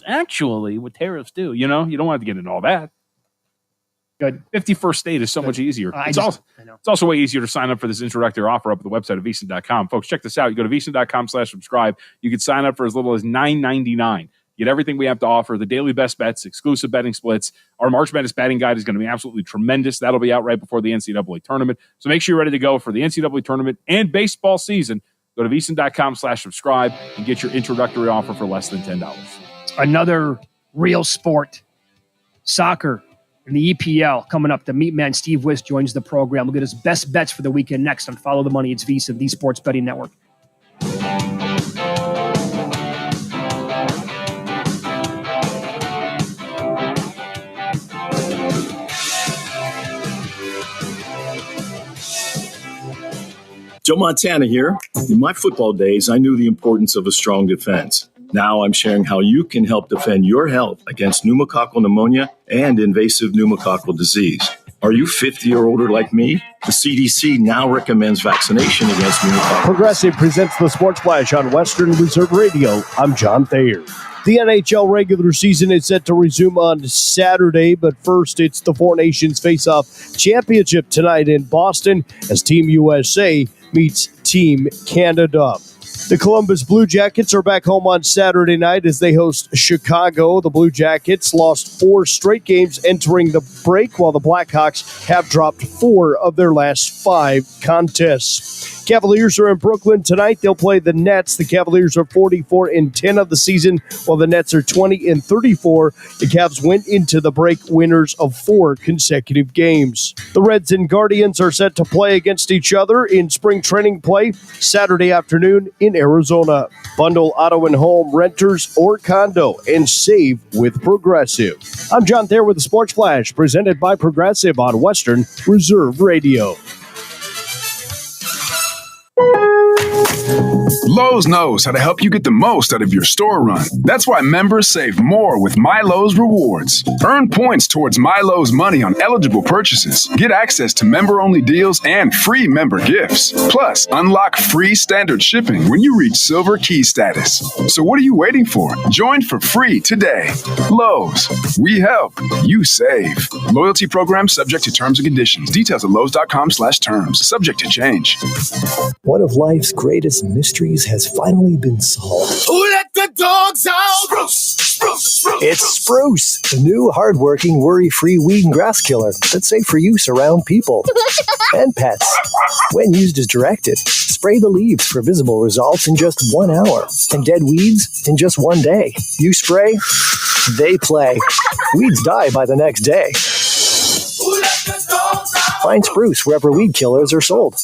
Actually, what tariffs do, you don't have to get into all that. Good. 51st state is so much easier. It's also way easier to sign up for this introductory offer up at the website of VSiN.com. Folks, check this out. You go to VSiN.com/subscribe. You can sign up for as little as $9.99. Get everything we have to offer, the daily best bets, exclusive betting splits. Our March Madness betting guide is going to be absolutely tremendous. That'll be out right before the NCAA tournament. So make sure you're ready to go for the NCAA tournament and baseball season. Go to VSiN.com/subscribe and get your introductory offer for less than $10. Another real sport, soccer. In the EPL coming up, the Meat Man Steve Wiss joins the program. We'll get his best bets for the weekend next on Follow the Money. It's VSiN, the Sports Betting Network. Joe Montana here. In my football days, I knew the importance of a strong defense. Now I'm sharing how you can help defend your health against pneumococcal pneumonia and invasive pneumococcal disease. Are you 50 or older like me? The CDC now recommends vaccination against pneumococcal. Progressive presents the Sports Flash on Western Reserve Radio. I'm John Thayer. The NHL regular season is set to resume on Saturday, but first it's the Four Nations Face-Off Championship tonight in Boston as Team USA meets Team Canada. The Columbus Blue Jackets are back home on Saturday night as they host Chicago. The Blue Jackets lost 4 straight games entering the break, while the Blackhawks have dropped 4 of their last 5 contests. Cavaliers are in Brooklyn tonight. They'll play the Nets. The Cavaliers are 44-10 of the season, while the Nets are 20-34. The Cavs went into the break winners of 4 consecutive games. The Reds and Guardians are set to play against each other in spring training play Saturday afternoon in Arizona. Bundle auto and home, renters, or condo and save with Progressive. I'm John Thayer with the Sports Flash, presented by Progressive on Western Reserve Radio. Lowe's knows how to help you get the most out of your store run. That's why members save more with MyLowe's Rewards. Earn points towards MyLowe's money on eligible purchases. Get access to member-only deals and free member gifts. Plus, unlock free standard shipping when you reach Silver Key status. So what are you waiting for? Join for free today. Lowe's. We help. You save. Loyalty program subject to terms and conditions. Details at lowes.com/terms. Subject to change. One of life's greatest mysteries has finally been solved. Who let the dogs out? Spruce, spruce, spruce. It's Spruce, the new hard-working, worry-free weed and grass killer that's safe for use around people and pets. When used as directed, spray the leaves for visible results in just 1 hour and dead weeds in just 1 day. You spray, they play. Weeds die by the next day. Who let the dogs out? Find Spruce wherever weed killers are sold.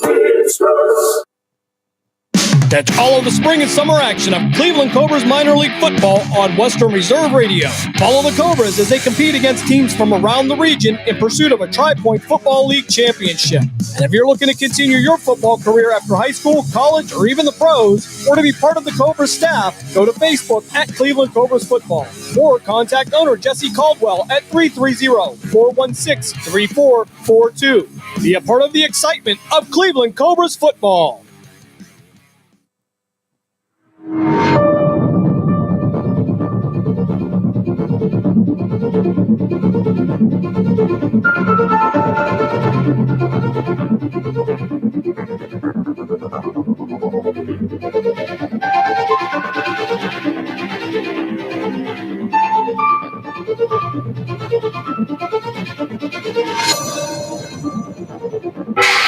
Catch all of the spring and summer action of Cleveland Cobras minor league football on Western Reserve Radio. Follow the Cobras as they compete against teams from around the region in pursuit of a Tri-Point Football League championship. And if you're looking to continue your football career after high school, college, or even the pros, or to be part of the Cobras staff, go to Facebook at Cleveland Cobras Football or contact owner Jesse Caldwell at 330-416-3442. Be a part of the excitement of Cleveland Cobras football.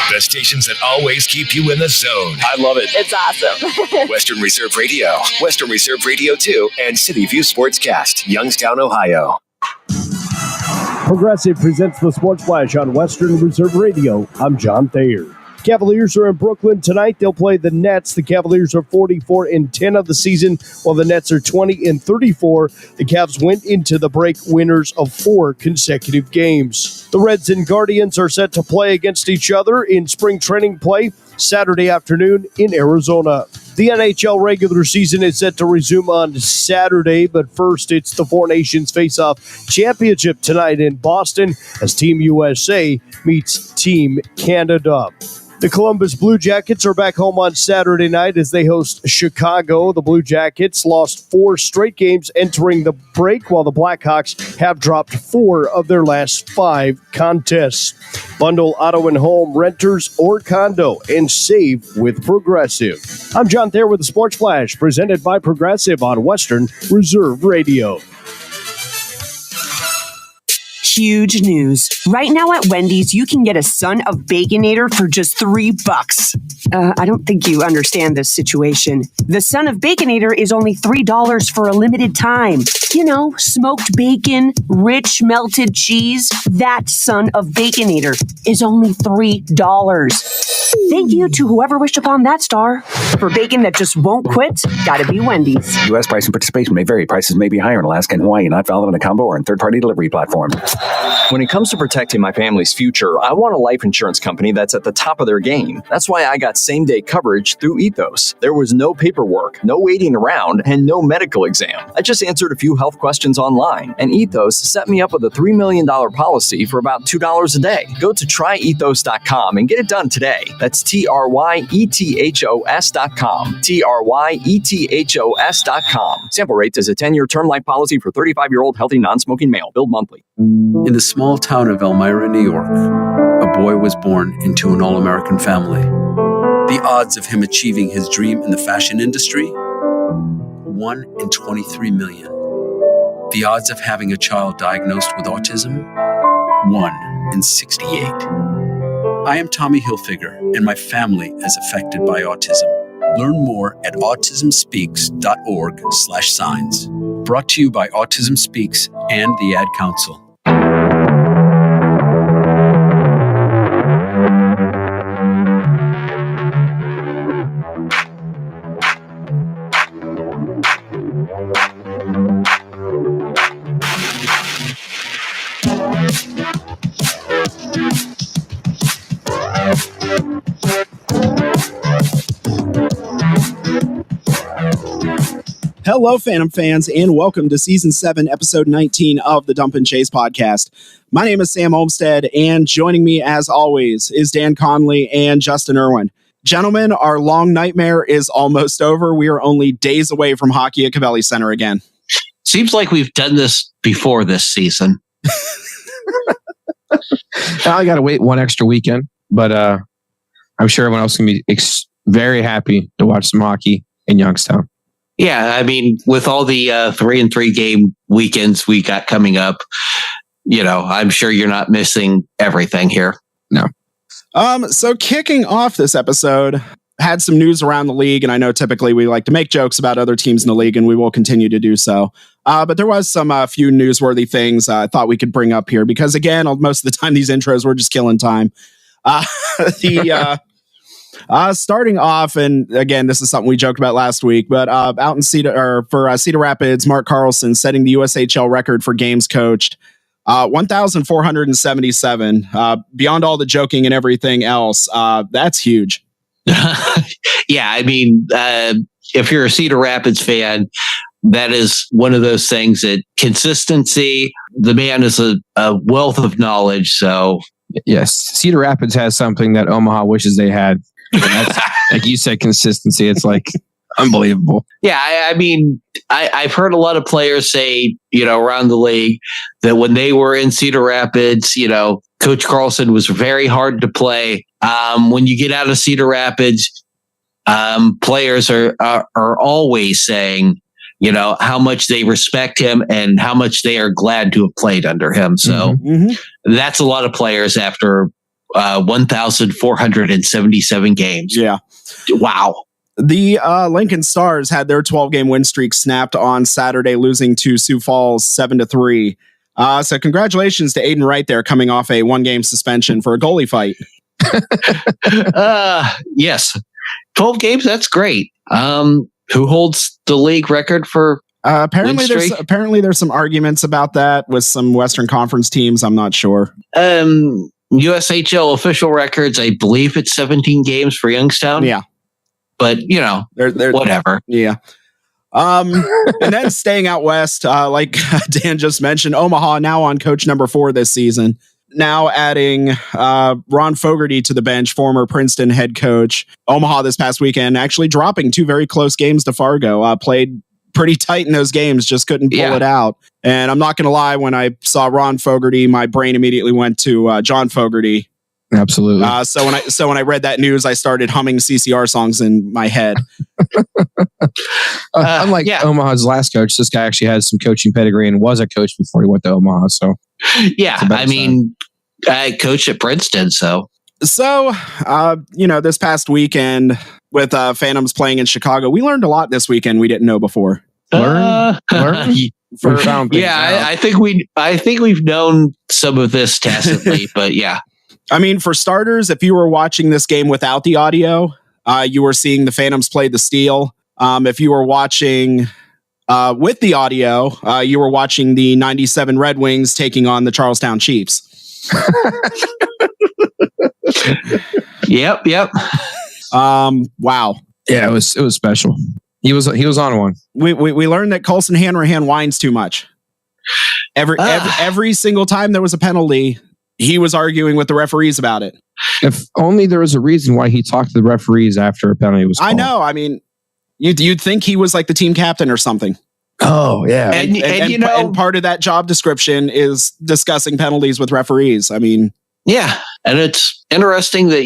The stations that always keep you in the zone. I love it. It's awesome. Western Reserve Radio, Western Reserve Radio 2, and City View Sportscast, Youngstown, Ohio. Progressive presents the Sports Flash on Western Reserve Radio. I'm John Thayer. Cavaliers are in Brooklyn tonight. They'll play the Nets. The Cavaliers are 44-10 of the season, while the Nets are 20-34. The Cavs went into the break winners of 4 consecutive games. The Reds and Guardians are set to play against each other in spring training play Saturday afternoon in Arizona. The NHL regular season is set to resume on Saturday, but first it's the Four Nations Face-Off Championship tonight in Boston as Team USA meets Team Canada. The Columbus Blue Jackets are back home on Saturday night as they host Chicago. The Blue Jackets lost 4 straight games entering the break, while the Blackhawks have dropped 4 of their last 5 contests. Bundle auto and home, renters, or condo, and save with Progressive. I'm John Thayer with the Sports Flash, presented by Progressive on Western Reserve Radio. Huge news. Right now at Wendy's, you can get a Son of Baconator for just $3. I don't think you understand this situation. The Son of Baconator is only $3 for a limited time. You know, smoked bacon, rich melted cheese. That Son of Baconator is only $3. Thank you to whoever wished upon that star. For bacon that just won't quit, gotta be Wendy's. U.S. price and participation may vary. Prices may be higher in Alaska and Hawaii, not valid on a combo or on third-party delivery platforms. When it comes to protecting my family's future, I want a life insurance company that's at the top of their game. That's why I got same-day coverage through Ethos. There was no paperwork, no waiting around, and no medical exam. I just answered a few health questions online, and Ethos set me up with a $3 million policy for about $2 a day. Go to tryethos.com and get it done today. That's TRYETHOS.com. TRYETHOS.com. Sample rates is a 10-year term life policy for 35-year-old healthy non-smoking male. Billed monthly. In the small town of Elmira, New York, a boy was born into an all-American family. The odds of him achieving his dream in the fashion industry? 1 in 23 million. The odds of having a child diagnosed with autism? 1 in 68. I am Tommy Hilfiger, and my family is affected by autism. Learn more at autismspeaks.org/signs. Brought to you by Autism Speaks and the Ad Council. Hello, Phantom fans, and welcome to Season 7, Episode 19 of the Dump and Chase podcast. My name is Sam Olmstead, and joining me, as always, is Dan Conley and Justin Irwin. Gentlemen, our long nightmare is almost over. We are only days away from hockey at Cavelli Center again. Seems like we've done this before this season. I got to wait one extra weekend, but I'm sure everyone else can be very happy to watch some hockey in Youngstown. Yeah, I mean, with all the 3-3 game weekends we got coming up, you know, I'm sure you're not missing everything here. No. So kicking off this episode, had some news around the league, and I know typically we like to make jokes about other teams in the league, and we will continue to do so. But there was some few newsworthy things I thought we could bring up here, because again, most of the time these intros were just killing time. Starting off, and again, this is something we joked about last week, but out in Cedar Rapids, Mark Carlson setting the USHL record for games coached, 1,477. Beyond all the joking and everything else, that's huge. Yeah, I mean, if you're a Cedar Rapids fan, that is one of those things that consistency, the man is a wealth of knowledge. So yes, Cedar Rapids has something that Omaha wishes they had. That's, like you said, consistency. It's like unbelievable. Yeah, I mean, I've heard a lot of players say, you know, around the league that when they were in Cedar Rapids, you know, Coach Carlson was very hard to play. When you get out of Cedar Rapids, players are always saying, you know, how much they respect him and how much they are glad to have played under him. So that's a lot of players after 1,477 games. Yeah. Wow. The Lincoln Stars had their 12-game win streak snapped on Saturday, losing to Sioux Falls 7-3. So congratulations to Aiden Wright there, coming off a 1-game suspension for a goalie fight. Yes. 12 games, that's great. Who holds the league record for apparently there's some arguments about that with some Western Conference teams. I'm not sure. USHL official records, I believe it's 17 games for Youngstown. Yeah. But, you know, they're whatever. Yeah. And then staying out west, like Dan just mentioned, Omaha now on coach number 4 this season. now adding Ron Fogarty to the bench, former Princeton head coach. Omaha this past weekend actually dropping 2 very close games to Fargo. Played pretty tight in those games, just couldn't pull it out. And I'm not going to lie, when I saw Ron Fogarty, my brain immediately went to John Fogarty. Absolutely. So when I read that news, I started humming CCR songs in my head. Unlike Omaha's last coach, this guy actually has some coaching pedigree and was a coach before he went to Omaha. So I coached at Princeton. So this past weekend with Phantoms playing in Chicago, we learned a lot this weekend we didn't know before. Learn. I think we've known some of this tacitly, but yeah. I mean, for starters, if you were watching this game without the audio, you were seeing the Phantoms play the Steel. If you were watching with the audio, you were watching the 97 Red Wings taking on the Charlestown Chiefs. Yep. Wow. Yeah, it was special. He was on one. We learned that Colson Hanrahan whines too much. Every single time there was a penalty, he was arguing with the referees about it. If only there was a reason why he talked to the referees after a penalty was called. I know. I mean, you'd think he was like the team captain or something. Oh, yeah. And part of that job description is discussing penalties with referees. I mean, yeah. And it's interesting that,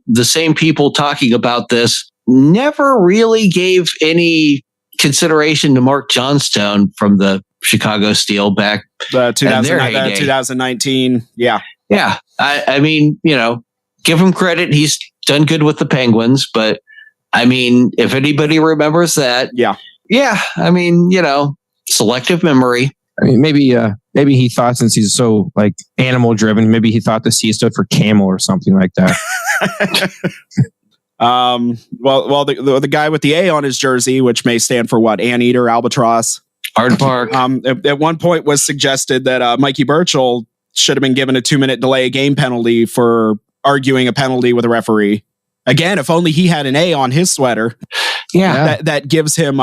the same people talking about this never really gave any consideration to Mark Johnstone from the Chicago Steel back the 2019. Yeah. Yeah. I mean, give him credit. He's done good with the Penguins, but I mean, if anybody remembers that, yeah. I mean, selective memory. I mean, maybe he thought, since he's so like animal driven, maybe he thought the C stood for camel or something like that. Well, the guy with the A on his jersey, which may stand for what? Anteater, albatross, aardvark. At one point was suggested that Mikey Burchell should have been given a 2-minute delay game penalty for arguing a penalty with a referee. Again, if only he had an A on his sweater. Yeah. That gives him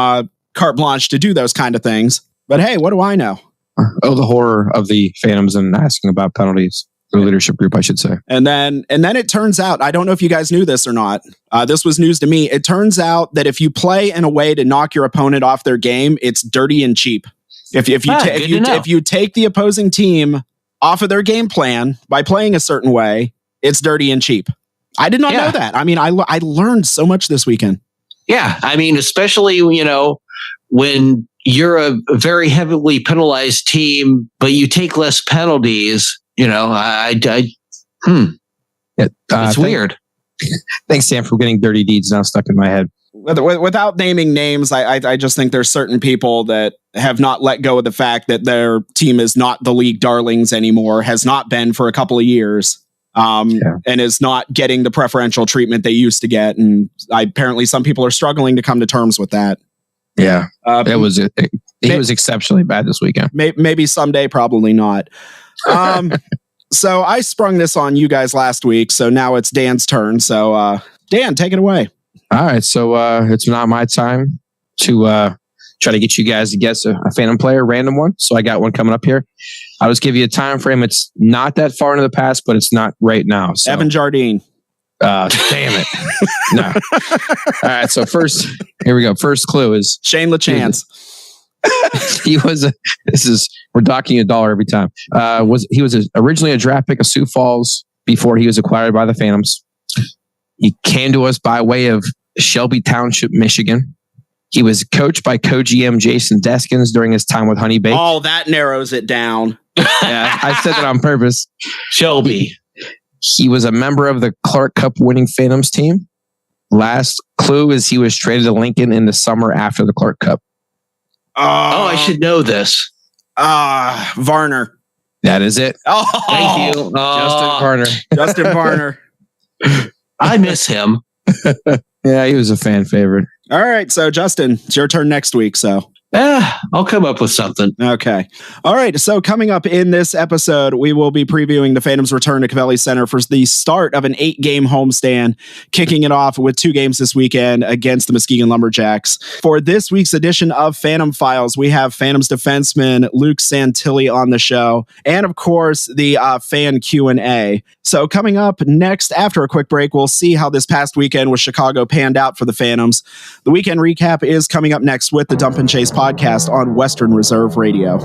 carte blanche to do those kind of things. But hey, what do I know? Oh, the horror of the Phantoms and asking about penalties. The leadership group, I should say. And then it turns out, I don't know if you guys knew this or not. This was news to me. It turns out that if you play in a way to knock your opponent off their game, it's dirty and cheap. If you take the opposing team off of their game plan by playing a certain way, it's dirty and cheap. I did not know that. I mean, I learned so much this weekend. Yeah. I mean, especially, when you're a very heavily penalized team, but you take less penalties, it's weird. Thanks, Sam, for getting dirty deeds now stuck in my head. Without naming names, I just think there's certain people that have not let go of the fact that their team is not the league darlings anymore, has not been for a couple of years, and is not getting the preferential treatment they used to get. And apparently some people are struggling to come to terms with that. Yeah, he was exceptionally bad this weekend. Maybe someday, probably not. So I sprung this on you guys last week, so now it's Dan's turn. So Dan, take it away. All right, so it's not my time to try to get you guys to guess a Phantom player, random one. So I got one coming up here. I'll just give you a time frame. It's not that far into the past, but it's not right now. So. Evan Jardine. Damn it. No. All right. So here we go. First clue is Shane LaChance. We're docking $1 every time. He was originally a draft pick of Sioux Falls before he was acquired by the Phantoms. He came to us by way of Shelby Township, Michigan. He was coached by co-GM Jason Deskins during his time with Honey Bake. Oh, that narrows it down. Yeah, I said that on purpose. Shelby. He was a member of the Clark Cup winning Phantoms team. Last clue is he was traded to Lincoln in the summer after the Clark Cup. I should know this. Varner. That is it. Oh, thank you. Justin Varner. I miss him. Yeah, he was a fan favorite. All right, so Justin, it's your turn next week. So I'll come up with something. Okay. All right. So coming up in this episode, we will be previewing the Phantoms' return to Covelli Center for the start of an 8-game homestand, kicking it off with 2 games this weekend against the Muskegon Lumberjacks. For this week's edition of Phantom Files, we have Phantoms defenseman Luke Santilli on the show, and of course, the fan Q&A. So coming up next, after a quick break, we'll see how this past weekend with Chicago panned out for the Phantoms. The weekend recap is coming up next with the Dump and Chase podcast on Western Reserve Radio.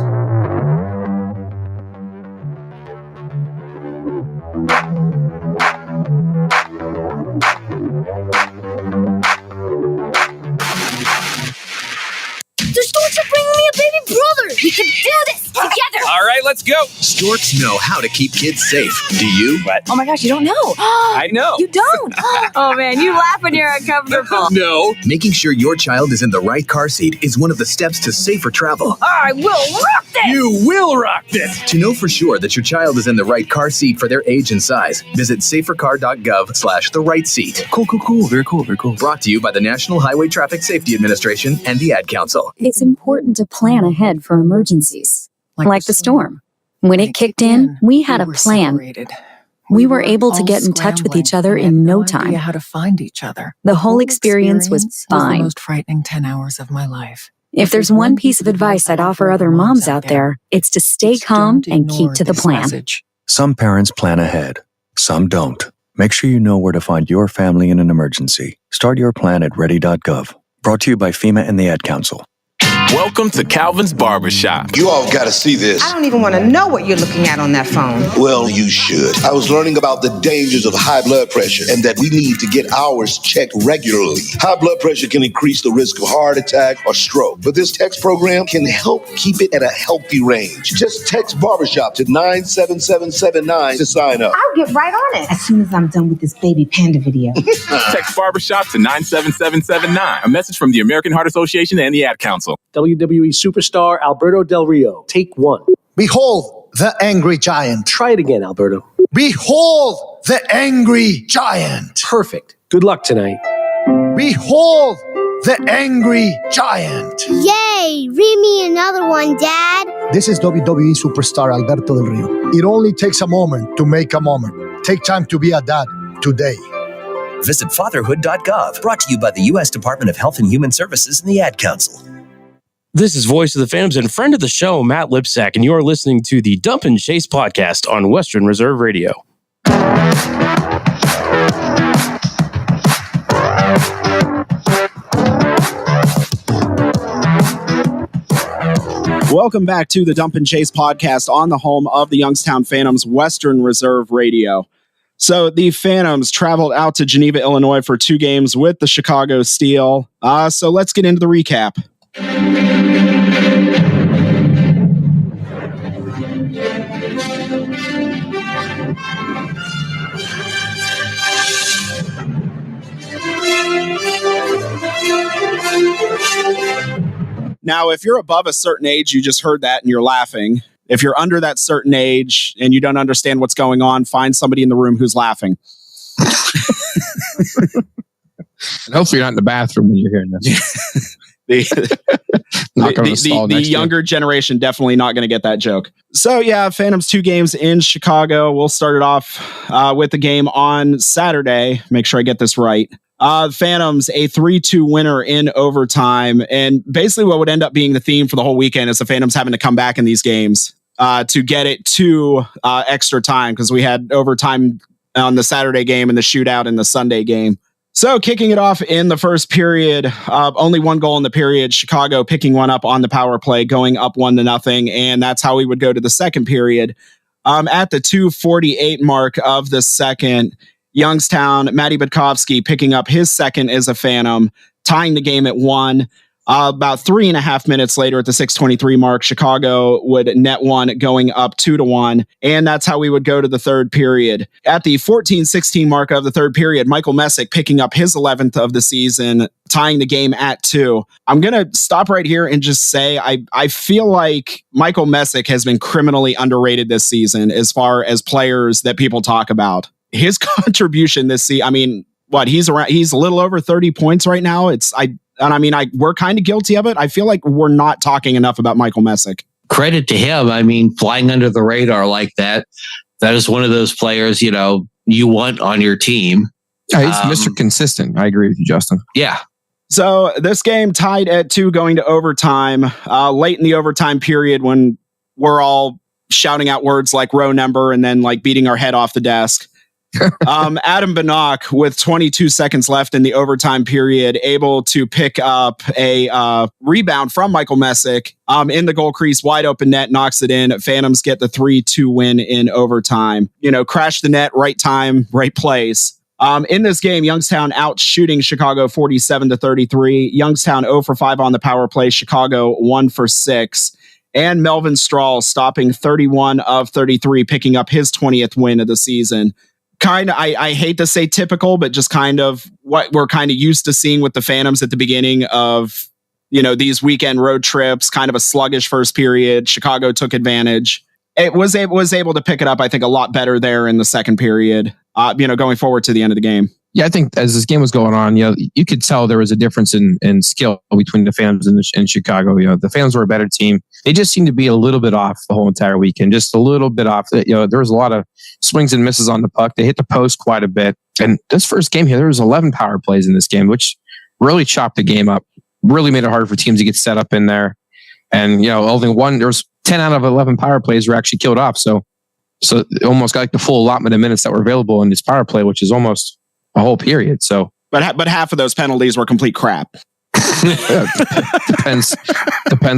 The Storks are bringing me a baby brother. We can do this together. All right, let's go. Storks know how to keep kids safe. Do you? Oh my gosh, you don't know. I know. You don't. Oh man, you laugh when you're uncomfortable. No. Making sure your child is in the right car seat is one of the steps to safer travel. I will rock this. You will rock this. To know for sure that your child is in the right car seat for their age and size, visit safercar.gov/the right seat. Cool. Very cool. Brought to you by the National Highway Traffic Safety Administration and the Ad Council. It's important to plan ahead for emergencies, like the storm. When it kicked in, we had a plan. We were able to get in touch with each other in no time. How to find each other. The whole experience was fine. The most frightening 10 hours of my life. If there's one piece of advice I'd offer other moms out there, it's to stay calm and keep to the plan. Some parents plan ahead, some don't. Make sure you know where to find your family in an emergency. Start your plan at ready.gov. Brought to you by FEMA and the Ad Council. Welcome to Calvin's Barbershop. You all got to see this. I don't even want to know what you're looking at on that phone. Well, you should. I was learning about the dangers of high blood pressure and that we need to get ours checked regularly. High blood pressure can increase the risk of heart attack or stroke, but this text program can help keep it at a healthy range. Just text Barbershop to 97779 to sign up. I'll get right on it as soon as I'm done with this baby panda video. Text Barbershop to 97779. A message from the American Heart Association and the Ad Council. WWE superstar Alberto Del Rio. Take 1. Behold the angry giant. Try it again, Alberto. Behold the angry giant. Perfect. Good luck tonight. Behold the angry giant. Yay! Read me another one, Dad. This is WWE superstar Alberto Del Rio. It only takes a moment to make a moment. Take time to be a dad today. Visit fatherhood.gov. Brought to you by the U.S. Department of Health and Human Services and the Ad Council. This is Voice of the Phantoms and friend of the show, Matt Lipsack, and you are listening to the Dump and Chase podcast on Western Reserve Radio. Welcome back to the Dump and Chase podcast on the home of the Youngstown Phantoms, Western Reserve Radio. So the Phantoms traveled out to Geneva, Illinois for 2 games with the Chicago Steel. So let's get into the recap. Now, if you're above a certain age, you just heard that and you're laughing. If you're under that certain age and you don't understand what's going on, find somebody in the room who's laughing. And hopefully you're not in the bathroom when you're hearing this. The younger generation definitely not going to get that joke. So yeah, Phantoms 2 games in Chicago. We'll start it off with the game on Saturday. Make sure I get this right. Phantoms, a 3-2 winner in overtime. And basically what would end up being the theme for the whole weekend is the Phantoms having to come back in these games to get it to extra time, because we had overtime on the Saturday game and the shootout in the Sunday game. So kicking it off in the first period, only 1 goal in the period, Chicago picking one up on the power play, going up 1-0. And that's how we would go to the second period. At the 2:48 mark of the second, Youngstown, Matty Budkowski picking up his second as a Phantom, tying the game at 1. About 3.5 minutes later at the 6:23 mark, Chicago would net 1, going up 2-1. And that's how we would go to the third period. At the 14:16 mark of the third period, Michael Messick picking up his 11th of the season, tying the game at 2. I'm going to stop right here and just say I feel like Michael Messick has been criminally underrated this season as far as players that people talk about. His contribution this season, I mean, he's a little over 30 points right now. And I mean, we're kind of guilty of it. I feel like we're not talking enough about Michael Messick. Credit to him. I mean, flying under the radar like that is one of those players, you want on your team. Yeah, he's Mr. Consistent. I agree with you, Justin. Yeah. So this game tied at 2 going to overtime. Late in the overtime period when we're all shouting out words like row number and then like beating our head off the desk. Adam Bannock, with 22 seconds left in the overtime period, able to pick up a rebound from Michael Messick in the goal crease, wide open net, knocks it in. Phantoms get the 3-2 win in overtime. Crash the net, right time, right place. In this game, Youngstown out shooting Chicago 47-33. Youngstown 0 for 5 on the power play. Chicago 1 for 6. And Melvin Strahl stopping 31 of 33, picking up his 20th win of the season. Kind of, I hate to say typical, but just kind of what we're kind of used to seeing with the Phantoms at the beginning of, these weekend road trips, kind of a sluggish first period. Chicago took advantage. It was able to pick it up, I think, a lot better there in the second period, going forward to the end of the game. Yeah, I think as this game was going on, you could tell there was a difference in skill between the Phantoms and Chicago. The Phantoms were a better team. They just seemed to be a little bit off the whole entire weekend, just a little bit off. There was a lot of swings and misses on the puck. They hit the post quite a bit. And this first game here, there was 11 power plays in this game, which really chopped the game up, really made it hard for teams to get set up in there. And, only there was 10 out of 11 power plays were actually killed off. So it almost got like the full allotment of minutes that were available in this power play, which is almost a whole period. So, but half of those penalties were complete crap. Depends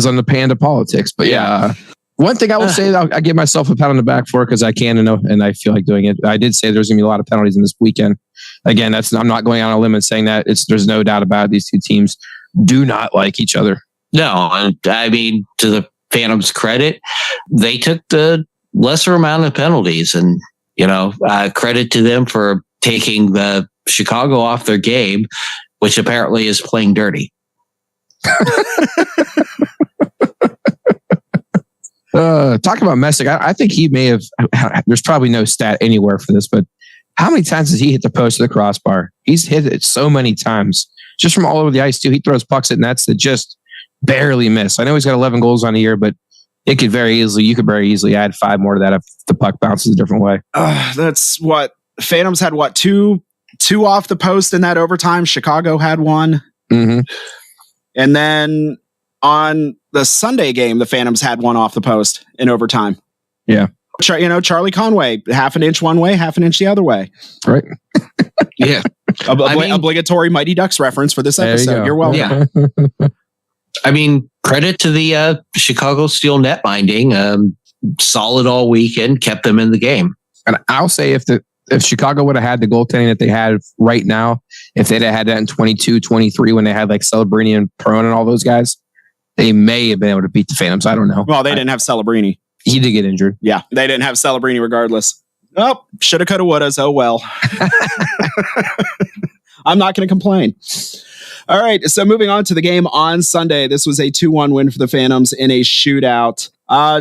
on the panda politics. But yeah, one thing I will say, I give myself a pat on the back for, because I can and I feel like doing it. I did say there's going to be a lot of penalties in this weekend. Again, I'm not going on a limb and saying that. There's no doubt about it. These two teams do not like each other. No, I mean, to the Phantoms' credit, they took the lesser amount of penalties, and credit to them for taking the Chicago off their game, which apparently is playing dirty. Talking about Messick, I think he may have. There's probably no stat anywhere for this, but how many times has he hit the post of the crossbar? He's hit it so many times, just from all over the ice too. He throws pucks at nets that just barely miss. I know he's got 11 goals on the year, but you could very easily add 5 more to that if the puck bounces a different way. That's what Phantoms had. Two off the post in that overtime. Chicago had 1. Mm-hmm. And then on the Sunday game, the Phantoms had 1 off the post in overtime. Yeah. Charlie Conway, half an inch one way, half an inch the other way. Right. Yeah. Obligatory Mighty Ducks reference for this episode. You're welcome. Yeah. I mean, credit to the Chicago Steel net binding. Solid all weekend, kept them in the game. And I'll say if Chicago would have had the goaltending that they had right now, if they'd have had that in 22, 23, when they had like Celebrini and Perron and all those guys, they may have been able to beat the Phantoms. I don't know. Well, they didn't have Celebrini. He did get injured. Yeah, they didn't have Celebrini regardless. Oh, shoulda, coulda, wouldas. Oh, well. I'm not going to complain. All right, so moving on to the game on Sunday. This was a 2-1 win for the Phantoms in a shootout.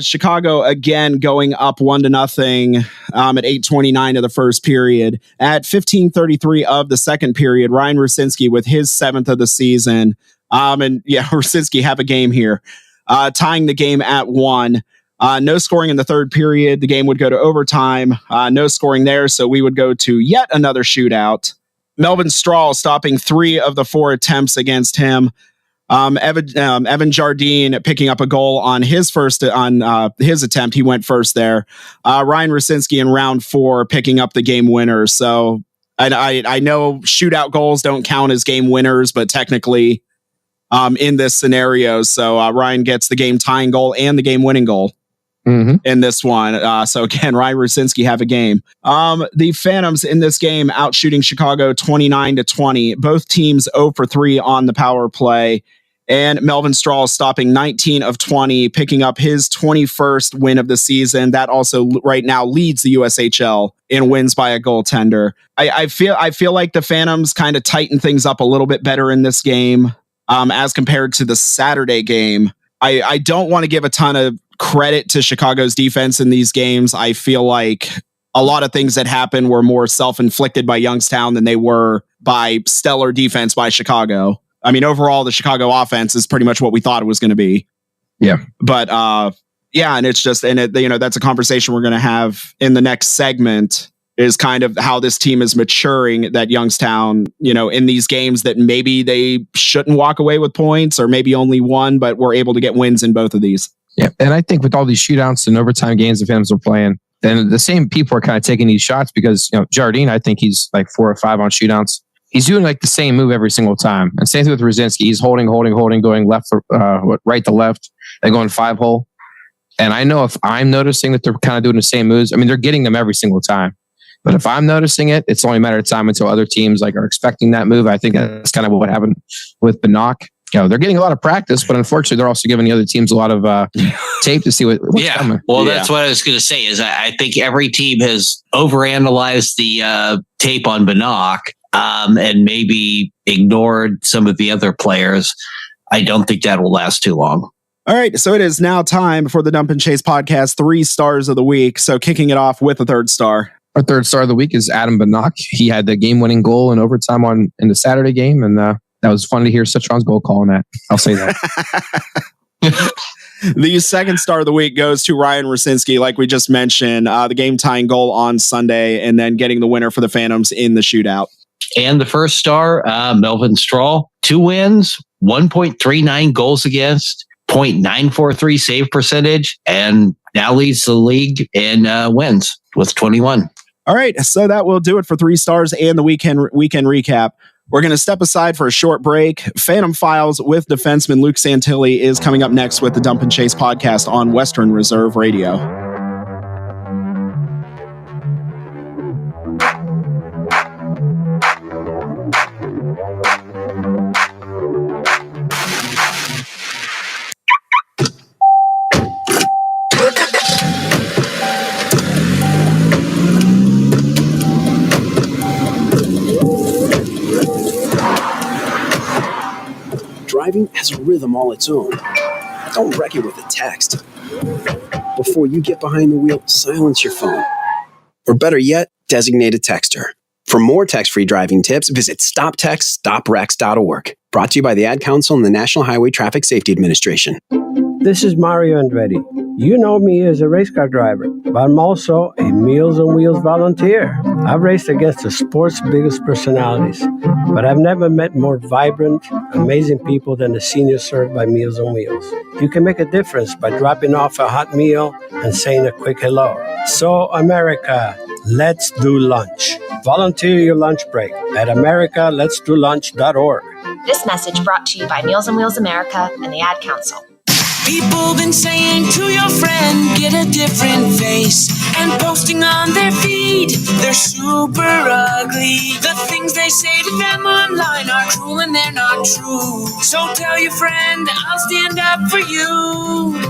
Chicago again going up 1-0 at 8:29 of the first period. At 15:33 of the second period, Ryan Rusinski with his 7th of the season. And yeah, Rusinski have a game here, tying the game at 1. No scoring in the third period. The game would go to overtime. No scoring there, so we would go to yet another shootout. Melvin Strahl stopping 3 of the 4 attempts against him. Evan Jardine picking up a goal on his his attempt. He went first there. Ryan Rusinski in round 4 picking up the game winner. So I know shootout goals don't count as game winners, but technically in this scenario, so Ryan gets the game tying goal and the game winning goal. Mm-hmm. In this one. So again, Ryan Rusinski have a game. The Phantoms in this game out shooting Chicago 29-20. Both teams 0 for 3 on the power play. And Melvin Strahl stopping 19 of 20, picking up his 21st win of the season. That also right now leads the USHL in wins by a goaltender. I feel like the Phantoms kind of tighten things up a little bit better in this game as compared to the Saturday game. I don't want to give a ton of credit to Chicago's defense in these games. I feel like a lot of things that happened were more self-inflicted by Youngstown than they were by stellar defense by Chicago. I mean, overall, the Chicago offense is pretty much what we thought it was going to be. Yeah. But and it's just, and that's a conversation we're going to have in the next segment, is kind of how this team is maturing, that Youngstown, in these games that maybe they shouldn't walk away with points, or maybe only one, but we're able to get wins in both of these. Yeah. And I think with all these shootouts and overtime games the Phantoms are playing, then the same people are kind of taking these shots, because, Jardine, I think he's like 4 or 5 on shootouts. He's doing like the same move every single time. And same thing with Rosinski. He's holding, going left, right to left, and going 5-hole. And I know if I'm noticing that they're kind of doing the same moves, I mean, they're getting them every single time. But if I'm noticing it, it's only a matter of time until other teams are expecting that move. I think that's kind of what happened with Banach. They're getting a lot of practice, but unfortunately, they're also giving the other teams a lot of tape to see what's coming. Well, that's what I was going to say. Is I think every team has overanalyzed the tape on Banach and maybe ignored some of the other players. I don't think that will last too long. All right, so it is now time for the Dump and Chase podcast 3 stars of the week. So kicking it off with a 3rd star. Our 3rd star of the week is Adam Banach. He had the game-winning goal in overtime in the Saturday game, and that was fun to hear Citron's goal calling that. I'll say that. The 2nd star of the week goes to Ryan Rosinski, like we just mentioned, the game-tying goal on Sunday, and then getting the winner for the Phantoms in the shootout. And the 1st star, Melvin Strahl, 2 wins, 1.39 goals against, 0.943 save percentage, and now leads the league in wins with 21. All right, so that will do it for 3 stars and the weekend recap. We're going to step aside for a short break. Phantom Files with defenseman Luke Santilli is coming up next with the Dump and Chase podcast on Western Reserve Radio. Driving has a rhythm all its own. Don't wreck it with a text. Before you get behind the wheel, silence your phone. Or better yet, designate a texter. For more text-free driving tips, visit stoptextstoprex.org. Brought to you by the Ad Council and the National Highway Traffic Safety Administration. This is Mario Andretti. You know me as a race car driver, but I'm also a Meals on Wheels volunteer. I've raced against the sport's biggest personalities, but I've never met more vibrant, amazing people than the seniors served by Meals on Wheels. You can make a difference by dropping off a hot meal and saying a quick hello. So, America, let's do lunch. Volunteer your lunch break at americaletsdolunch.org. This message brought to you by Meals on Wheels America and the Ad Council. People been saying to your friend, get a different face, and posting on their feed, they're super ugly. The things they say to them online are cruel and they're not true. So tell your friend, I'll stand up for you.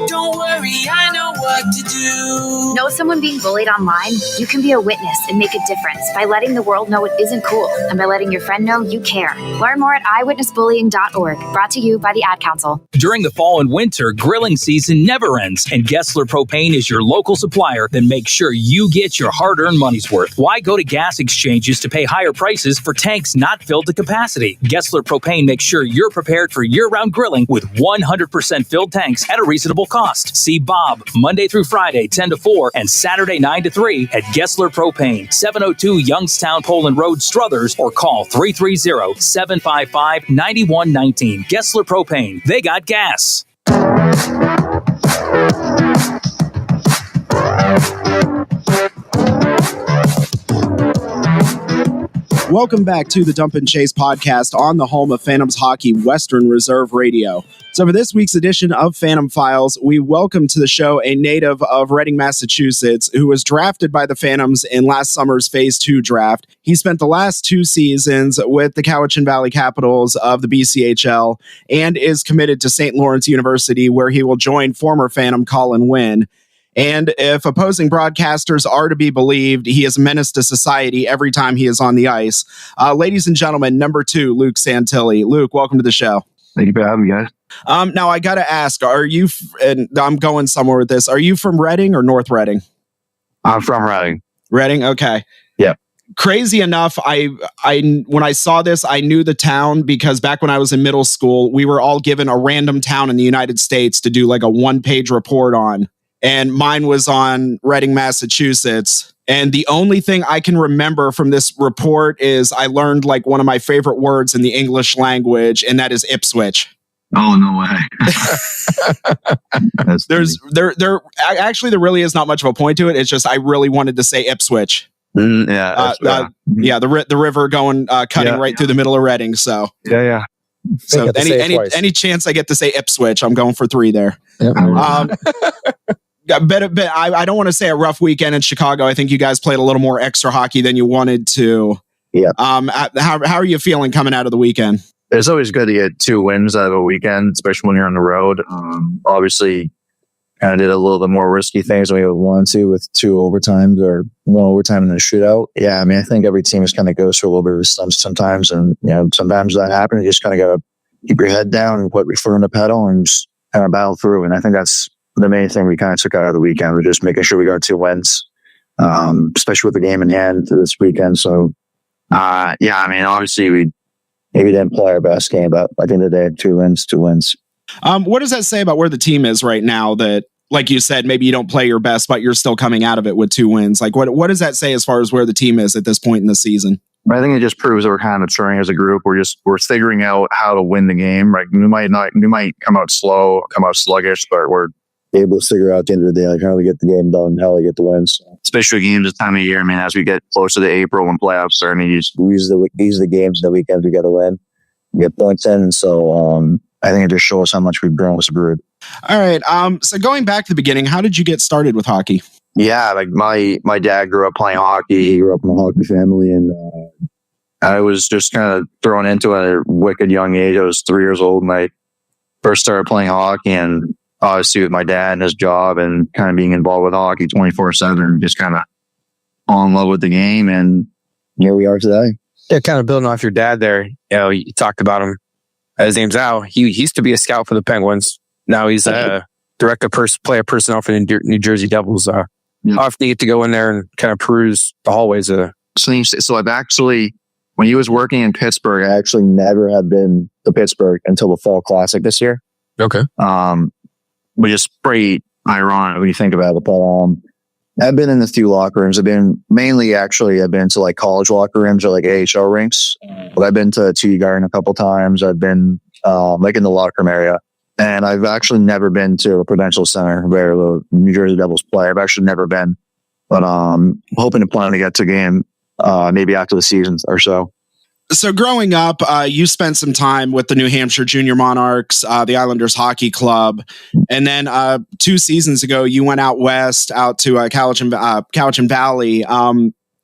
Don't worry, I know what to do. Know someone being bullied online? You can be a witness and make a difference by letting the world know it isn't cool and by letting your friend know you care. Learn more at eyewitnessbullying.org. Brought to you by the Ad Council. During the fall and winter, grilling season never ends, and Gessler Propane is your local supplier that makes sure you get your hard-earned money's worth. Why go to gas exchanges to pay higher prices for tanks not filled to capacity? Gessler Propane makes sure you're prepared for year-round grilling with 100% filled tanks at a reasonable cost. See Bob Monday through Friday, 10 to 4, and Saturday, 9 to 3 at Gessler Propane, 702 Youngstown Poland Road, Struthers, or call 330-755-9119. Gessler Propane. They got gas. Welcome back to the Dump and Chase podcast on the home of Phantoms Hockey, Western Reserve Radio. So for this week's edition of Phantom Files, we welcome to the show a native of Reading, Massachusetts, who was drafted by the Phantoms in last summer's Phase 2 draft. He spent the last 2 seasons with the Cowichan Valley Capitals of the BCHL and is committed to St. Lawrence University, where he will join former Phantom Colin Wynn. And if opposing broadcasters are to be believed, he is a menace to society every time he is on the ice. Ladies and gentlemen, number 2, Luke Santilli. Luke, welcome to the show. Thank you for having me, guys. Now, I got to ask, are you, and I'm going somewhere with this, are you from Reading or North Reading? I'm from Reading. Reading? Okay. Yeah. crazy enough, I when I saw this, I knew the town because back when I was in middle school, we were all given a random town in the United States to do like a 1-page report on. And mine was on Reading, Massachusetts. And the only thing I can remember from this report is I learned like one of my favorite words in the English language, and that is Ipswich. Oh, no way. There really is not much of a point to it. It's just I really wanted to say Ipswich. The river going cutting right through the middle of Reading. So yeah. So any chance I get to say Ipswich, I'm going for 3 there. Yep. I don't want to say a rough weekend in Chicago. I think you guys played a little more extra hockey than you wanted to. Yeah. How are you feeling coming out of the weekend? It's always good to get 2 wins out of a weekend, especially when you're on the road. Obviously, kind of did a little bit more risky things than we would want to with 2 overtimes or 1 overtime in the shootout. Yeah, I mean, I think every team just kind of goes through a little bit of stumps sometimes, and sometimes that happens. You just kind of got to keep your head down and put your foot on the pedal and just kind of battle through. And I think that's the main thing we kind of took out of the weekend. We're just making sure we got 2 wins, especially with the game in hand this weekend. So, I mean, obviously we maybe didn't play our best game, but I think that they had 2 wins. What does that say about where the team is right now? That, like you said, maybe you don't play your best, but you're still coming out of it with 2 wins. Like, what does that say as far as where the team is at this point in the season? I think it just proves that we're kind of maturing as a group. We're figuring out how to win the game. Right? We might come out slow, come out sluggish, but we're able to figure out at the end of the day, like how to get the game done, how to get the wins. Especially games this time of year. I mean, as we get closer to April when playoffs start, I mean, these are the games, the weekends we got to win, get points in. So I think it just shows how much we've grown as a group. All right. So going back to the beginning, how did you get started with hockey? Yeah, like my dad grew up playing hockey. He grew up in a hockey family, and I was just kind of thrown into it at a wicked young age. I was 3 years old when I first started playing hockey, and obviously with my dad and his job and kind of being involved with hockey 24/7, just kind of fall in love with the game, and here we are today. Yeah, kind of building off your dad there. You talked about him. His name's Al. He used to be a scout for the Penguins. Now he's a director player personnel for the New Jersey Devils. Often you get to go in there and kind of peruse the hallways. So I've actually, when he was working in Pittsburgh, I actually never had been to Pittsburgh until the Fall Classic this year. Okay. Which is pretty ironic when you think about it. But I've been in a few locker rooms. I've been to like college locker rooms or like AHL rinks. But I've been to TD Garden a couple times. I've been like in the locker room area. And I've actually never been to a Prudential Center where the New Jersey Devils play. I've actually never been. But hoping to plan to get to a game maybe after the season or so. So growing up, you spent some time with the New Hampshire Junior Monarchs, the Islanders Hockey Club. And then 2 seasons ago, you went out west, out to Cowichan Valley.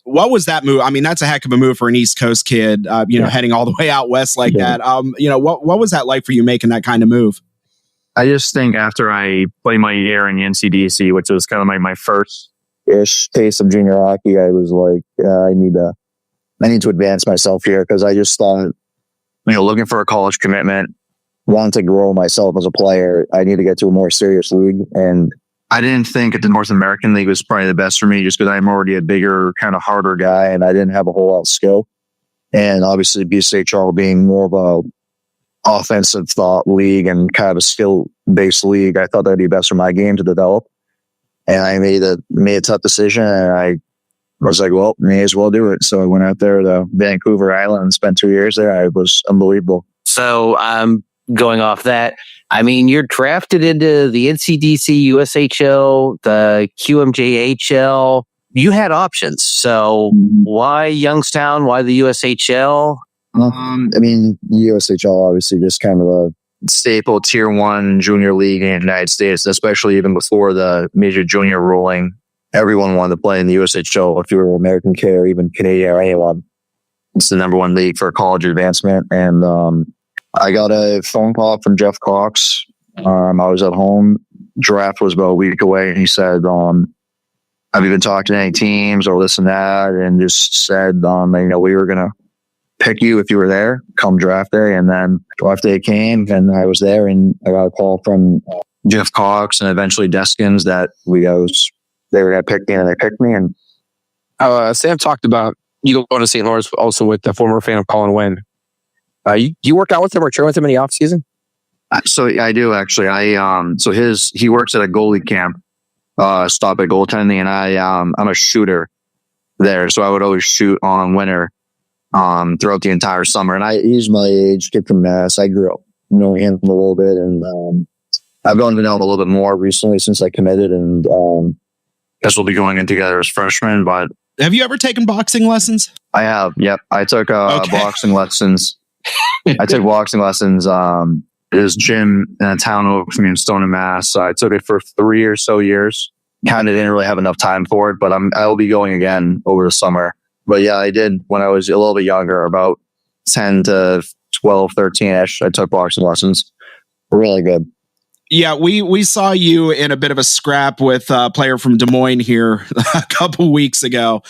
What was that move? I mean, that's a heck of a move for an East Coast kid, heading all the way out west like that. What was that like for you making that kind of move? I just think after I played my year in the NCDC, which was kind of like my first-ish taste of junior hockey, I was like, I need to advance myself here, because I just thought, looking for a college commitment, wanting to grow myself as a player, I need to get to a more serious league. And I didn't think that the North American League was probably the best for me, just because I'm already a bigger, kind of harder guy, and I didn't have a whole lot of skill. And obviously BCHL being more of a offensive thought league and kind of a skill-based league, I thought that'd be best for my game to develop. And I made a tough decision, and I was like, well, may as well do it. So I went out there to Vancouver Island and spent 2 years there. It was unbelievable. So going off that, I mean, you're drafted into the NCDC, USHL, the QMJHL. You had options. So why Youngstown? Why the USHL? USHL obviously just kind of a staple tier 1 junior league in the United States, especially even before the major junior ruling. Everyone wanted to play in the USHL. If you were American Care, even Canadian or anyone, it's the number 1 league for college advancement. And I got a phone call from Jeff Cox. I was at home. Draft was about a week away, and he said, have you been talking to any teams or this and that? And just said, we were going to pick you if you were there come draft day. And then draft day came, and I was there, and I got a call from Jeff Cox and eventually Deskins that they were going to pick me, and they picked me. And Sam talked about you go to St. Lawrence also with the former fan of Colin Wynn. You work out with him or train with him in the off season? So I do actually. He works at a goalie camp, stop at goaltending, and I'm a shooter there. So I would always shoot on winter, throughout the entire summer. And he's my age, kid from Mass. I grew up knowing him a little bit, and I've gone to know him a little bit more recently since I committed, and guess we'll be going in together as freshmen. But have you ever taken boxing lessons? I have. Yep, I took boxing lessons. I took boxing lessons. There's gym in a town over from me in Stone and Mass. I took it for 3 or so years. Kind of didn't really have enough time for it, but I will be going again over the summer. But yeah, I did when I was a little bit younger, about 10 to 12, 13-ish. I took boxing lessons. Really good. Yeah, we saw you in a bit of a scrap with a player from Des Moines here a couple weeks ago.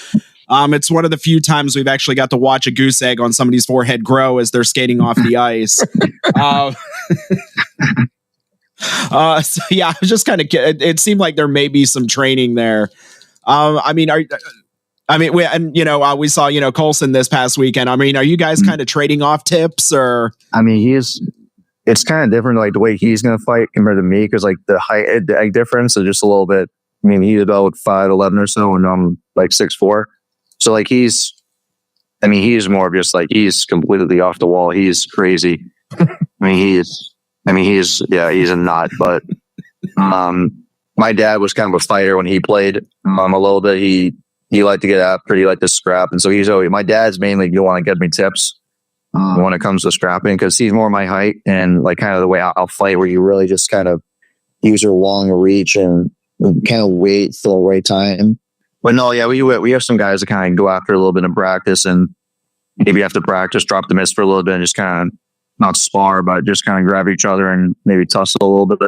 It's one of the few times we've actually got to watch a goose egg on somebody's forehead grow as they're skating off the ice. So yeah, I was just kind of. It seemed like there may be some training there. We saw Colson this past weekend. I mean, are you guys kind of trading off tips or? I mean, it's kind of different, like the way he's going to fight compared to me, because like the height difference is just a little bit. I mean, he's about 5'11" or so, and I'm like 6'4". So like he's more of just like he's completely off the wall. He's crazy. He's a nut. But my dad was kind of a fighter when he played a little bit. He liked to get after, he liked to scrap, and so my dad's mainly going to get me tips when it comes to scrapping, because he's more my height and like kind of the way I'll fight, where you really just kind of use your long reach and kind of wait for the right time. But no, yeah, we have some guys that kind of go after a little bit in practice, and maybe after practice, drop the mitts for a little bit and just kind of not spar, but just kind of grab each other and maybe tussle a little bit.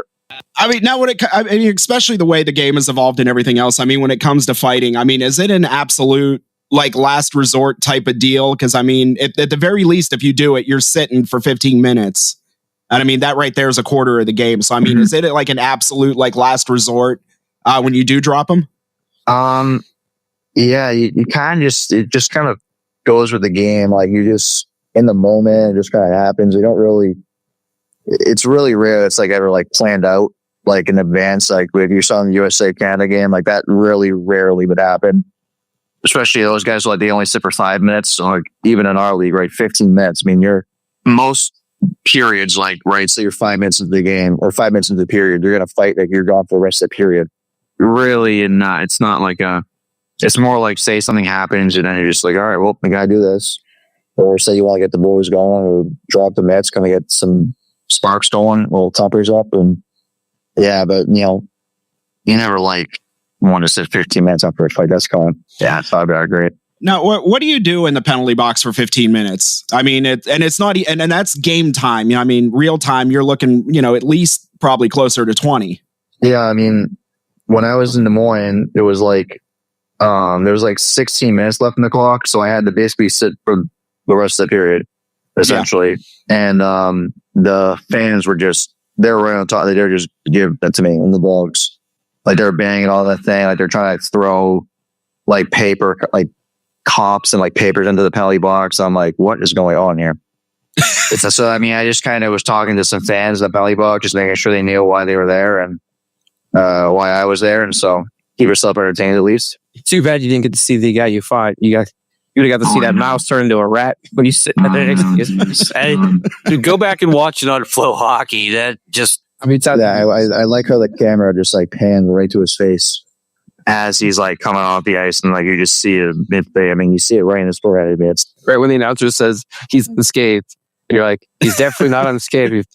I mean, now especially the way the game has evolved and everything else. I mean, when it comes to fighting, I mean, is it an absolute like last resort type of deal? Because I mean, at the very least, if you do it, you're sitting for 15 minutes, and I mean that right there is a quarter of the game. So I mean, is it like an absolute like last resort when you do drop them? Yeah, you kind of it just kind of goes with the game. Like you just in the moment, it just kind of happens. You don't really, it's really rare. It's like ever like planned out like in advance. Like if you saw in the USA Canada game, like that really rarely would happen. Especially those guys, like they only sit for 5 minutes. So like even in our league, right, 15 minutes. I mean, you're most periods, like right, so you're 5 minutes into the game or 5 minutes into the period, you're gonna fight like you're gone for the rest of the period. Really, and not. It's not like it's more like say something happens and then you're just like, all right, well, I gotta do this. Or say you want to get the boys going or drop the mitts, kind of get some sparks going, little tumpers up, and yeah, but you never like want to sit 15 minutes after a fight. That's going, yeah, it's not bad, great. Now, what do you do in the penalty box for 15 minutes? I mean, it's not, and that's game time. I mean, real time, you're looking, at least probably closer to 20. Yeah, I mean, when I was in Des Moines, it was like, there was like 16 minutes left in the clock. So I had to basically sit for the rest of the period, essentially. Yeah. And the fans were they were right on top. They were just give that to me in the box. Like they were banging all that thing. Like they're trying to throw like paper, like cops and like papers into the penalty box. I'm like, what is going on here? So, I mean, I just kind of was talking to some fans in the penalty box, just making sure they knew why they were there and why I was there. And so keep yourself entertained at least. Too bad you didn't get to see the guy you fought. You would have got to see that mouse turn into a rat when you sit there. Dude, go back and watch it on Flow Hockey. That just, I like how the camera just like panned right to his face as he's like coming off the ice, and like you just see it midway. I mean, you see it right in his forehead. It's right when the announcer says he's unscathed, and you're like, he's definitely not unscathed.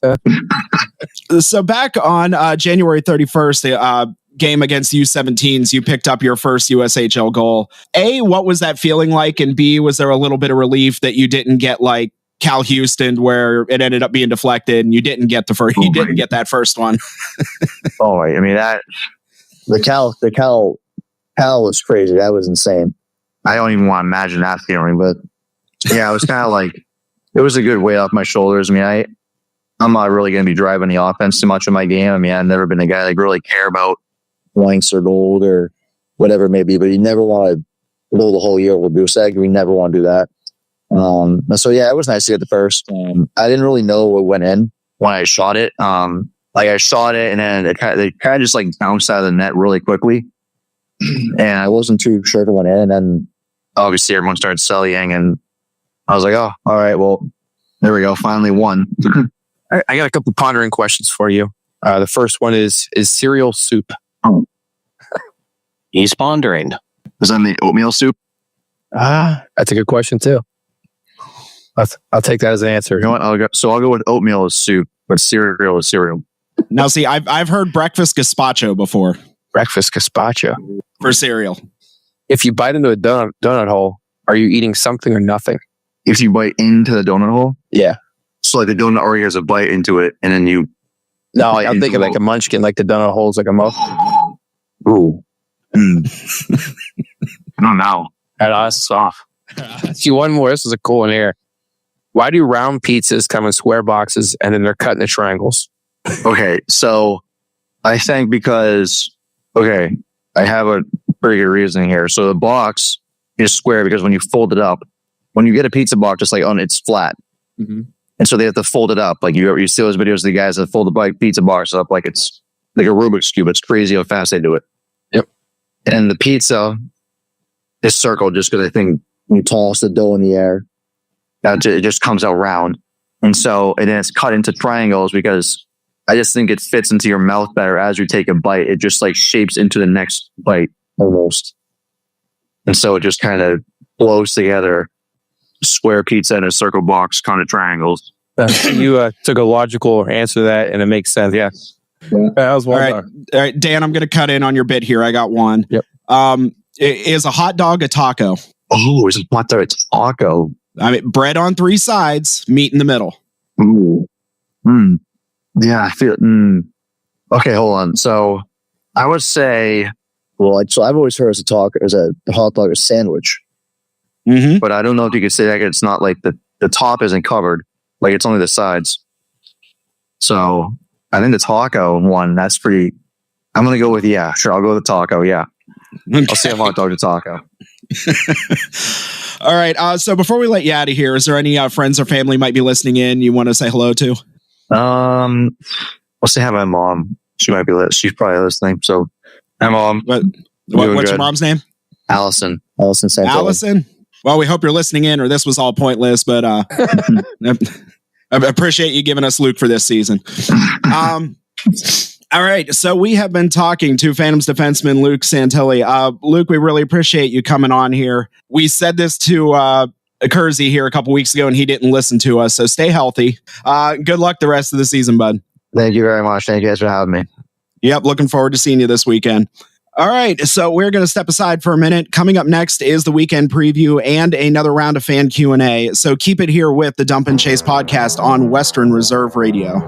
So back on January 31st, the game against U17s, you picked up your first USHL goal. A, what was that feeling like? And B, was there a little bit of relief that you didn't get like Cal Houston, where it ended up being deflected and you didn't get that first one? Oh, I mean that the Cal was crazy. That was insane. I don't even want to imagine that feeling, but yeah, it was kind of like it was a good weight off my shoulders. I mean, I'm not really going to be driving the offense too much in my game. I mean, I've never been a guy that really care about points or gold or whatever it may be, but you never want to blow the whole year with a goose egg. We never want to do that. So yeah, it was nice to get the first. I didn't really know what went in when I shot it. Like I shot it and then it kind of just like bounced out of the net really quickly. And I wasn't too sure if it went in. And then obviously everyone started selling and I was like, oh, all right, well, there we go. Finally won. I got a couple pondering questions for you. The first one is cereal soup? He's pondering. Is that the oatmeal soup? That's a good question too. I'll take that as an answer. You know what? I'll go with oatmeal as soup, but cereal is cereal. Now, see, I've heard breakfast gazpacho before. Breakfast gazpacho for cereal. If you bite into a donut hole, are you eating something or nothing? If you bite into the donut hole, yeah. So like the donut already has a bite into it, and then you. No, I'm thinking like a munchkin, like the donut hole's like a mouth. Ooh. I don't know. That's soft. See, one more. This is a cool one here. Why do round pizzas come in square boxes and then they're cut into triangles? Okay, so I think because I have a pretty good reasoning here. So the box is square because when you fold it up, when you get a pizza box, just like it's flat, and so they have to fold it up. Like you see those videos of the guys that fold the pizza box up like it's like a Rubik's cube. It's crazy how fast they do it. Yep. And the pizza is circled just because I think when you toss the dough in the air, it just comes out round. And then it's cut into triangles because I just think it fits into your mouth better as you take a bite. It just like shapes into the next bite almost. And so it just kind of blows together. Square pizza in a circle box, kind of triangles. You took a logical answer to that and it makes sense. Yeah. That was one. All right, Dan, I'm going to cut in on your bit here. I got one. Yep. Is a hot dog a taco? Oh, is a hot dog a taco? I mean, bread on three sides, meat in the middle. Ooh. Yeah, I feel. Okay, hold on. So I would say, so I've always heard as a hot dog a sandwich. Mm-hmm. But I don't know if you could say that it's not like the top isn't covered, like it's only the sides. So I think the taco one, that's pretty. I'm gonna go with sure. I'll go with the taco. Yeah, okay. I'll say a hot dog to taco. All right. So before we let you out of here, is there any friends or family might be listening in you want to say hello to? We'll say hi to my mom. She might be she's probably listening. So, hi mom. What's your mom's name? Allison. Allison Santelli. Allison. Well, we hope you're listening in, or this was all pointless. But I appreciate you giving us Luke for this season. All right, so we have been talking to Phantoms defenseman Luke Santelli. Luke, we really appreciate you coming on here. We said this to Kersey here a couple weeks ago, and he didn't listen to us, so stay healthy. Good luck the rest of the season, bud. Thank you very much. Thank you guys for having me. Yep, looking forward to seeing you this weekend. All right, so we're going to step aside for a minute. Coming up next is the weekend preview and another round of fan Q&A, so keep it here with the Dump and Chase podcast on Western Reserve Radio.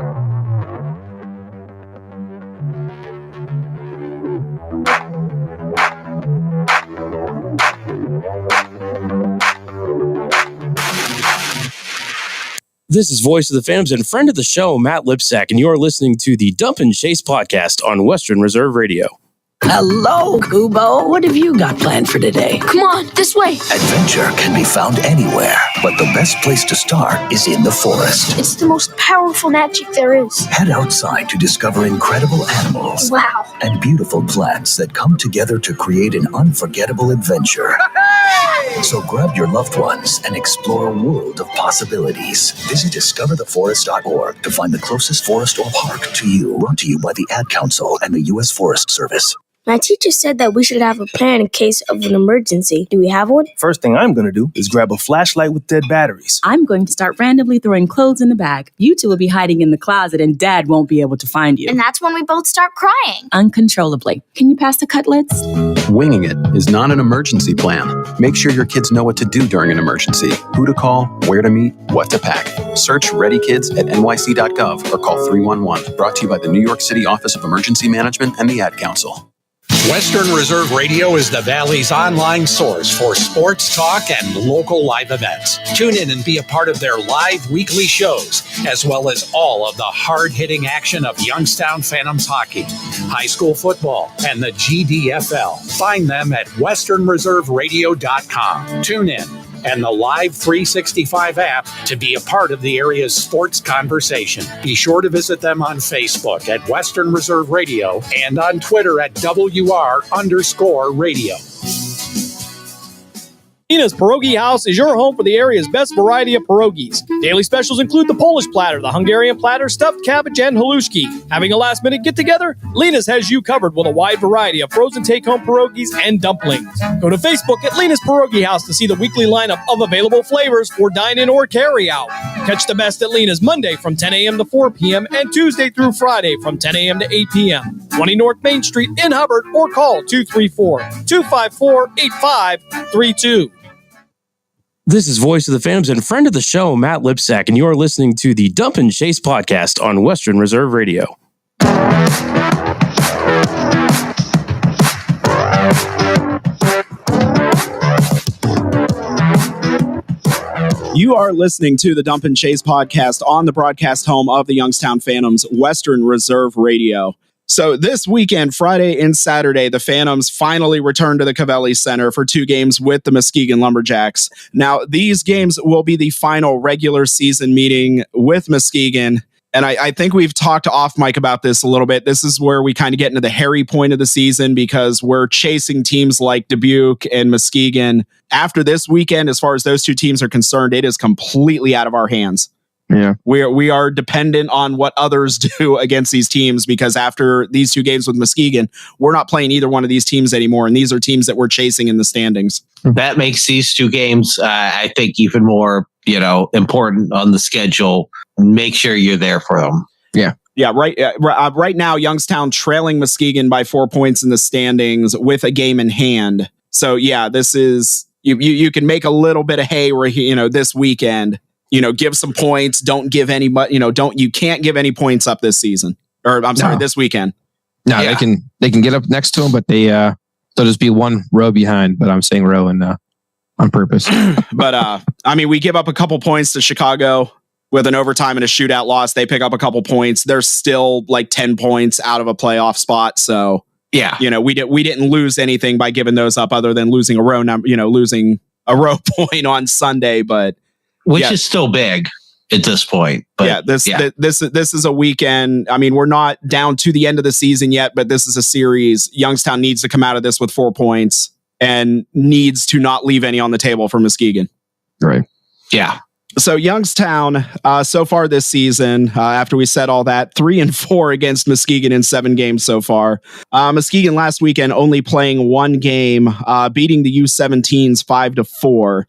This is Voice of the Phantoms and friend of the show, Matt Lipsack, and you're listening to the Dump and Chase podcast on Western Reserve Radio. Hello, Kubo. What have you got planned for today? Come on, this way. Adventure can be found anywhere, but the best place to start is in the forest. It's the most powerful magic there is. Head outside to discover incredible animals. Wow. And beautiful plants that come together to create an unforgettable adventure. So grab your loved ones and explore a world of possibilities. Visit discovertheforest.org to find the closest forest or park to you. Brought to you by the Ad Council and the U.S. Forest Service. My teacher said that we should have a plan in case of an emergency. Do we have one? First thing I'm going to do is grab a flashlight with dead batteries. I'm going to start randomly throwing clothes in the bag. You two will be hiding in the closet and Dad won't be able to find you. And that's when we both start crying. Uncontrollably. Can you pass the cutlets? Winging it is not an emergency plan. Make sure your kids know what to do during an emergency, who to call, where to meet, what to pack. Search Ready Kids at nyc.gov or call 311. Brought to you by the New York City Office of Emergency Management and the Ad Council. Western Reserve Radio is the Valley's online source for sports talk and local live events. Tune in and be a part of their live weekly shows, as well as all of the hard-hitting action of Youngstown Phantoms hockey, high school football, and the GDFL. Find them at westernreserveradio.com. Tune in and the Live 365 app to be a part of the area's sports conversation. Be sure to visit them on Facebook at Western Reserve Radio and on Twitter at WR_radio. Nina's Pierogi House is your home for the area's best variety of pierogies. Daily specials include the Polish platter, the Hungarian platter, stuffed cabbage, and halushki. Having a last-minute get-together? Lena's has you covered with a wide variety of frozen take-home pierogies and dumplings. Go to Facebook at Lena's Pierogi House to see the weekly lineup of available flavors for dine-in or carry-out. Catch the best at Lena's Monday from 10 a.m. to 4 p.m. and Tuesday through Friday from 10 a.m. to 8 p.m. 20 North Main Street in Hubbard or call 234-254-8532. This is Voice of the Phantoms and friend of the show, Matt Lipsack, and you're listening to the Dump and Chase podcast on Western Reserve Radio. You are listening to the Dump and Chase podcast on the broadcast home of the Youngstown Phantoms, Western Reserve Radio. So this weekend, Friday and Saturday, the Phantoms finally returned to the Covelli Center for 2 games with the Muskegon Lumberjacks. Now, these games will be the final regular season meeting with Muskegon. And I think we've talked off mic about this a little bit. This is where we kind of get into the hairy point of the season because we're chasing teams like Dubuque and Muskegon. After this weekend, as far as those 2 teams are concerned, it is completely out of our hands. Yeah, we are dependent on what others do against these teams because after these 2 games with Muskegon, we're not playing either one of these teams anymore. And these are teams that we're chasing in the standings. That makes these 2 games, I think, even more, important on the schedule. Make sure you're there for them. Yeah. Yeah, right now, Youngstown trailing Muskegon by 4 points in the standings with a game in hand. So, yeah, this is you can make a little bit of hay, this weekend. Give some points. Don't give any, you can't give any points up this season. Or I'm sorry, this weekend. No, yeah. they can get up next to them, but they'll just be 1 row behind. But I'm saying row and on purpose. But we give up a couple points to Chicago with an overtime and a shootout loss. They pick up a couple points. They're still like 10 points out of a playoff spot. So yeah, we didn't lose anything by giving those up other than losing a row number. Losing a row point on Sunday, but. Which is still big at this point. But this is a weekend. We're not down to the end of the season yet, but this is a series. Youngstown needs to come out of this with 4 points and needs to not leave any on the table for Muskegon. Right. Yeah. So Youngstown, so far this season, after we said all that, 3-4 against Muskegon in 7 games so far. Muskegon last weekend only playing 1 game, beating the U17s 5-4.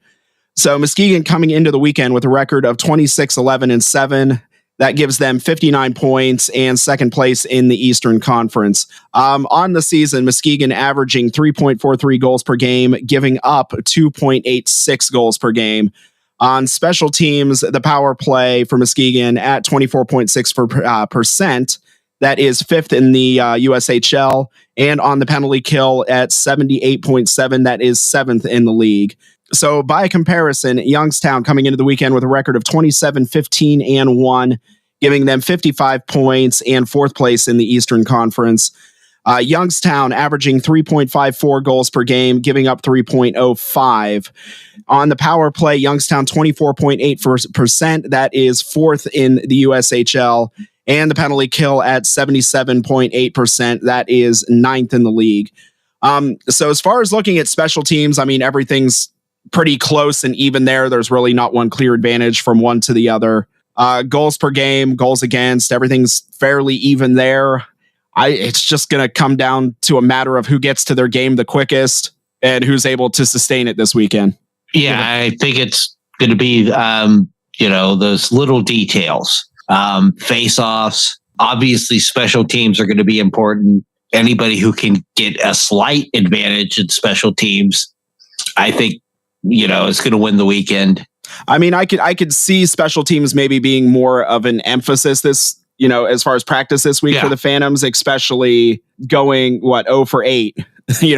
So Muskegon coming into the weekend with a record of 26-11-7. That gives them 59 points and second place in the Eastern Conference. On the season, Muskegon averaging 3.43 goals per game, giving up 2.86 goals per game. On special teams, the power play for Muskegon at 24.6%. That is 5th in the USHL. And on the penalty kill at 78.7%, that is 7th in the league. So by comparison, Youngstown coming into the weekend with a record of 27-15-1, giving them 55 points and 4th place in the Eastern Conference. Youngstown averaging 3.54 goals per game, giving up 3.05. On the power play, Youngstown 24.8%. That is 4th in the USHL. And the penalty kill at 77.8%. That is 9th in the league. So as far as looking at special teams, everything's pretty close and even there. There's really not one clear advantage from one to the other. Goals per game, goals against, everything's fairly even there. It's just going to come down to a matter of who gets to their game the quickest and who's able to sustain it this weekend. Yeah, I think it's going to be, those little details. Face-offs, obviously special teams are going to be important. Anybody who can get a slight advantage in special teams, I think, is going to win the weekend. I could see special teams maybe being more of an emphasis this as far as practice this week for the Phantoms, especially going 0 for 8,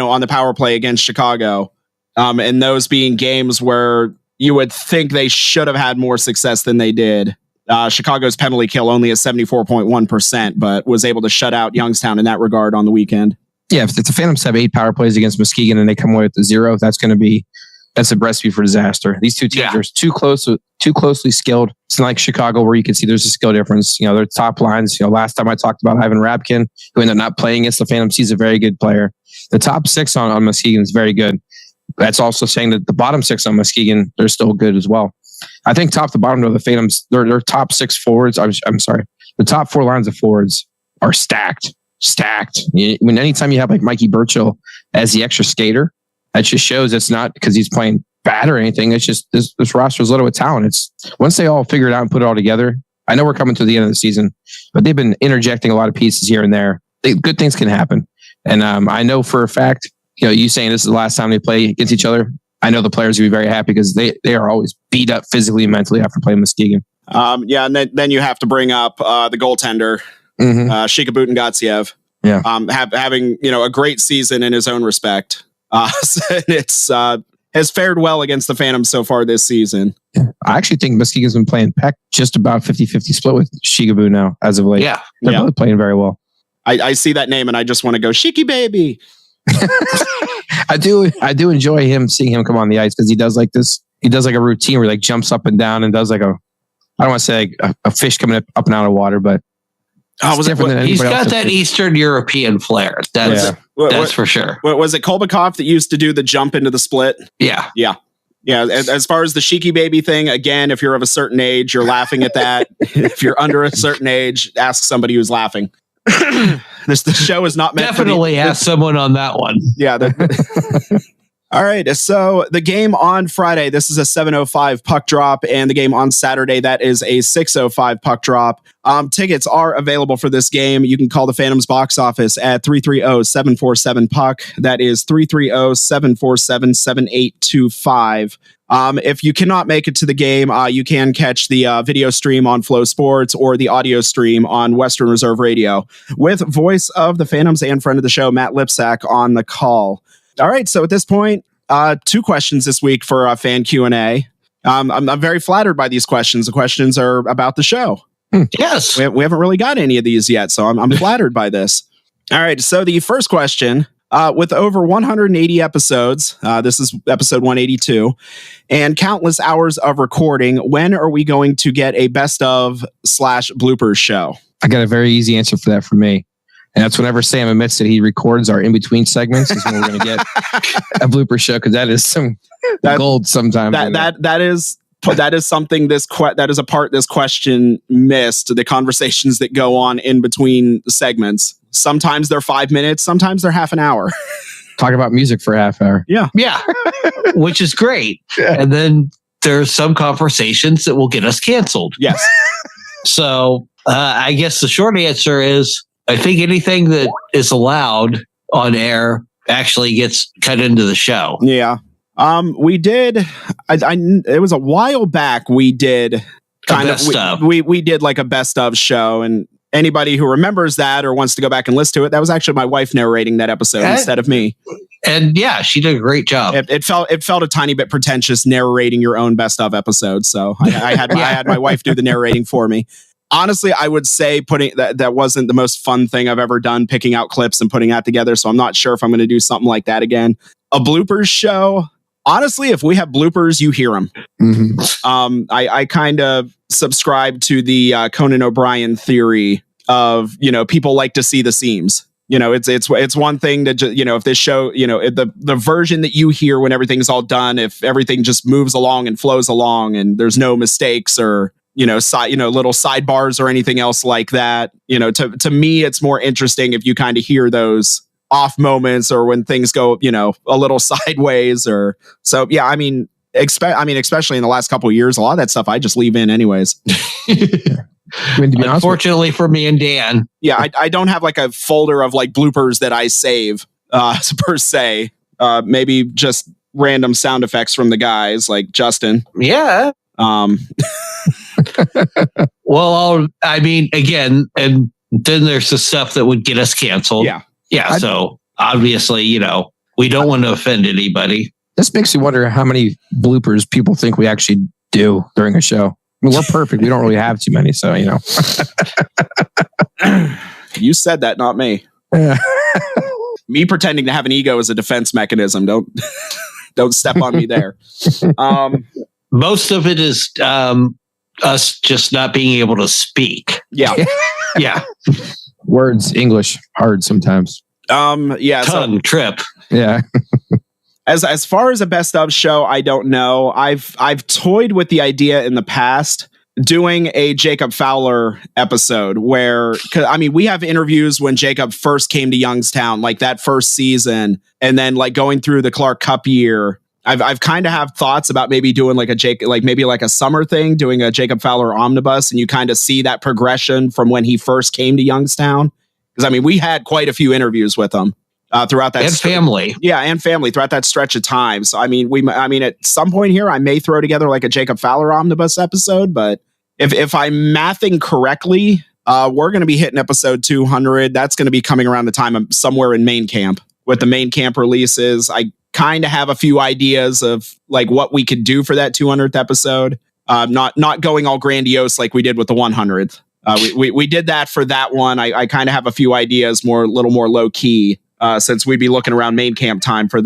on the power play against Chicago. And those being games where you would think they should have had more success than they did. Chicago's penalty kill only at 74.1%, but was able to shut out Youngstown in that regard on the weekend. Yeah, if the Phantoms have 8 power plays against Muskegon and they come away with the 0, that's a recipe for disaster. These two teams are too closely skilled. It's not like Chicago where you can see there's a skill difference. Their top lines, last time I talked about Ivan Rabkin, who ended up not playing against the Phantoms. He's a very good player. The top 6 on Muskegon is very good. That's also saying that the bottom 6 on Muskegon, they're still good as well. I think top to bottom of the Phantoms, their top 6 forwards, I'm sorry, the top 4 lines of forwards are stacked. When anytime you have like Mikey Burchill as the extra skater, that just shows it's not because he's playing bad or anything. It's just this roster is loaded with talent. It's once they all figure it out and put it all together. I know we're coming to the end of the season, but they've been interjecting a lot of pieces here and there. Good things can happen, and I know for a fact. You saying this is the last time they play against each other. I know the players will be very happy because they are always beat up physically and mentally after playing Muskegon. And then you have to bring up the goaltender, Shika Butengatsiev. Yeah, having a great season in his own respect. It's has fared well against the Phantoms so far this season. I actually think Muskegon's been playing Peck just about 50-50 split with Shikaboo now as of late. They're both playing very well. I see that name and I just want to go Shiki baby. I do enjoy seeing him come on the ice because he does like a routine where he jumps up and down and does I don't want to say a fish coming up and out of water, but he's got that Eastern European flair. That's for sure. Was it Kolbakov that used to do the jump into the split? Yeah. As far as the Shiki baby thing, again, if you're of a certain age, you're laughing at that. If you're under a certain age, ask somebody who's laughing. The show is not meant definitely ask someone on that one. Yeah. All right. So the game on Friday, this is a 7:05 puck drop, and the game on Saturday, that is a 6:05 puck drop. Tickets are available for this game. You can call the Phantoms box office at 330-747-PUCK. That is 330-747-7825. If you cannot make it to the game, you can catch the video stream on Flow Sports or the audio stream on Western Reserve Radio with voice of the Phantoms and friend of the show, Matt Lipsack, on the call. All right, so at this point, 2 questions this week for fan Q&A. I'm very flattered by these questions. The questions are about the show. Yes. We haven't really got any of these yet, so I'm flattered by this. All right, so the first question, with over 180 episodes, this is episode 182, and countless hours of recording, when are we going to get a best of / bloopers show? I got a very easy answer for that for me. And that's whenever Sam admits that he records our in-between segments is when we're going to get a blooper show, because that is some gold sometimes. That is something that is a part this question missed, the conversations that go on in between segments. Sometimes they're 5 minutes, sometimes they're half an hour. Talk about music for a half hour. Yeah. Which is great. Yeah. And then there's some conversations that will get us canceled. Yes. So I guess the short answer is, I think anything that is allowed on air actually gets cut into the show. Yeah. We did. It was a while back. We did we did like a best of show, and anybody who remembers that or wants to go back and listen to it, that was actually my wife narrating that episode instead of me. And yeah, she did a great job. It felt a tiny bit pretentious narrating your own best of episode, so I had my wife do the narrating for me. Honestly, I would say putting that wasn't the most fun thing I've ever done, picking out clips and putting that together. So I'm not sure if I'm going to do something like that again. A bloopers show. Honestly, if we have bloopers, you hear them. Mm-hmm. I kind of subscribe to the Conan O'Brien theory of, people like to see the seams. It's one thing to just, if this show, the version that you hear when everything's all done, if everything just moves along and flows along and there's no mistakes or little sidebars or anything else like that. To me, it's more interesting if you kind of hear those off moments or when things go, a little sideways or so. Yeah. Especially in the last couple of years, a lot of that stuff I just leave in anyways. Unfortunately for me and Dan. Yeah. I don't have like a folder of like bloopers that I save per se. Maybe just random sound effects from the guys like Justin. Yeah. Well, I mean, again, and then there's the stuff that would get us canceled. Yeah. So obviously, we don't want to offend anybody. This makes you wonder how many bloopers people think we actually do during a show. I mean, we're perfect. We don't really have too many, so You said that, not me. Me pretending to have an ego is a defense mechanism. Don't step on me there. Most of it is us just not being able to speak. Yeah. Yeah. Words, English, hard sometimes. Yeah. Tongue trip. Yeah. As far as a best of show, I don't know. I've toyed with the idea in the past doing a Jacob Fowler episode where, we have interviews when Jacob first came to Youngstown, like that first season, and then like going through the Clark Cup year. I've kind of have thoughts about maybe doing like a summer thing, doing a Jacob Fowler omnibus, and you kind of see that progression from when he first came to Youngstown. Because we had quite a few interviews with him throughout that family. Yeah, and family throughout that stretch of time. So at some point here, I may throw together like a Jacob Fowler omnibus episode. But if I'm mathing correctly, we're going to be hitting episode 200. That's going to be coming around the time of somewhere in main camp with the main camp releases. I kind of have a few ideas of like what we could do for that 200th episode. Not going all grandiose like we did with the 100th. We did that for that one. I kind of have a few ideas, a little more low key, since we'd be looking around main camp time for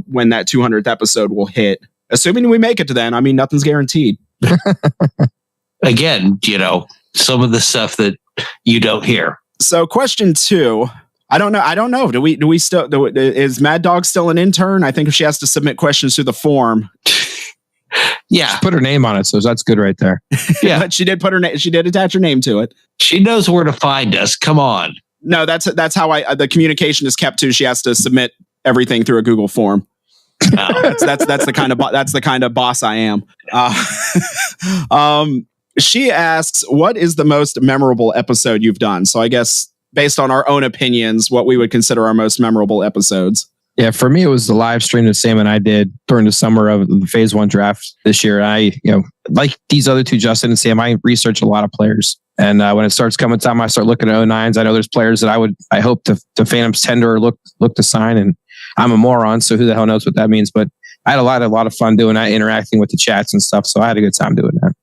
when that 200th episode will hit. Assuming we make it to then, nothing's guaranteed. Again, some of the stuff that you don't hear. So question 2. I don't know. Do we still? Is Mad Dog still an intern? I think if she has to submit questions through the form. Yeah, she put her name on it, so that's good right there. Yeah, but she did put her name. She did attach her name to it. She knows where to find us. Come on. No, that's how the communication is kept too. She has to submit everything through a Google form. Oh. That's the kind of boss I am. She asks, "What is the most memorable episode you've done?" So I guess, based on our own opinions, what we would consider our most memorable episodes. Yeah, for me, it was the live stream that Sam and I did during the summer of the Phase 1 draft this year. I, like these other two, Justin and Sam, I research a lot of players. And when it starts coming time, I start looking at 09s. I know there's players that I hope the Phantoms tender or look to sign. And I'm a moron, so who the hell knows what that means? But I had a lot of fun doing that, interacting with the chats and stuff. So I had a good time doing that.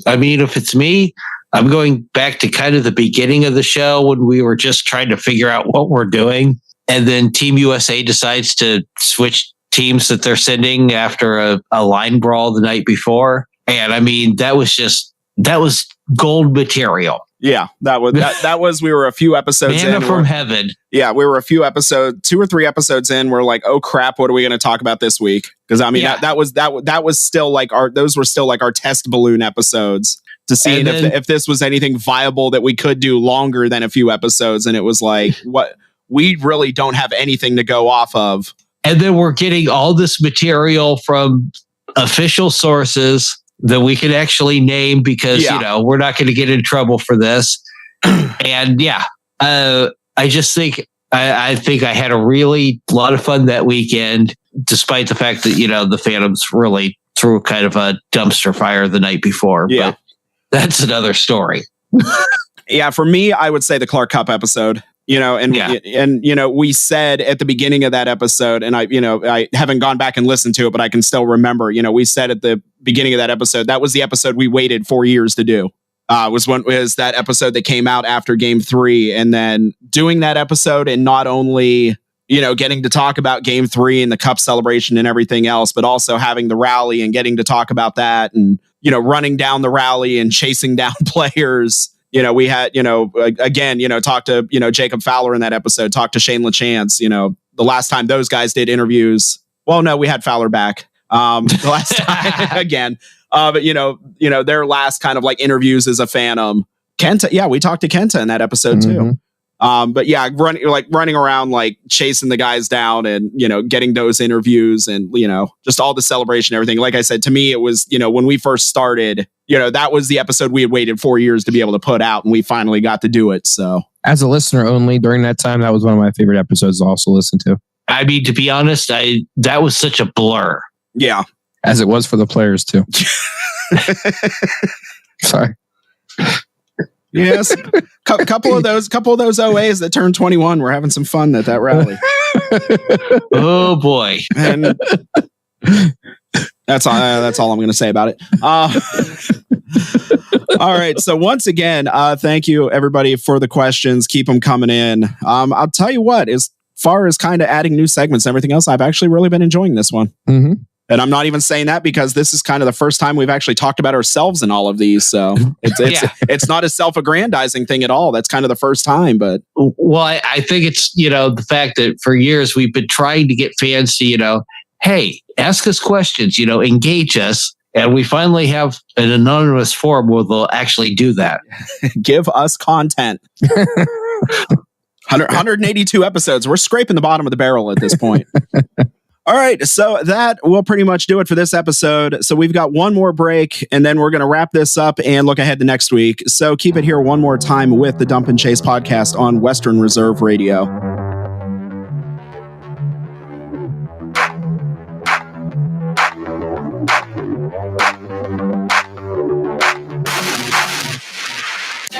If it's me, I'm going back to kind of the beginning of the show when we were just trying to figure out what we're doing. And then Team USA decides to switch teams that they're sending after a line brawl the night before. And that was gold material. Yeah, that was, we were a few episodes in. Manna from heaven. Yeah, we were a few episodes, 2 or 3 episodes in. We're like, oh crap, what are we going to talk about this week? Because that was still like those were still like our test balloon episodes to see if this was anything viable that we could do longer than a few episodes. And it was like, what? We really don't have anything to go off of. And then we're getting all this material from official sources that we can actually name because, we're not going to get in trouble for this. And I just think, I think I had a really lot of fun that weekend, despite the fact that, the Phantoms really threw kind of a dumpster fire the night before. Yeah. But that's another story. Yeah. For me, I would say the Clark Cup episode. We said at the beginning of that episode, and I haven't gone back and listened to it, but I can still remember, we said at the beginning of that episode, that was the episode we waited 4 years to do. Was that episode that came out after Game 3, and then doing that episode and not only, getting to talk about Game 3 and the Cup celebration and everything else, but also having the rally and getting to talk about that and, running down the rally and chasing down players. We had, again, talked to, Jacob Fowler in that episode, talked to Shane LaChance, the last time those guys did interviews. Well, no, we had Fowler back the last time again. But, their last kind of like interviews as a Phantom. Kenta. Yeah, we talked to Kenta in that episode too. But yeah, running around, like chasing the guys down and, getting those interviews and, just all the celebration, and everything. Like I said, to me, it was, when we first started, that was the episode we had waited 4 years to be able to put out, and we finally got to do it. So as a listener only during that time, that was one of my favorite episodes to also listen to. To be honest, that was such a blur. Yeah. As it was for the players too. Sorry. Yes, couple of those OAs that turned 21 were having some fun at that rally. Oh boy, and that's all I'm going to say about it. All right, so once again, thank you everybody for the questions. Keep them coming in. I'll tell you what, as far as kind of adding new segments and everything else, I've actually really been enjoying this one. Mm-hmm. And I'm not even saying that because this is kind of the first time we've actually talked about ourselves in all of these. So it's not a self-aggrandizing thing at all. That's kind of the first time. But well, I think it's, the fact that for years we've been trying to get fans to, hey, ask us questions, engage us. And we finally have an anonymous forum where they'll actually do that. Give us content. 182 episodes. We're scraping the bottom of the barrel at this point. All right, so that will pretty much do it for this episode. So we've got one more break, and then we're going to wrap this up and look ahead to next week. So keep it here one more time with the Dump and Chase podcast on Western Reserve Radio.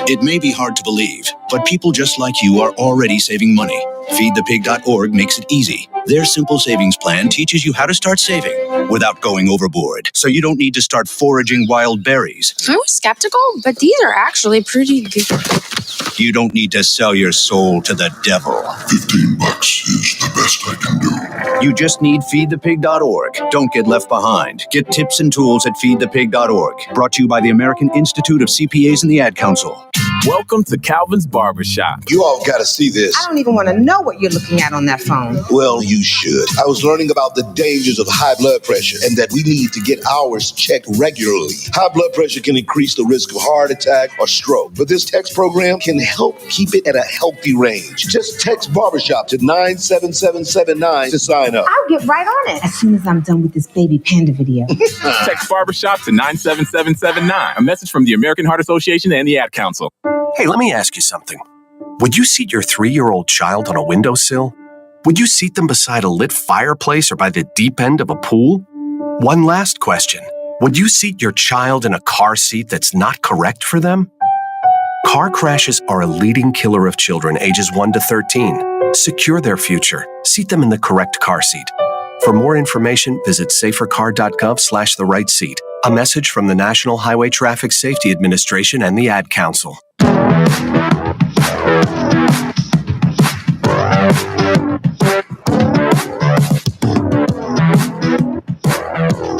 It may be hard to believe, but people just like you are already saving money. FeedThePig.org makes it easy. Their simple savings plan teaches you how to start saving without going overboard, so you don't need to start foraging wild berries. I was skeptical, but these are actually pretty good. You don't need to sell your soul to the devil. $15 is the best I can do. You just need FeedThePig.org. Don't get left behind. Get tips and tools at FeedThePig.org. Brought to you by the American Institute of CPAs and the Ad Council. Welcome to Calvin's Barbershop. You all got to see this. I don't even want to know what you're looking at on that phone. Well, you should. I was learning about the dangers of high blood pressure and that we need to get ours checked regularly. High blood pressure can increase the risk of heart attack or stroke, but this text program can help keep it at a healthy range. Just text Barbershop to 97779 to sign up. I'll get right on it as soon as I'm done with this baby panda video. Text Barbershop to 97779. A message from the American Heart Association and the Ad Council. Hey, let me ask you something. Would you seat your 3-year-old child on a windowsill? Would you seat them beside a lit fireplace or by the deep end of a pool? One last question. Would you seat your child in a car seat that's not correct for them? Car crashes are a leading killer of children ages 1 to 13. Secure their future. Seat them in the correct car seat. For more information, visit safercar.gov/the-right-seat. A message from the National Highway Traffic Safety Administration and the Ad Council.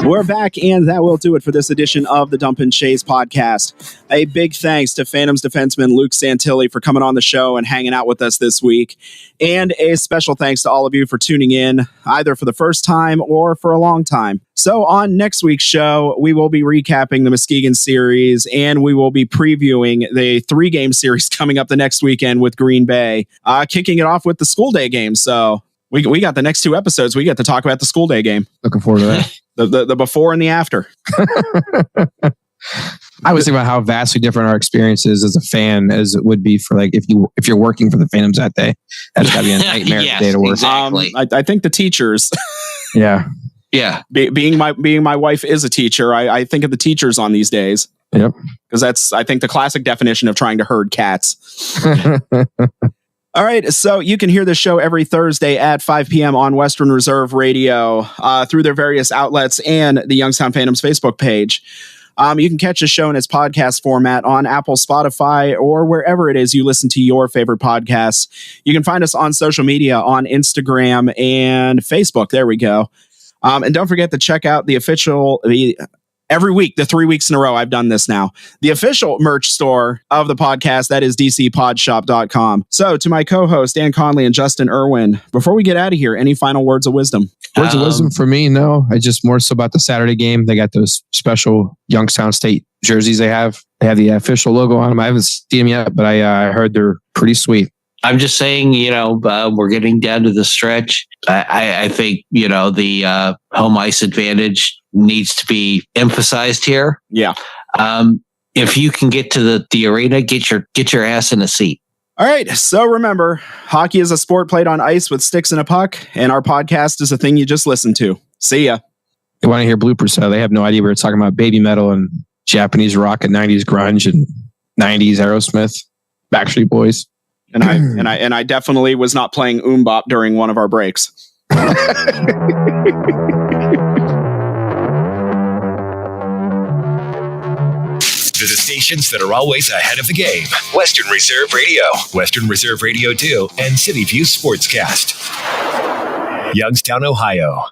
We're back, and that will do it for this edition of the Dump and Chase podcast. A big thanks to Phantoms defenseman Luke Santilli for coming on the show and hanging out with us this week. And a special thanks to all of you for tuning in, either for the first time or for a long time. So on next week's show, we will be recapping the Muskegon series, and we will be previewing the 3-game series coming up the next weekend with Green Bay, kicking it off with the school day game. So we got the next 2 episodes. We get to talk about the school day game. Looking forward to that. The before and the after. I was thinking about how vastly different our experience is as a fan as it would be for like if you're working for the Phantoms that day. That's gotta be a nightmare day to work. Exactly. I think the teachers. Yeah. Yeah. Being my wife is a teacher. I think of the teachers on these days. Yep. Because that's, I think, the classic definition of trying to herd cats. All right, so you can hear the show every Thursday at 5 p.m. on Western Reserve Radio through their various outlets and the Youngstown Phantoms Facebook page. You can catch the show in its podcast format on Apple, Spotify, or wherever it is you listen to your favorite podcasts. You can find us on social media on Instagram and Facebook. There we go. And don't forget to check out the official... Every week, the 3 weeks in a row, I've done this now. The official merch store of the podcast, that is dcpodshop.com. So to my co-host, Dan Conley and Justin Irwin, before we get out of here, any final words of wisdom? Words of wisdom for me? No, I just more so about the Saturday game. They got those special Youngstown State jerseys they have. They have the official logo on them. I haven't seen them yet, but I heard they're pretty sweet. I'm just saying, we're getting down to the stretch. I think, the home ice advantage needs to be emphasized here. Yeah. If you can get to the arena, get your ass in a seat. All right. So remember, hockey is a sport played on ice with sticks and a puck, and our podcast is a thing you just listen to. See ya. They want to hear bloopers, so they have no idea we were talking about baby metal and Japanese rock and 90s grunge and 90s Aerosmith, Backstreet Boys. And I definitely was not playing Bop during one of our breaks. To the stations that are always ahead of the game. Western Reserve Radio, Western Reserve Radio 2, and City View Sportscast. Youngstown, Ohio.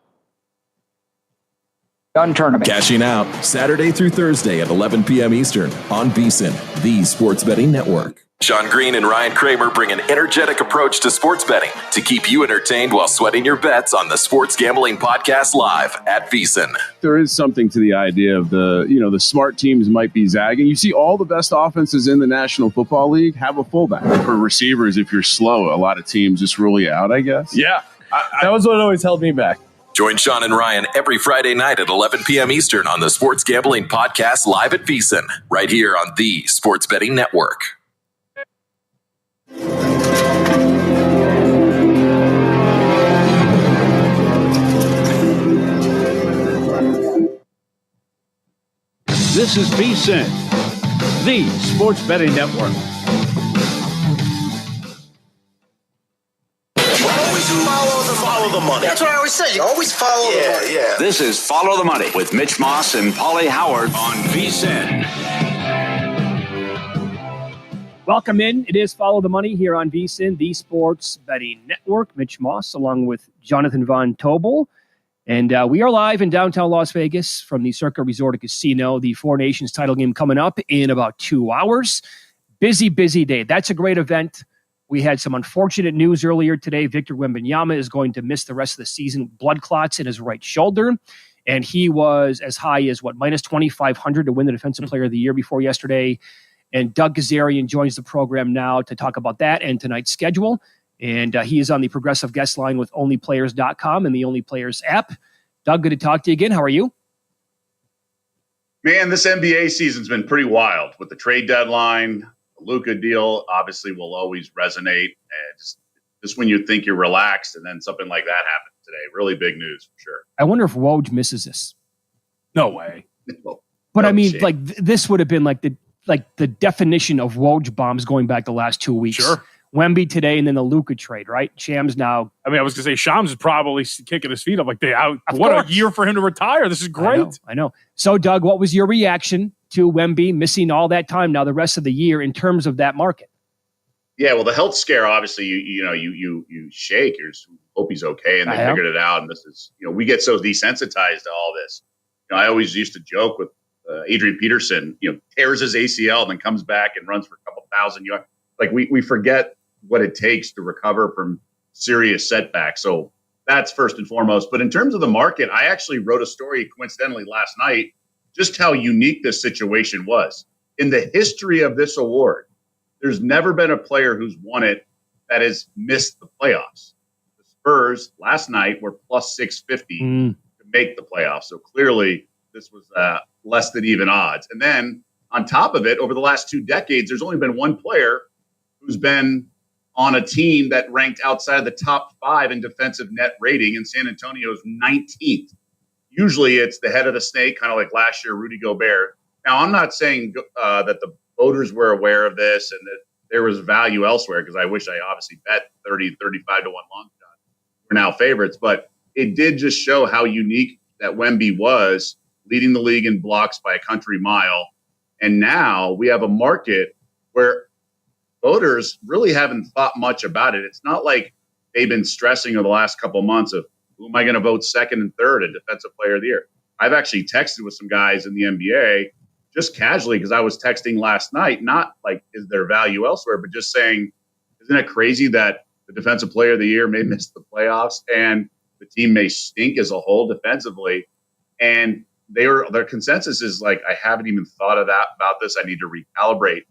Gun tournament. Cashing out Saturday through Thursday at 11 p.m. Eastern on VSiN, the sports betting network. Sean Green and Ryan Kramer bring an energetic approach to sports betting to keep you entertained while sweating your bets on the Sports Gambling Podcast live at VSiN. There is something to the idea of the smart teams might be zagging. You see all the best offenses in the National Football League have a fullback. For receivers, if you're slow, a lot of teams just rule you out, I guess. Yeah, that was what always held me back. Join Sean and Ryan every Friday night at 11 p.m. Eastern on the Sports Gambling Podcast live at VSiN, right here on the Sports Betting Network. This is VSiN, the Sports Betting Network. Follow the money. That's what I always say. You always follow the money. Yeah. This is Follow the Money with Mitch Moss and Paulie Howard on VSiN. Welcome in. It is Follow the Money here on VSiN, the Sports Betting Network. Mitch Moss along with Jonathan Von Tobel. And we are live in downtown Las Vegas from the Circa Resort and Casino. The Four Nations title game coming up in about 2 hours. Busy day. That's a great event. We had some unfortunate news earlier today. Victor Wembanyama is going to miss the rest of the season. Blood clots in his right shoulder. And he was as high as, minus 2,500 to win the Defensive Player of the Year before yesterday. And Doug Gazarian joins the program now to talk about that and tonight's schedule. And he is on the Progressive Guest Line with OnlyPlayers.com and the Only Players app. Doug, good to talk to you again. How are you? Man, this NBA season's been pretty wild with the trade deadline. The Luka deal obviously will always resonate. And just when you think you're relaxed and then something like that happens today. Really big news for sure. I wonder if Woj misses this. No way. But I mean, this would have been the definition of Woj bombs going back the last 2 weeks. Sure. Wemby today and then the Luka trade, right? Shams now. I mean, I was going to say Shams is probably kicking his feet up. What a year for him to retire. This is great. I know. So, Doug, what was your reaction to Wemby missing all that time now the rest of the year in terms of that market? Yeah, well, the health scare, obviously, you shake. You hope he's okay, and they figured it out. And this is, we get so desensitized to all this. I always used to joke with Adrian Peterson, tears his ACL and then comes back and runs for a couple thousand yards. We forget what it takes to recover from serious setbacks. So that's first and foremost. But in terms of the market, I actually wrote a story coincidentally last night, just how unique this situation was. In the history of this award, there's never been a player who's won it that has missed the playoffs. The Spurs last night were plus 650 to make the playoffs. So clearly this was less than even odds. And then on top of it, over the last 2 decades, there's only been one player who's been on a team that ranked outside of the top 5 in defensive net rating, and San Antonio's 19th. Usually it's the head of the snake, kind of like last year, Rudy Gobert. Now, I'm not saying that the voters were aware of this and that there was value elsewhere, because I wish I obviously bet 30, 35 to 1 long shot. We're now favorites, but it did just show how unique that Wemby was, leading the league in blocks by a country mile. And now we have a market where voters really haven't thought much about it. It's not like they've been stressing over the last couple of months of who am I going to vote second and third in Defensive Player of the Year. I've actually texted with some guys in the NBA just casually because I was texting last night, not like is there value elsewhere, but just saying, isn't it crazy that the Defensive Player of the Year may miss the playoffs and the team may stink as a whole defensively? And their consensus is I haven't even thought of that about this. I need to recalibrate.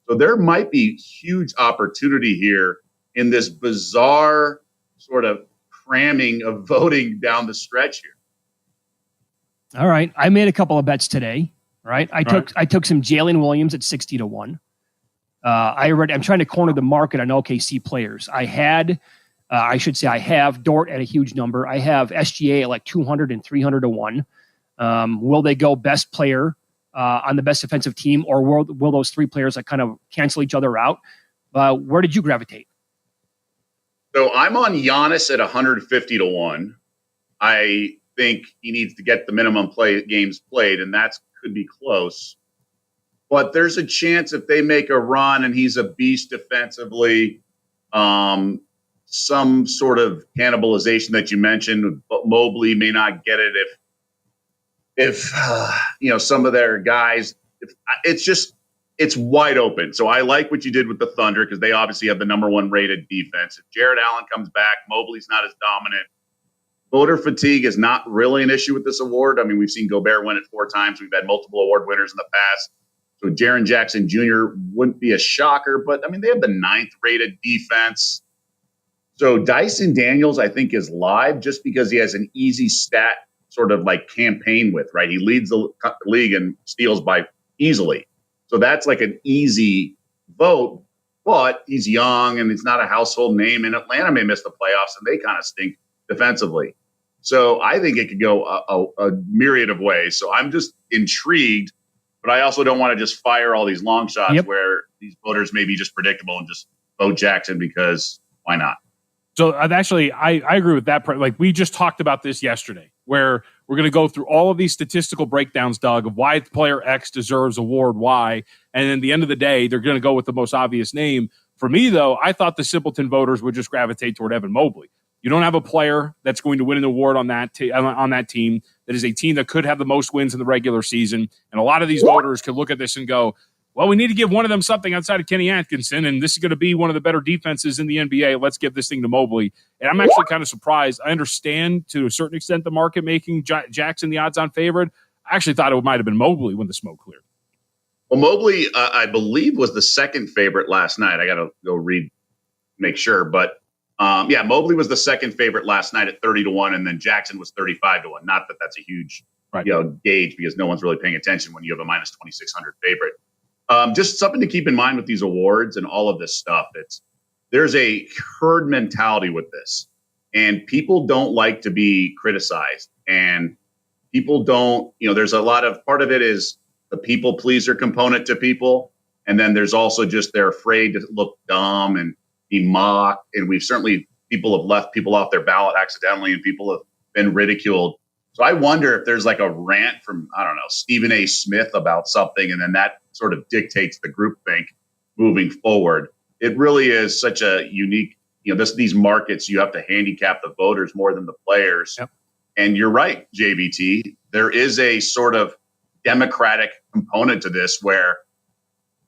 So there might be huge opportunity here in this bizarre sort of cramming of voting down the stretch here. All right. I made a couple of bets today, right? I took some Jalen Williams at 60 to 1. I'm trying to corner the market on OKC players. I have Dort at a huge number. I have SGA at 200 and 300 to 1. Will they go best player on the best defensive team, or will those three players kind of cancel each other out? Where did you gravitate? So I'm on Giannis at 150 to 1. I think he needs to get the minimum games played, and that could be close. But there's a chance if they make a run and he's a beast defensively, some sort of cannibalization that you mentioned, but Mobley may not get it if some of their guys. It's wide open. So I like what you did with the Thunder because they obviously have the number 1 rated defense. If Jared Allen comes back, Mobley's not as dominant. Voter fatigue is not really an issue with this award. I mean, we've seen Gobert win it 4 times. We've had multiple award winners in the past. So Jaren Jackson Jr. wouldn't be a shocker, but I mean, they have the 9th rated defense. So Dyson Daniels, I think, is live just because he has an easy stat sort of like campaign with, right? He leads the league in steals by easily. So that's like an easy vote, but he's young and he's not a household name. And Atlanta may miss the playoffs and they kind of stink defensively. So I think it could go a myriad of ways. So I'm just intrigued. But I also don't want to just fire all these long shots where these voters may be just predictable and just vote Jackson because why not? So I agree with that. Like we just talked about this yesterday, where we're going to go through all of these statistical breakdowns, Doug, of why player X deserves award Y. And at the end of the day, they're going to go with the most obvious name. For me, though, I thought the simpleton voters would just gravitate toward Evan Mobley. You don't have a player that's going to win an award on that team. That is a team that could have the most wins in the regular season. And a lot of these voters could look at this and go, well, we need to give one of them something outside of Kenny Atkinson, and this is going to be one of the better defenses in the NBA. Let's give this thing to Mobley. And I'm actually kind of surprised. I understand to a certain extent the market making Jackson the odds-on favorite. I actually thought it might have been Mobley when the smoke cleared. Well, Mobley, I believe, was the second favorite last night. I got to go make sure. But, Mobley was the second favorite last night at 30 to 1, and then Jackson was 35 to 1. Not that that's a huge gauge because no one's really paying attention when you have a minus 2,600 favorite. Just something to keep in mind with these awards and all of this stuff. There's a herd mentality with this, and people don't like to be criticized, and people don't, there's a lot of part of it is the people pleaser component to people. And then there's also just, they're afraid to look dumb and be mocked. And people have left people off their ballot accidentally and people have been ridiculed. So I wonder if there's like a rant from, I don't know, Stephen A. Smith about something, and then that sort of dictates the groupthink moving forward. It really is such a unique, these markets, you have to handicap the voters more than the players. Yep. And you're right, JVT. There is a sort of democratic component to this where,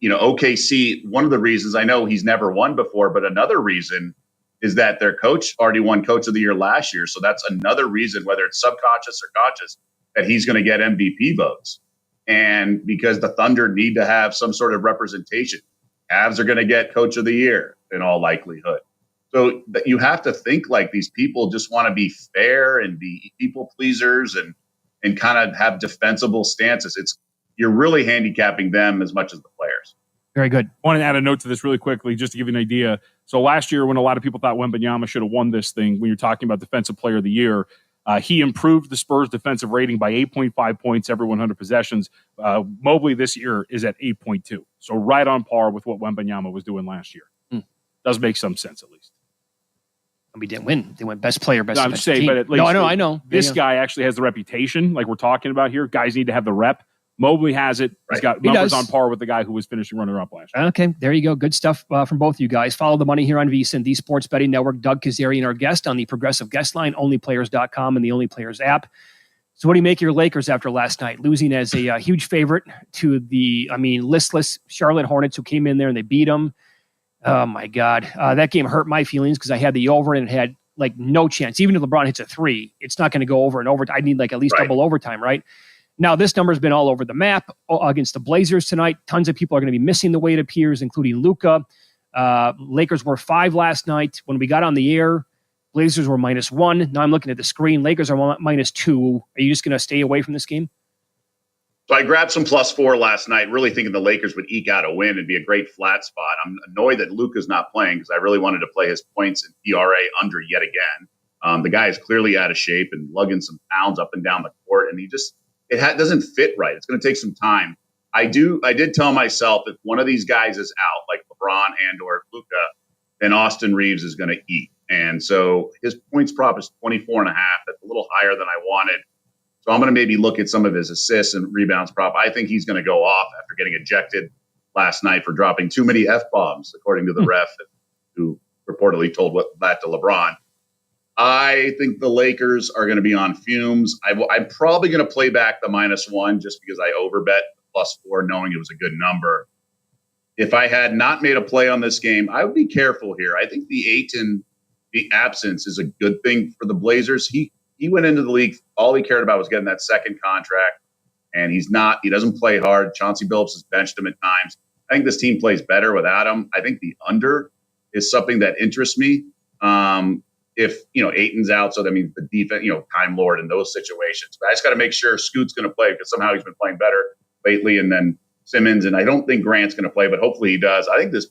OKC, one of the reasons, I know he's never won before, but another reason is that their coach already won Coach of the Year last year. So that's another reason, whether it's subconscious or conscious, that he's going to get MVP votes. And because the Thunder need to have some sort of representation, Cavs are going to get Coach of the Year in all likelihood. So you have to think like these people just want to be fair and be people pleasers and kind of have defensible stances. You're really handicapping them as much as the players. Very good. I want to add a note to this really quickly, just to give you an idea. So last year, when a lot of people thought Wembanyama should have won this thing, when you're talking about Defensive Player of the Year, he improved the Spurs' defensive rating by 8.5 points every 100 possessions. Mobley this year is at 8.2. So right on par with what Wembanyama was doing last year. Does make some sense, at least. We didn't win. They went best player, best. No, I'm just saying, but at least I know. This guy actually has the reputation, like we're talking about here. Guys need to have the rep. Mobley has it. He's got numbers on par with the guy who was finishing runner-up last year. Okay, there you go. Good stuff from both of you guys. Follow the money here on VSiN, the Sports Betting Network. Doug Kazarian, our guest on the Progressive Guest Line, onlyplayers.com and the Only Players app. So what do you make of your Lakers after last night, losing as a huge favorite to the, listless Charlotte Hornets who came in there and they beat them? Oh, my God. That game hurt my feelings because I had the over and it had no chance. Even if LeBron hits a three, it's not going to go over and over. I need at least double overtime, right? Now, this number's been all over the map against the Blazers tonight. Tons of people are going to be missing the way it appears, including Luka. Lakers were 5 last night. When we got on the air, Blazers were -1. Now I'm looking at the screen. Lakers are -2. Are you just going to stay away from this game? So I grabbed some +4 last night, really thinking the Lakers would eke out a win and be a great flat spot. I'm annoyed that Luka's not playing because I really wanted to play his points and ERA under yet again. The guy is clearly out of shape and lugging some pounds up and down the court, and doesn't fit right. It's going to take some time. I did tell myself if one of these guys is out, like LeBron and or Luka, then Austin Reeves is going to eat. And so his points prop is 24.5. That's a little higher than I wanted. So I'm going to maybe look at some of his assists and rebounds prop. I think he's going to go off after getting ejected last night for dropping too many F-bombs, according to the ref who reportedly told that to LeBron. I think the Lakers are going to be on fumes. I'm probably going to play back the -1 just because I overbet +4 knowing it was a good number. If I had not made a play on this game, I would be careful here. I think the Ayton, the absence is a good thing for the Blazers. He went into the league, all he cared about was getting that second contract, and he doesn't play hard. Chauncey Billups has benched him at times. I think this team plays better without him. I think the under is something that interests me. If Ayton's out, so that means the defense, Time Lord in those situations. But I just got to make sure Scoot's going to play because somehow he's been playing better lately, and then Simmons, and I don't think Grant's going to play, but hopefully he does. I think this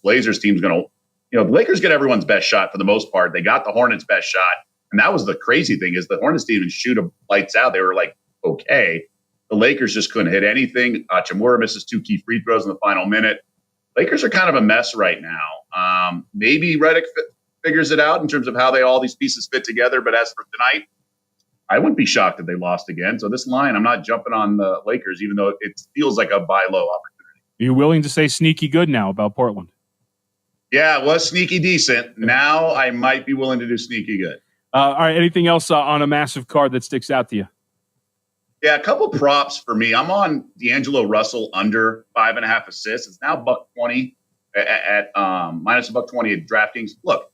Blazers team's going to, the Lakers get everyone's best shot for the most part. They got the Hornets' best shot, and that was the crazy thing is the Hornets didn't even shoot them lights out. They were like okay. The Lakers just couldn't hit anything. Hachimura misses 2 key free throws in the final minute. Lakers are kind of a mess right now. Maybe Redick figures it out in terms of how all these pieces fit together. But as for tonight, I wouldn't be shocked if they lost again. So this line, I'm not jumping on the Lakers, even though it feels like a buy low opportunity. Are you willing to say sneaky good now about Portland? Yeah, it was sneaky decent. Now I might be willing to do sneaky good. All right. Anything else on a massive card that sticks out to you? Yeah, a couple props for me. I'm on D'Angelo Russell under 5.5 assists. It's now $120 at -$120 at DraftKings. Look,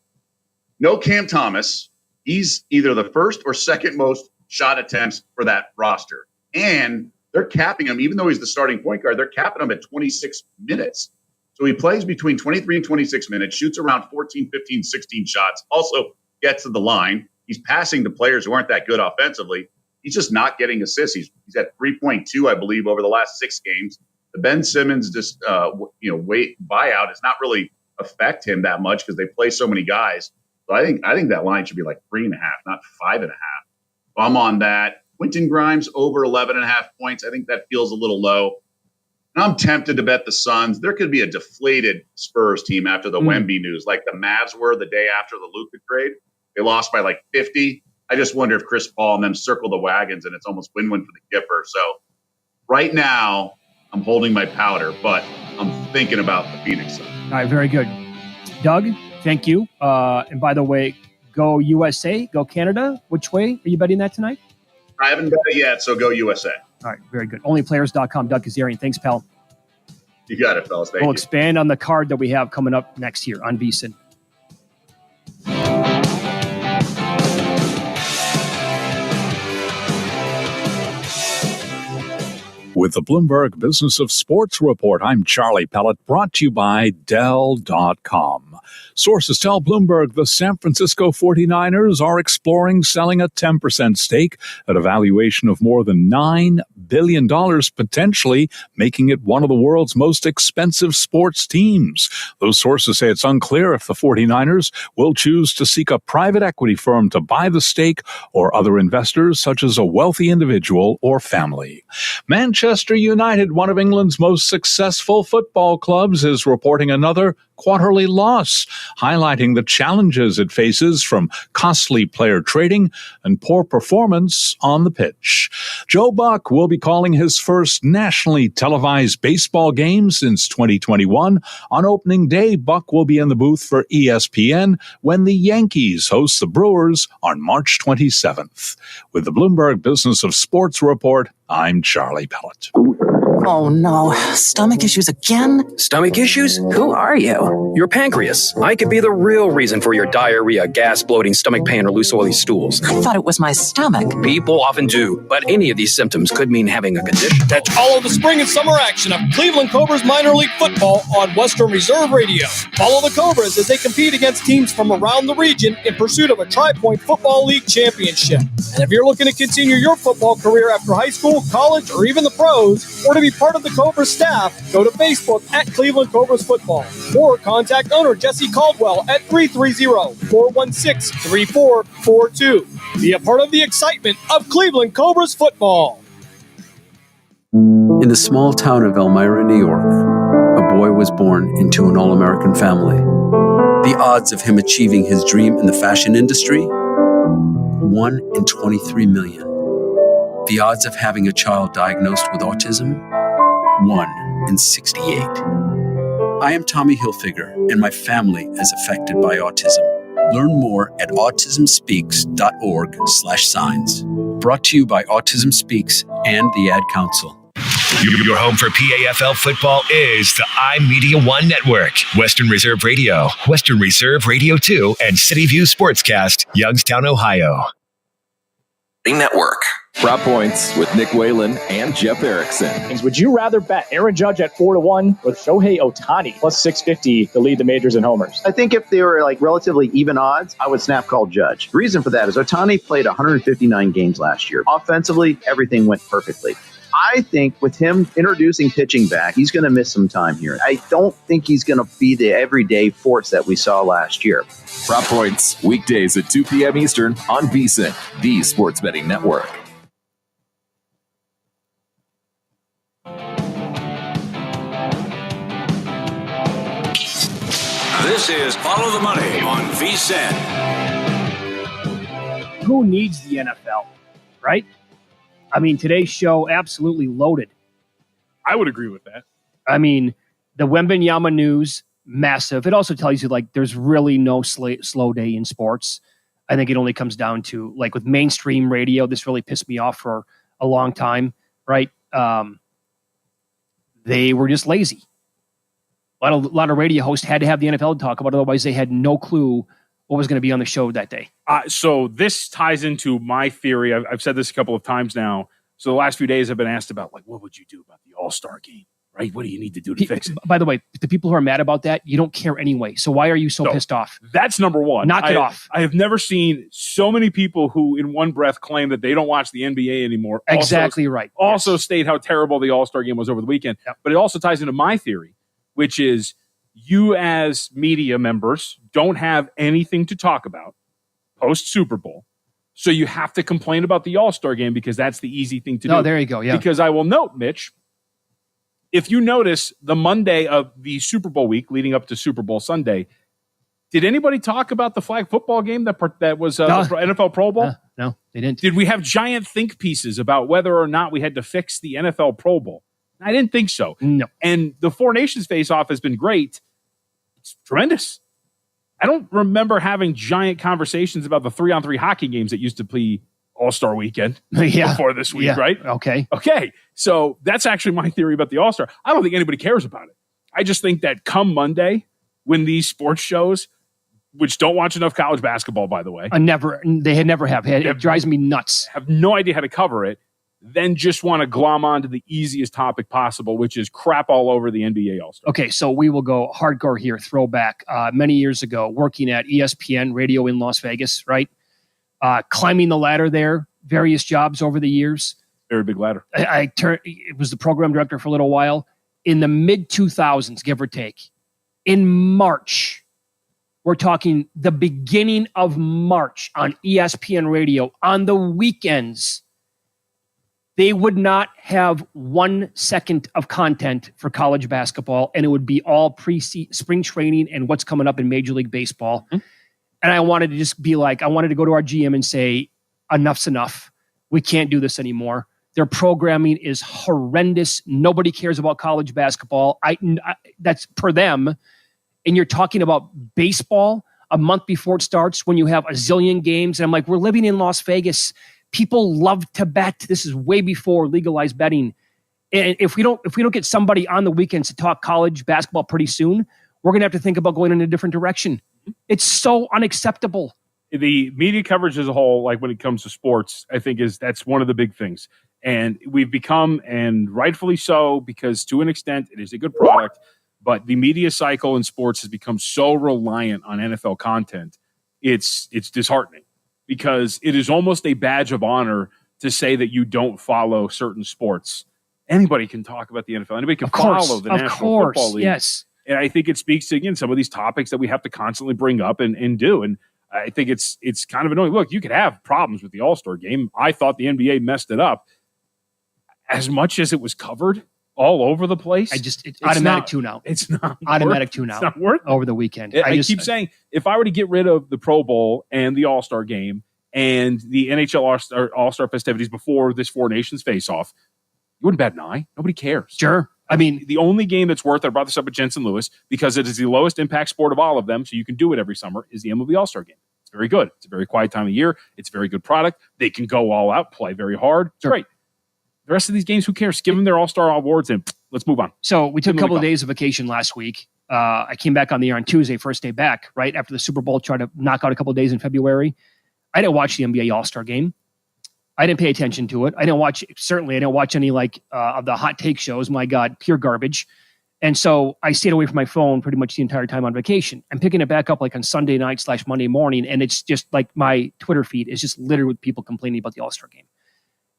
no Cam Thomas. He's either the first or second most shot attempts for that roster. And they're capping him, even though he's the starting point guard, they're capping him at 26 minutes. So he plays between 23 and 26 minutes, shoots around 14, 15, 16 shots, also gets to the line. He's passing to players who aren't that good offensively. He's just not getting assists. He's at 3.2, I believe, over the last 6 games. The Ben Simmons buyout does not really affect him that much because they play so many guys. So I think that line should be like 3.5, not 5.5. So I'm on that. Quentin Grimes over 11.5 points. I think that feels a little low. And I'm tempted to bet the Suns. There could be a deflated Spurs team after the Wemby news, like the Mavs were the day after the Luka trade. They lost by like 50. I just wonder if Chris Paul and them circle the wagons and it's almost win-win for the Gipper. So right now, I'm holding my powder, but I'm thinking about the Phoenix Suns. All right, very good. Doug, thank you. And by the way, go USA, go Canada. Which way are you betting that tonight? I haven't bet it yet, so go USA. All right, very good. Onlyplayers.com. Doug Kazarian. Thanks, pal. You got it, fellas. Thank we'll you. Expand on the card that we have coming up next year on VSiN. With the Bloomberg Business of Sports Report, I'm Charlie Pellett, brought to you by Dell.com. Sources tell Bloomberg the San Francisco 49ers are exploring selling a 10% stake at a valuation of more than $9 billion, potentially making it one of the world's most expensive sports teams. Those sources say it's unclear if the 49ers will choose to seek a private equity firm to buy the stake or other investors such as a wealthy individual or family. Manchester United, one of England's most successful football clubs, is reporting another quarterly loss, highlighting the challenges it faces from costly player trading and poor performance on the pitch. Joe Buck will be calling his first nationally televised baseball game since 2021. On opening day, Buck will be in the booth for ESPN when the Yankees host the Brewers on March 27th. With the Bloomberg Business of Sports Report, I'm Charlie Pellett. Oh no, stomach issues again? Stomach issues? Who are you? Your pancreas. I could be the real reason for your diarrhea, gas, bloating, stomach pain, or loose oily stools. I thought it was my stomach. People often do, but any of these symptoms could mean having a condition. Catch all of the spring and summer action of Cleveland Cobras minor league football on Western Reserve Radio. Follow the Cobras as they compete against teams from around the region in pursuit of a Tri-Point Football League championship. And if you're looking to continue your football career after high school, college, or even the pros, or to be part of the Cobras staff, go to Facebook at Cleveland Cobras Football or contact owner Jesse Caldwell at 330-416-3442. Be a part of the excitement of Cleveland Cobras football. In the small town of Elmira, New York, a boy was born into an all-American family. The odds of him achieving his dream in the fashion industry? 1 in 23 million. The odds of having a child diagnosed with autism? 1 in 68. I am Tommy Hilfiger, and my family is affected by autism. Learn more at autismspeaks.org/signs. Brought to you by Autism Speaks and the Ad Council. Your home for PAFL football is the iMedia One Network, Western Reserve Radio, Western Reserve Radio 2, and City View Sportscast, Youngstown, Ohio. Network. Prop Points with Nick Whalen and Jeff Erickson. Would you rather bet Aaron Judge at 4-1 or Shohei Ohtani plus 650 to lead the majors in homers? I think if they were like relatively even odds, I would snap call Judge. The reason for that is Ohtani played 159 games last year. Offensively, everything went perfectly. I think with him introducing pitching back, he's going to miss some time here. I don't think he's going to be the everyday force that we saw last year. Prop Points, weekdays at 2 p.m. Eastern on VSiN, the sports betting network. This is Follow the Money on VSiN. Who needs the NFL, right? I mean, today's show absolutely loaded. I would agree with that. I mean, the Wembanyama news, massive. It also tells you, like, there's really no slow day in sports. I think it only comes down to, like, with mainstream radio, this really pissed me off for a long time, right? They were just lazy. A lot of radio hosts had to have the NFL to talk about, otherwise they had no clue what was going to be on the show that day. So this ties into my theory. I've said this a couple of times now. So the last few days I've been asked about, like, what would you do about the All-Star game, right? What do you need to do to fix it? By the way, the people who are mad about that, you don't care anyway. So why are you so pissed off? That's number one. Knock it off. I have never seen so many people who in one breath claim that they don't watch the NBA anymore. Exactly right. Also state how terrible the All-Star game was over the weekend. Yep. But it also ties into my theory, which is you as media members don't have anything to talk about post Super Bowl. So you have to complain about the All-Star game because that's the easy thing to do. Oh, there you go. Yeah. Because I will note, Mitch, if you notice the Monday of the Super Bowl week leading up to Super Bowl Sunday, did anybody talk about the flag football game that was NFL Pro Bowl? No, they didn't. Did we have giant think pieces about whether or not we had to fix the NFL Pro Bowl? I didn't think so. No. And the Four Nations face-off has been great. It's tremendous. I don't remember having giant conversations about the 3-on-3 hockey games that used to play All-Star Weekend before this week, right? Okay. So that's actually my theory about the All-Star. I don't think anybody cares about it. I just think that come Monday, when these sports shows, which don't watch enough college basketball, by the way. They never have. It drives me nuts. Have no idea how to cover it. Then just want to glom onto the easiest topic possible, which is crap all over the NBA All-Star. Okay, so we will go hardcore here, throwback. Many years ago, working at ESPN Radio in Las Vegas, right? Climbing the ladder there, various jobs over the years. Very big ladder. It was the program director for a little while. In the mid-2000s, give or take, in March, we're talking the beginning of March on ESPN Radio, on the weekends, they would not have 1 second of content for college basketball, and it would be all spring training and what's coming up in Major League Baseball. Mm-hmm. And I wanted to just be like, I wanted to go to our GM and say, enough's enough. We can't do this anymore. Their programming is horrendous. Nobody cares about college basketball. That's per them. And you're talking about baseball a month before it starts when you have a zillion games. And I'm like, we're living in Las Vegas. People love to bet. This is way before legalized betting. And if we don't get somebody on the weekends to talk college basketball pretty soon, we're going to have to think about going in a different direction. It's so unacceptable. The media coverage as a whole, like when it comes to sports, I think that's one of the big things. And we've become, and rightfully so, because to an extent it is a good product, but the media cycle in sports has become so reliant on NFL content. It's disheartening. Because it is almost a badge of honor to say that you don't follow certain sports. Anybody can talk about the NFL. Anybody can follow the National Football League. Yes. And I think it speaks to, again, some of these topics that we have to constantly bring up and do. And I think it's kind of annoying. Look, you could have problems with the All-Star game. I thought the NBA messed it up. as much as it was covered all over the place, it's automatic tune out. It's not automatic tune out. It's not worth over the weekend. I keep saying, if I were to get rid of the Pro Bowl and the All-Star game and the NHL All-Star festivities before this Four Nations face-off, you wouldn't bat an eye. Nobody cares. Sure. I mean, the only game that's worth it, I brought this up with Jensen Lewis, because it is the lowest impact sport of all of them, so you can do it every summer, is the MLB All-Star game. It's very good. It's a very quiet time of year. It's a very good product. They can go all out, play very hard. It's great. The rest of these games, who cares? Give them their All-Star awards and let's move on. So we took a couple of days of vacation last week. I came back on the air on Tuesday, first day back, right after the Super Bowl, tried to knock out a couple of days in February. I didn't watch the NBA All-Star game. I didn't pay attention to it. I didn't watch any of the hot take shows. My God, pure garbage. And so I stayed away from my phone pretty much the entire time on vacation. I'm picking it back up like on Sunday night / Monday morning. And it's just like my Twitter feed is just littered with people complaining about the All-Star game.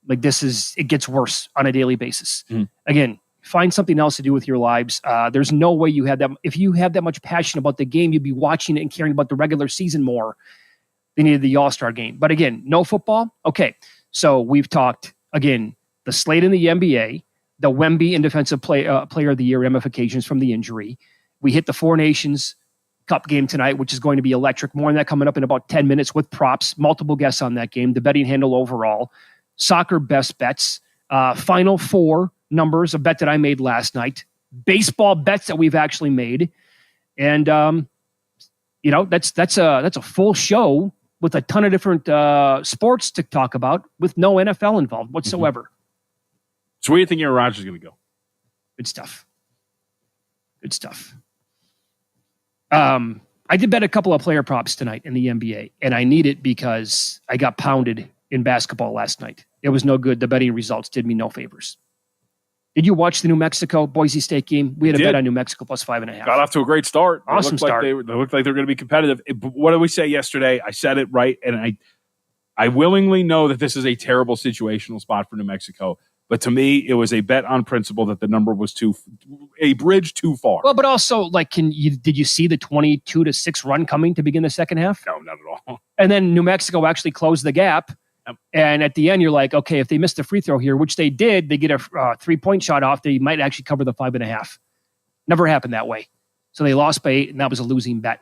Like it gets worse on a daily basis. Again, find something else to do with your lives. There's no way you have that. If you have that much passion about the game, you'd be watching it and caring about the regular season more than you did the All-Star game. But again, no football. Okay. So we've talked, again, the slate in the NBA, the Wemby and Defensive Player of the Year ramifications from the injury. We hit the Four Nations Cup game tonight, which is going to be electric. More on that coming up in about 10 minutes with props, multiple guests on that game, the betting handle overall, soccer best bets, Final Four numbers, a bet that I made last night, baseball bets that we've actually made. And, that's a full show with a ton of different sports to talk about with no NFL involved whatsoever. So where do you think Aaron Rodgers is going to go? Good stuff. I did bet a couple of player props tonight in the NBA, and I need it because I got pounded in basketball last night. It was no good. The betting results did me no favors. Did you watch the New Mexico Boise State game? We had a bet on New Mexico plus 5.5. Got off to a great start. Awesome start. They looked like they were going to be competitive. What did we say yesterday? I said it right, and I willingly know that this is a terrible situational spot for New Mexico. But to me, it was a bet on principle that the number was a bridge too far. Well, but also, did you see the 22-6 run coming to begin the second half? No, not at all. And then New Mexico actually closed the gap. And at the end, you're like, okay, if they missed a free throw here, which they did, they get a 3-point shot off, they might actually cover the 5.5. Never happened that way. So they lost by 8, and that was a losing bet.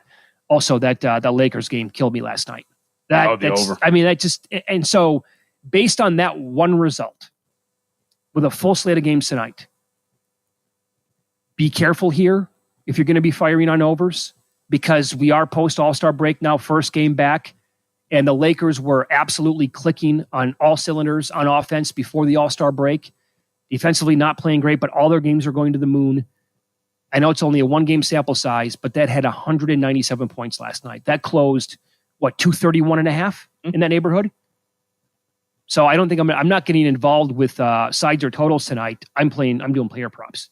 Also, that Lakers game killed me last night. Over. I mean, and so based on that one result, with a full slate of games tonight, be careful here if you're going to be firing on overs, because we are post All-Star break now, first game back. And the Lakers were absolutely clicking on all cylinders on offense before the All-Star break. Defensively, not playing great, but all their games are going to the moon. I know it's only a one-game sample size, but that had 197 points last night. That closed, 231.5 in that neighborhood? So I don't think I'm not getting involved with sides or totals tonight. I'm doing player props.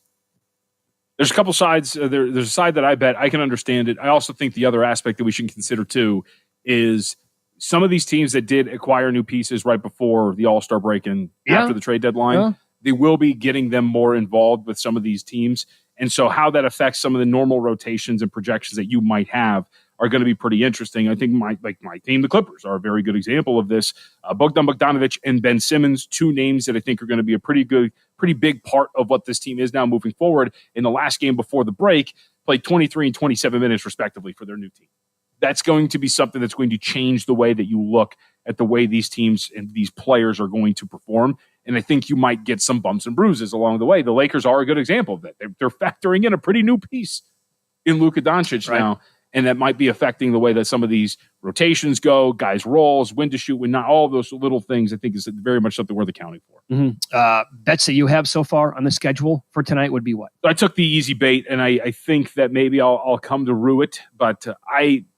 There's a couple sides. There's a side that I bet. I can understand it. I also think the other aspect that we should consider, too, is some of these teams that did acquire new pieces right before the All-Star break and after the trade deadline, they will be getting them more involved with some of these teams. And so how that affects some of the normal rotations and projections that you might have are going to be pretty interesting. I think my team, the Clippers, are a very good example of this. Bogdan Bogdanovic and Ben Simmons, two names that I think are going to be a pretty big part of what this team is now moving forward. In the last game before the break, played 23 and 27 minutes respectively for their new team. That's going to be something that's going to change the way that you look at the way these teams and these players are going to perform. And I think you might get some bumps and bruises along the way. The Lakers are a good example of that. They're factoring in a pretty new piece in Luka Doncic now. And that might be affecting the way that some of these rotations go, guys' roles, when to shoot, when not, all of those little things, I think is very much something worth accounting for. Bets that you have so far on the schedule for tonight would be what? I took the easy bait, and I think that maybe I'll come to rue it. But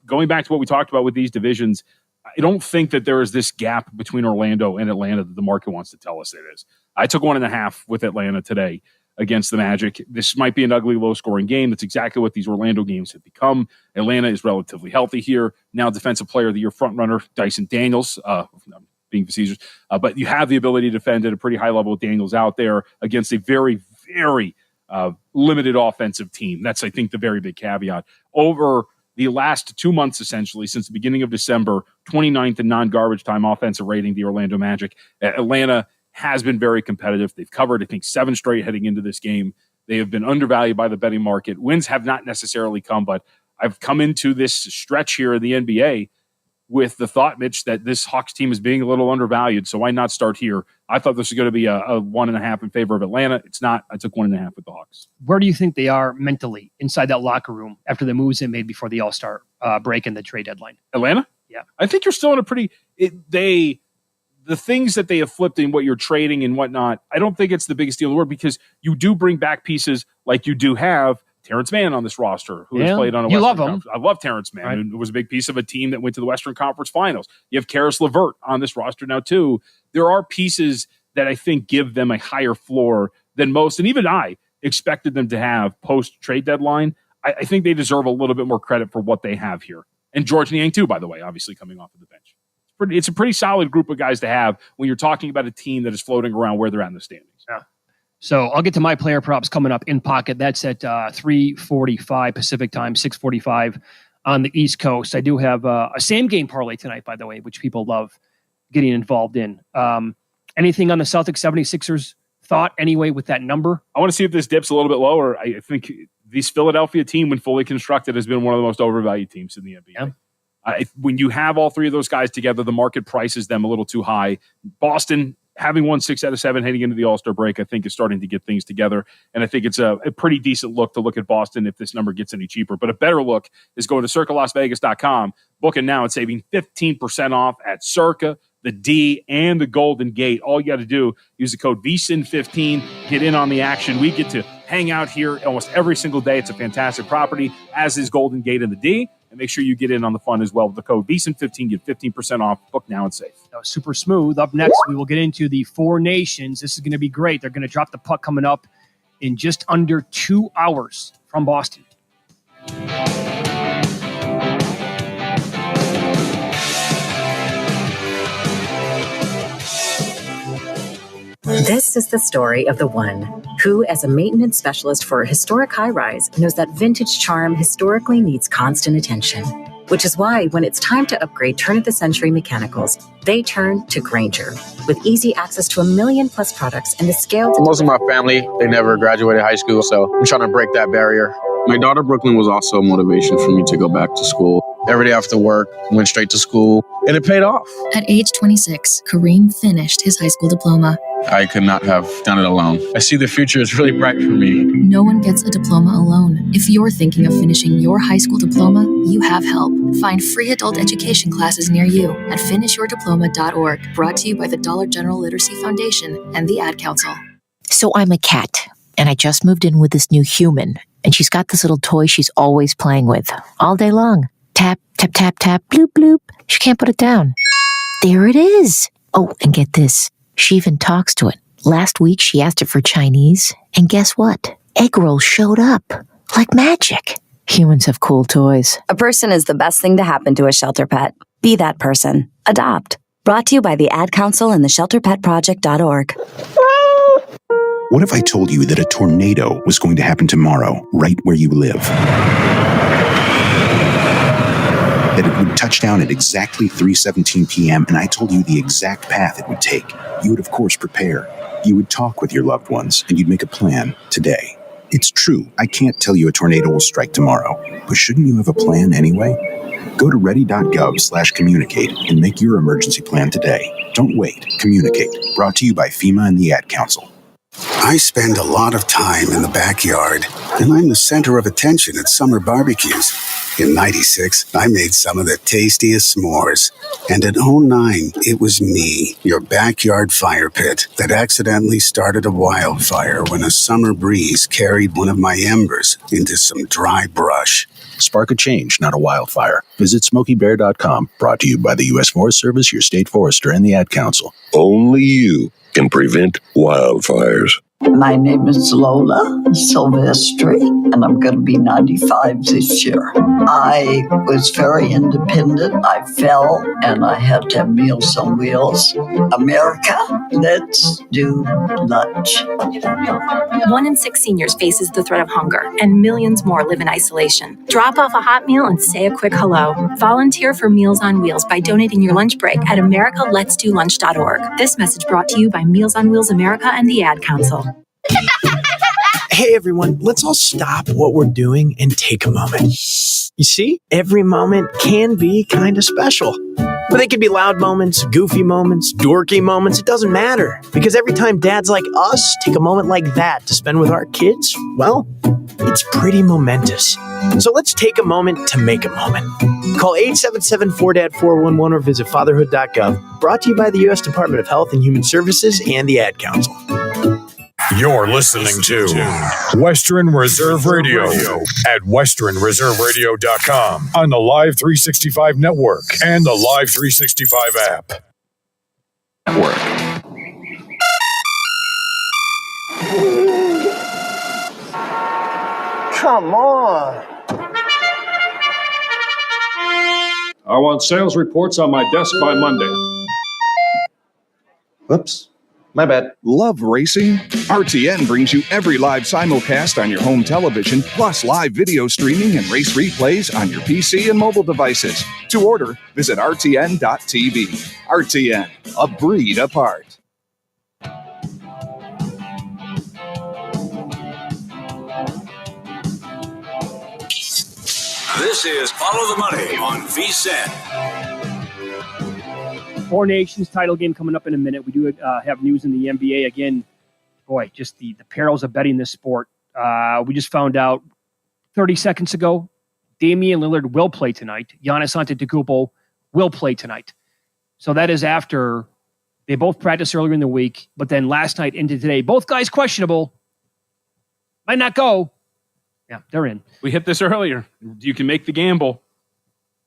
going back to what we talked about with these divisions, I don't think that there is this gap between Orlando and Atlanta that the market wants to tell us it is. I took 1.5 with Atlanta today against the Magic. This might be an ugly, low-scoring game. That's exactly what these Orlando games have become. Atlanta is relatively healthy here. Now Defensive Player of the Year frontrunner Dyson Daniels, being facetious, but you have the ability to defend at a pretty high level with Daniels out there against a very, very limited offensive team. That's, I think, the very big caveat. Over the last 2 months, essentially, since the beginning of December, 29th in non-garbage time offensive rating, the Orlando Magic. Atlanta has been very competitive. They've covered, I think, 7 straight heading into this game. They have been undervalued by the betting market. Wins have not necessarily come, but I've come into this stretch here in the NBA with the thought, Mitch, that this Hawks team is being a little undervalued. So why not start here? I thought this was going to be a 1.5 in favor of Atlanta. It's not. I took 1.5 with the Hawks. Where do you think they are mentally inside that locker room after the moves they made before the All-Star break and the trade deadline? Atlanta? Yeah. I think you're still in a pretty the things that they have flipped in what you're trading and whatnot, I don't think it's the biggest deal in the world because you do bring back pieces like you do have Terrence Mann on this roster, who has played on a you Western love him. Conference. I love Terrence Mann, Right. who was a big piece of a team that went to the Western Conference Finals. You have Karis LeVert on this roster now, too. There are pieces that I think give them a higher floor than most, and even I expected them to have post-trade deadline. I think they deserve a little bit more credit for what they have here. And George Niang, too, by the way, obviously coming off of the bench. It's a pretty solid group of guys to have when you're talking about a team that is floating around where they're at in the standings. Yeah. So I'll get to my player props coming up in pocket. That's at 3:45 Pacific time, 6:45 on the East Coast. I do have a same game parlay tonight, by the way, which people love getting involved in. Anything on the Celtics 76ers thought anyway with that number? I want to see if this dips a little bit lower. I think this Philadelphia team, when fully constructed, has been one of the most overvalued teams in the NBA. Yeah. When you have all three of those guys together, the market prices them a little too high. Boston, having won 6 out of 7 heading into the All-Star break, I think is starting to get things together. And I think it's a pretty decent look to look at Boston if this number gets any cheaper. But a better look is going to circalasvegas.com, booking now and saving 15% off at Circa, the D, and the Golden Gate. All you got to do, use the code VSIN15, get in on the action. We get to hang out here almost every single day. It's a fantastic property, as is Golden Gate and the D. And make sure you get in on the fun as well with the code VSIN15. Get 15% off. Book now and save. That was super smooth. Up next, we will get into the Four Nations. This is going to be great. They're going to drop the puck coming up in just under 2 hours from Boston. This is the story of the one who, as a maintenance specialist for a historic high-rise, knows that vintage charm historically needs constant attention. Which is why, when it's time to upgrade turn-of-the-century mechanicals, they turn to Grainger. With easy access to 1 million+ products and the scale to... Most of my family, they never graduated high school, so I'm trying to break that barrier. My daughter, Brooklyn, was also a motivation for me to go back to school. Every day after work, went straight to school, and it paid off. At age 26, Kareem finished his high school diploma. I could not have done it alone. I see the future is really bright for me. No one gets a diploma alone. If you're thinking of finishing your high school diploma, you have help. Find free adult education classes near you at finishyourdiploma.org. Brought to you by the Dollar General Literacy Foundation and the Ad Council. So I'm a cat, and I just moved in with this new human, and she's got this little toy she's always playing with, all day long. Tap, tap, tap, tap, bloop, bloop. She can't put it down. There it is. Oh, and get this. She even talks to it. Last week, she asked it for Chinese, and guess what? Egg rolls showed up. Like magic. Humans have cool toys. A person is the best thing to happen to a shelter pet. Be that person. Adopt. Brought to you by the Ad Council and the ShelterPetProject.org. What if I told you that a tornado was going to happen tomorrow, right where you live? That it would touch down at exactly 3:17 p.m., and I told you the exact path it would take. You would, of course, prepare. You would talk with your loved ones, and you'd make a plan today. It's true, I can't tell you a tornado will strike tomorrow, but shouldn't you have a plan anyway? Go to ready.gov/communicate and make your emergency plan today. Don't wait. Communicate. Brought to you by FEMA and the Ad Council. I spend a lot of time in the backyard, and I'm the center of attention at summer barbecues. In '96, I made some of the tastiest s'mores. And in '09, it was me, your backyard fire pit, that accidentally started a wildfire when a summer breeze carried one of my embers into some dry brush. Spark a change, not a wildfire. Visit SmokeyBear.com. Brought to you by the U.S. Forest Service, your state forester, and the Ad Council. Only you can prevent wildfires. My name is Lola Silvestri, and I'm going to be 95 this year. I was very independent. I fell, and I had to have Meals on Wheels. America, let's do lunch. 1 in 6 seniors faces the threat of hunger, and millions more live in isolation. Drop off a hot meal and say a quick hello. Volunteer for Meals on Wheels by donating your lunch break at americaletsdolunch.org. This message brought to you by Meals on Wheels America and the Ad Council. Hey everyone, let's all stop what we're doing and take a moment. You see, every moment can be kind of special. But they could be loud moments, goofy moments, dorky moments, it doesn't matter. Because every time dads like us take a moment like that to spend with our kids, well, it's pretty momentous. So let's take a moment to make a moment. Call 877-4DAD-411 or visit fatherhood.gov. Brought to you by the U.S. Department of Health and Human Services and the Ad Council. You're listening to Western Reserve Radio at westernreserveradio.com on the Live 365 network and the Live 365 app. Come on. I want sales reports on my desk by Monday. Whoops. My bad. Love racing? RTN brings you every live simulcast on your home television, plus live video streaming and race replays on your PC and mobile devices. To order, visit rtn.tv. RTN, a breed apart. This is Follow the Money on VSiN. Four Nations title game coming up in a minute. We do have news in the NBA. Again, boy, just the perils of betting this sport. We just found out 30 seconds ago, Damian Lillard will play tonight. Giannis Antetokounmpo will play tonight. So that is after they both practiced earlier in the week, but then last night into today, both guys questionable. Might not go. Yeah, they're in. We hit this earlier. You can make the gamble.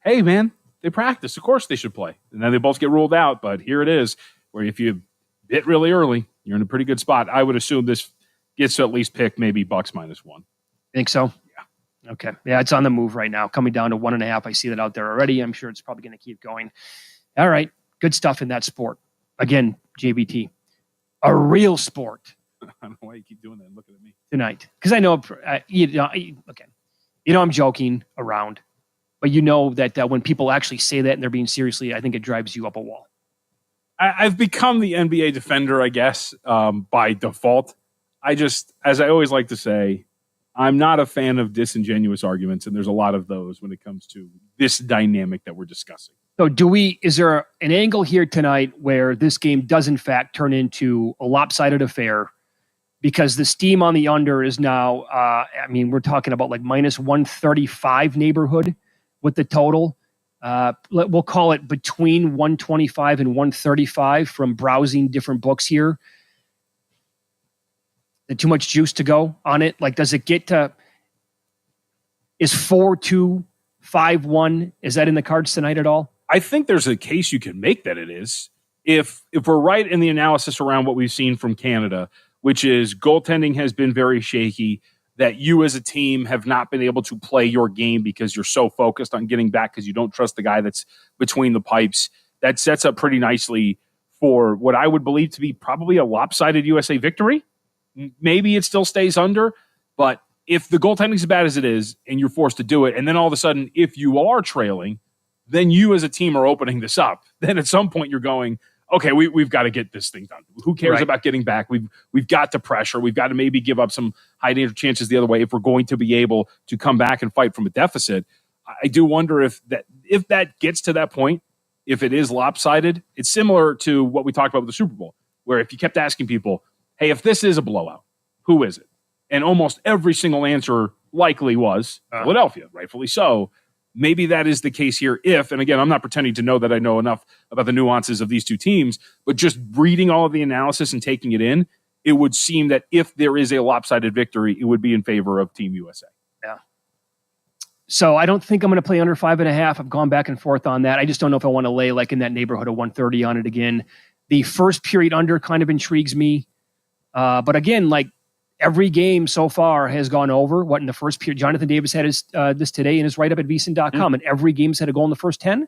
Hey, man. They practice. Of course they should play. And then they both get ruled out. But here it is, where if you hit really early, you're in a pretty good spot. I would assume this gets to at least pick maybe Bucks -1. Think so? Yeah. Okay. Yeah, it's on the move right now. Coming down to 1.5. I see that out there already. I'm sure it's probably going to keep going. All right. Good stuff in that sport. Again, JBT. A real sport. I don't know why you keep doing that and looking at me. Tonight. Because I know, I'm joking around. But you know that when people actually say that and they're being seriously, I think it drives you up a wall. I've become the NBA defender, I guess, by default. As I always like to say, I'm not a fan of disingenuous arguments, and there's a lot of those when it comes to this dynamic that we're discussing. So is there an angle here tonight where this game does in fact turn into a lopsided affair? Because the steam on the under is now, we're talking about like -135 neighborhood. With the total, we'll call it between 125 and 135 from browsing different books here. Is too much juice to go on it? Like, does it get to, is 4-2, 5-1? Is that in the cards tonight at all? I think there's a case you can make that it is. If we're right in the analysis around what we've seen from Canada, which is goaltending has been very shaky, that you as a team have not been able to play your game because you're so focused on getting back because you don't trust the guy that's between the pipes. That sets up pretty nicely for what I would believe to be probably a lopsided USA victory. Maybe it still stays under, but if the goaltending is as bad as it is and you're forced to do it, and then all of a sudden, if you are trailing, then you as a team are opening this up. Then at some point you're going, okay, we've got to get this thing done. Who cares about getting back? We've got to pressure. We've got to maybe give up some high danger chances the other way if we're going to be able to come back and fight from a deficit. I do wonder if that gets to that point, if it is lopsided, it's similar to what we talked about with the Super Bowl, where if you kept asking people, hey, if this is a blowout, who is it? And almost every single answer likely was Philadelphia, rightfully so. Maybe that is the case here if, and again, I'm not pretending to know that I know enough about the nuances of these two teams, but just reading all of the analysis and taking it in, it would seem that if there is a lopsided victory, it would be in favor of Team USA. Yeah. So I don't think I'm going to play under 5.5. I've gone back and forth on that. I just don't know if I want to lay like in that neighborhood of 130 on it again. The first period under kind of intrigues me. But again, like every game so far has gone over. What in the first period? Jonathan Davis had this today in his write-up at vsin.com, and every game's had a goal in the first 10.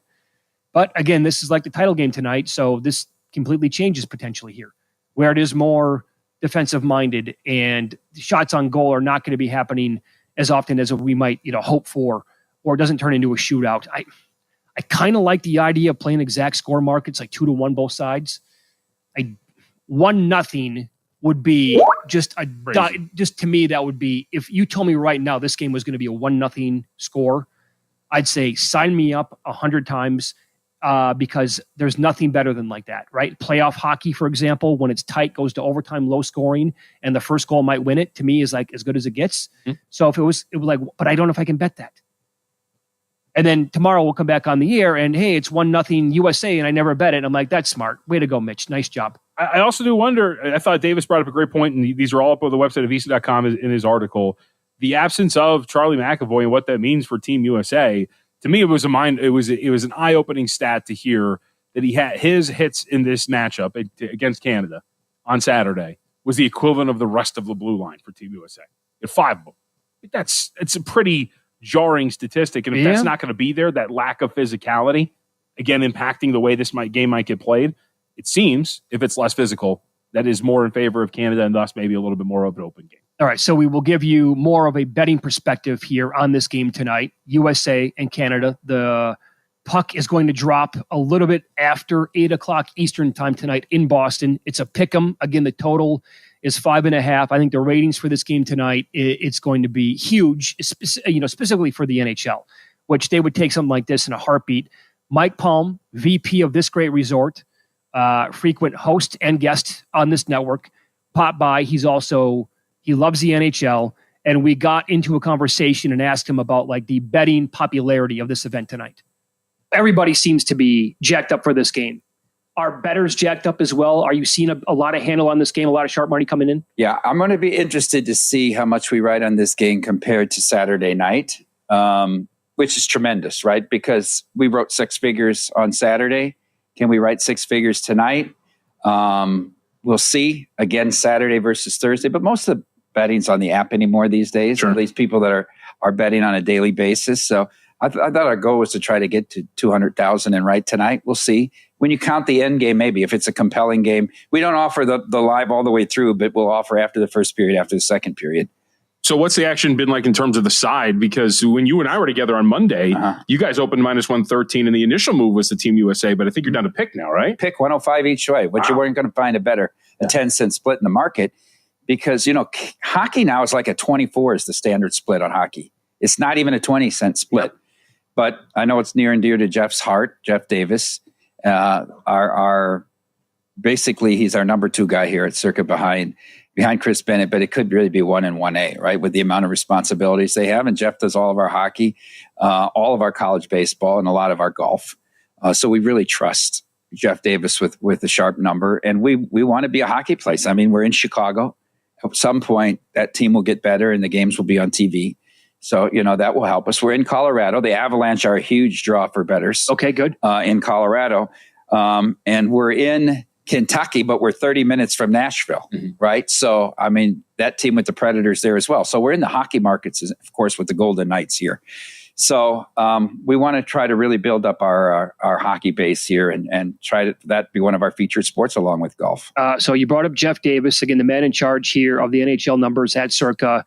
But again, this is like the title game tonight, so this completely changes potentially here, where it is more defensive-minded and shots on goal are not going to be happening as often as we might, hope for, or it doesn't turn into a shootout. I kind of like the idea of playing exact score markets, like 2-1 both sides. 1-0 would be just to me, that would be, if you told me right now this game was going to be a 1-0 score, I'd say sign me up 100 times. Because there's nothing better than like that, right? Playoff hockey, for example, when it's tight, goes to overtime, low scoring, and the first goal might win it, to me is like as good as it gets. Mm-hmm. So if it was like, but I don't know if I can bet that. And then tomorrow we'll come back on the air and, hey, it's 1-0 USA, and I never bet it. I'm like, that's smart. Way to go, Mitch. Nice job. I also do wonder, I thought Davis brought up a great point, and these are all up on the website of visa.com in his article. The absence of Charlie McAvoy and what that means for Team USA. To me, it was an eye-opening stat to hear that he had his hits in this matchup against Canada on Saturday was the equivalent of the rest of the blue line for Team USA. He had 5 of them. It's a pretty jarring statistic, and if that's not going to be there, that lack of physicality, again impacting the way this game might get played, it seems if it's less physical, that is more in favor of Canada, and thus maybe a little bit more of an open game. All right, so we will give you more of a betting perspective here on this game tonight, USA and Canada. The puck is going to drop a little bit after 8 o'clock Eastern time tonight in Boston. It's a pick'em. Again, the total is 5.5. I think the ratings for this game tonight, it's going to be huge, specifically for the NHL, which they would take something like this in a heartbeat. Mike Palm, VP of this great resort, frequent host and guest on this network, popped by. He loves the NHL, and we got into a conversation and asked him about like the betting popularity of this event tonight. Everybody seems to be jacked up for this game. Are bettors jacked up as well? Are you seeing a lot of handle on this game, a lot of sharp money coming in? Yeah, I'm going to be interested to see how much we write on this game compared to Saturday night, which is tremendous, right? Because we wrote 6 figures on Saturday. Can we write 6 figures tonight? We'll see. Again, Saturday versus Thursday, but most of the betting's on the app anymore these days. Sure. At least people that are betting on a daily basis. So I thought our goal was to try to get to 200,000 and right tonight. We'll see. When you count the end game, maybe if it's a compelling game, we don't offer the live all the way through, but we'll offer after the first period, after the second period. So what's the action been like in terms of the side? Because when you and I were together on Monday, you guys opened -113, and the initial move was the Team USA, but I think you're down to pick now, right? Pick 105 each way, but you weren't going to find a 10-cent split in the market. Because, hockey now is like a 24 is the standard split on hockey. It's not even a 20-cent split. Yep. But I know it's near and dear to Jeff's heart, Jeff Davis. Basically, he's our number 2 guy here at Circa behind Chris Bennett, but it could really be 1 and 1A, right? With the amount of responsibilities they have. And Jeff does all of our hockey, all of our college baseball, and a lot of our golf. So we really trust Jeff Davis with the sharp number. And we want to be a hockey place. I mean, we're in Chicago. At some point, that team will get better and the games will be on TV. So, that will help us. We're in Colorado. The Avalanche are a huge draw for bettors. Okay, good. In Colorado. And we're in Kentucky, but we're 30 minutes from Nashville, right? So, I mean, that team with the Predators there as well. So we're in the hockey markets, of course, with the Golden Knights here. So we want to try to really build up our hockey base here and try to that be one of our featured sports along with golf. So you brought up Jeff Davis, again, the man in charge here of the NHL numbers at Circa.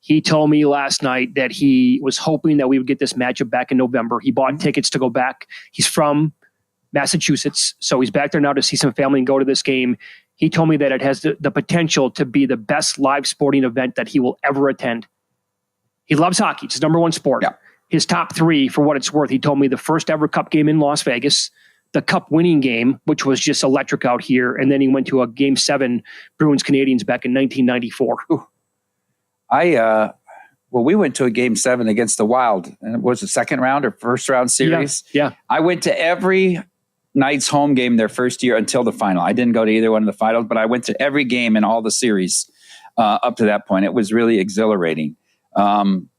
He told me last night that he was hoping that we would get this matchup back in November. He bought tickets to go back. He's from Massachusetts, so he's back there now to see some family and go to this game. He told me that it has the potential to be the best live sporting event that he will ever attend. He loves hockey. It's his number 1 sport. Yeah. His top 3, for what it's worth, he told me the first ever Cup game in Las Vegas, the Cup winning game, which was just electric out here, and then he went to a Game 7 Bruins-Canadiens back in 1994. Ooh. We went to a Game 7 against the Wild, and it was a second round or first round series. Yeah. I went to every Knights home game their first year until the final. I didn't go to either one of the finals, but I went to every game in all the series up to that point. It was really exhilarating.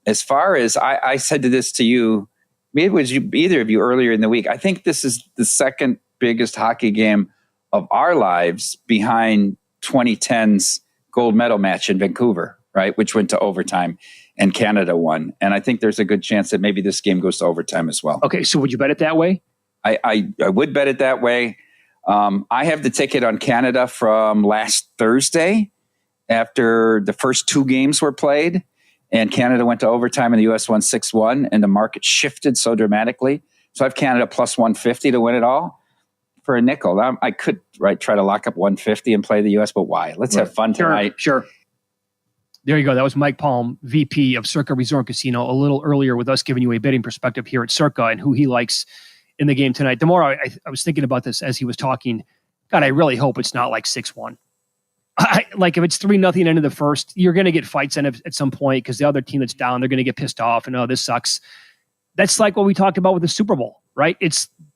As far as I said to you, maybe it was either of you earlier in the week. I think this is the second biggest hockey game of our lives behind 2010's gold medal match in Vancouver, right, which went to overtime, and Canada won. And I think there's a good chance that maybe this game goes to overtime as well. Okay, so would you bet it that way? I would bet it that way. I have the ticket on Canada from last Thursday after the first two games were played, and Canada went to overtime and the U.S. won 6-1, and the market shifted so dramatically. So I have Canada plus 150 to win it all for a nickel. I could try to lock up 150 and play the U.S., but why? Let's have fun tonight. Sure. There you go. That was Mike Palm, VP of Circa Resort Casino, a little earlier with us giving you a betting perspective here at Circa and who he likes in the game tonight. Tomorrow, I was thinking about this as he was talking. God, I really hope it's not like 6-1. Like if it's 3-0 into the first, you're going to get fights in at some point because the other team that's down, they're going to get pissed off and, oh, this sucks. That's like what we talked about with the Super Bowl, right?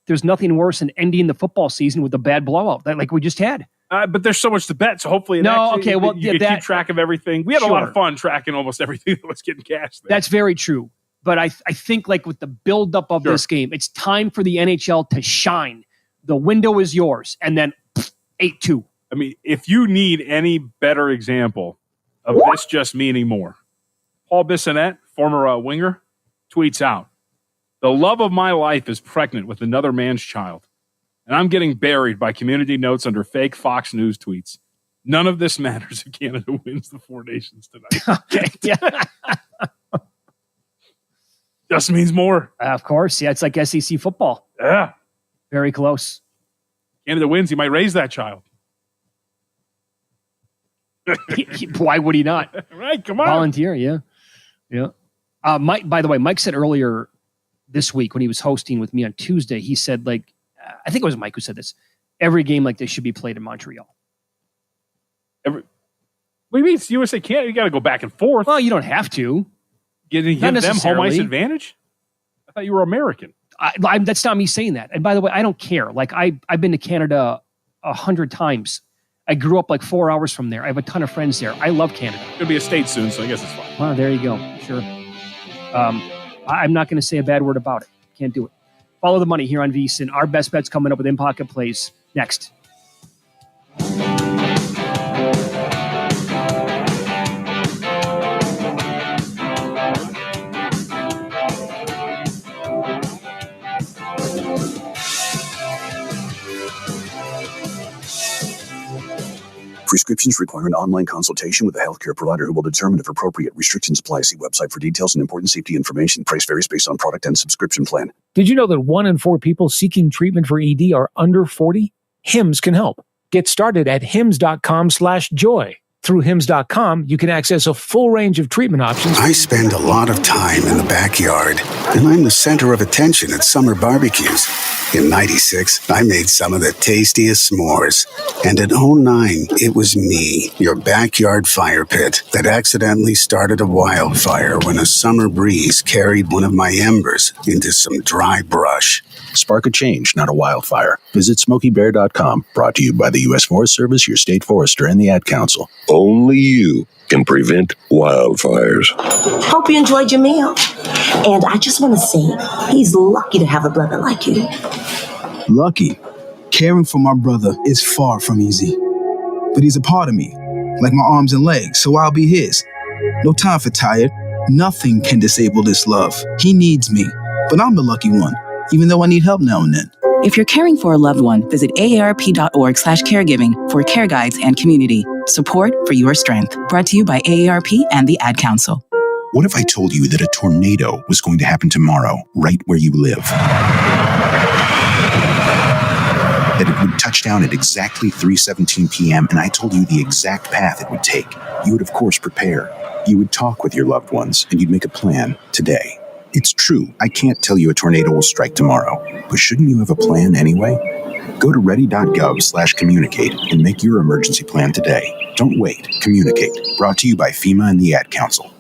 There's nothing worse than ending the football season with a bad blowout like we just had. But there's so much to bet, so hopefully you can keep track of everything. We had a lot of fun tracking almost everything that was getting cashed there. That's very true. But I think like with the buildup of this game, it's time for the NHL to shine. The window is yours. And then 8-2. I mean, if you need any better example of this just meaning more, Paul Bissonnette, former winger, tweets out, "The love of my life is pregnant with another man's child, and I'm getting buried by community notes under fake Fox News tweets. None of this matters if Canada wins the Four Nations tonight." Okay, yeah. Just means more. Of course. Yeah, it's like SEC football. Yeah. Very close. Canada wins, he might raise that child. Why would he not? Right, come on. Volunteer, yeah. Mike, by the way, Mike said earlier this week when he was hosting with me on Tuesday, he said, like, I think it was Mike who said this, every game like this should be played in Montreal. What do you mean? It's USA Canada. You got to go back and forth. Well, you don't have to. Give them home ice advantage? I thought you were American. That's not me saying that. And by the way, I don't care. Like, I've been to Canada 100 times. I grew up like 4 hours from there. I have a ton of friends there. I love Canada. It's going to be a state soon, so I guess it's fine. Well, there you go. Sure. I'm not going to say a bad word about it. Can't do it. Follow the money here on VSiN. Our best bets coming up with in-pocket plays next. Prescriptions require an online consultation with a healthcare provider who will determine if appropriate. Restrictions apply. See website for details and important safety information. Price varies based on product and subscription plan. Did you know that 1 in 4 people seeking treatment for ED are under 40? Hims can help. Get started at hims.com/joy. Through hims.com, you can access a full range of treatment options. I spend a lot of time in the backyard, and I'm the center of attention at summer barbecues. In 96, I made some of the tastiest s'mores. And in 09, it was me, your backyard fire pit, that accidentally started a wildfire when a summer breeze carried one of my embers into some dry brush. Spark a change, not a wildfire. Visit SmokeyBear.com. Brought to you by the U.S. Forest Service, your state forester, and the Ad Council. Only you can prevent wildfires. Hope you enjoyed your meal. And I just want to say, he's lucky to have a brother like you. Lucky? Caring for my brother is far from easy. But he's a part of me, like my arms and legs, so I'll be his. No time for tired. Nothing can disable this love. He needs me, but I'm the lucky one, even though I need help now and then. If you're caring for a loved one, visit aarp.org/caregiving for care guides and community support for your strength. Brought to you by AARP and the Ad Council. What if I told you that a tornado was going to happen tomorrow, right where you live? That it would touch down at exactly 3:17 p.m., and I told you the exact path it would take. You would, of course, prepare. You would talk with your loved ones, and you'd make a plan today. It's true, I can't tell you a tornado will strike tomorrow, but shouldn't you have a plan anyway? Go to ready.gov/communicate and make your emergency plan today. Don't wait. Communicate. Brought to you by FEMA and the Ad Council.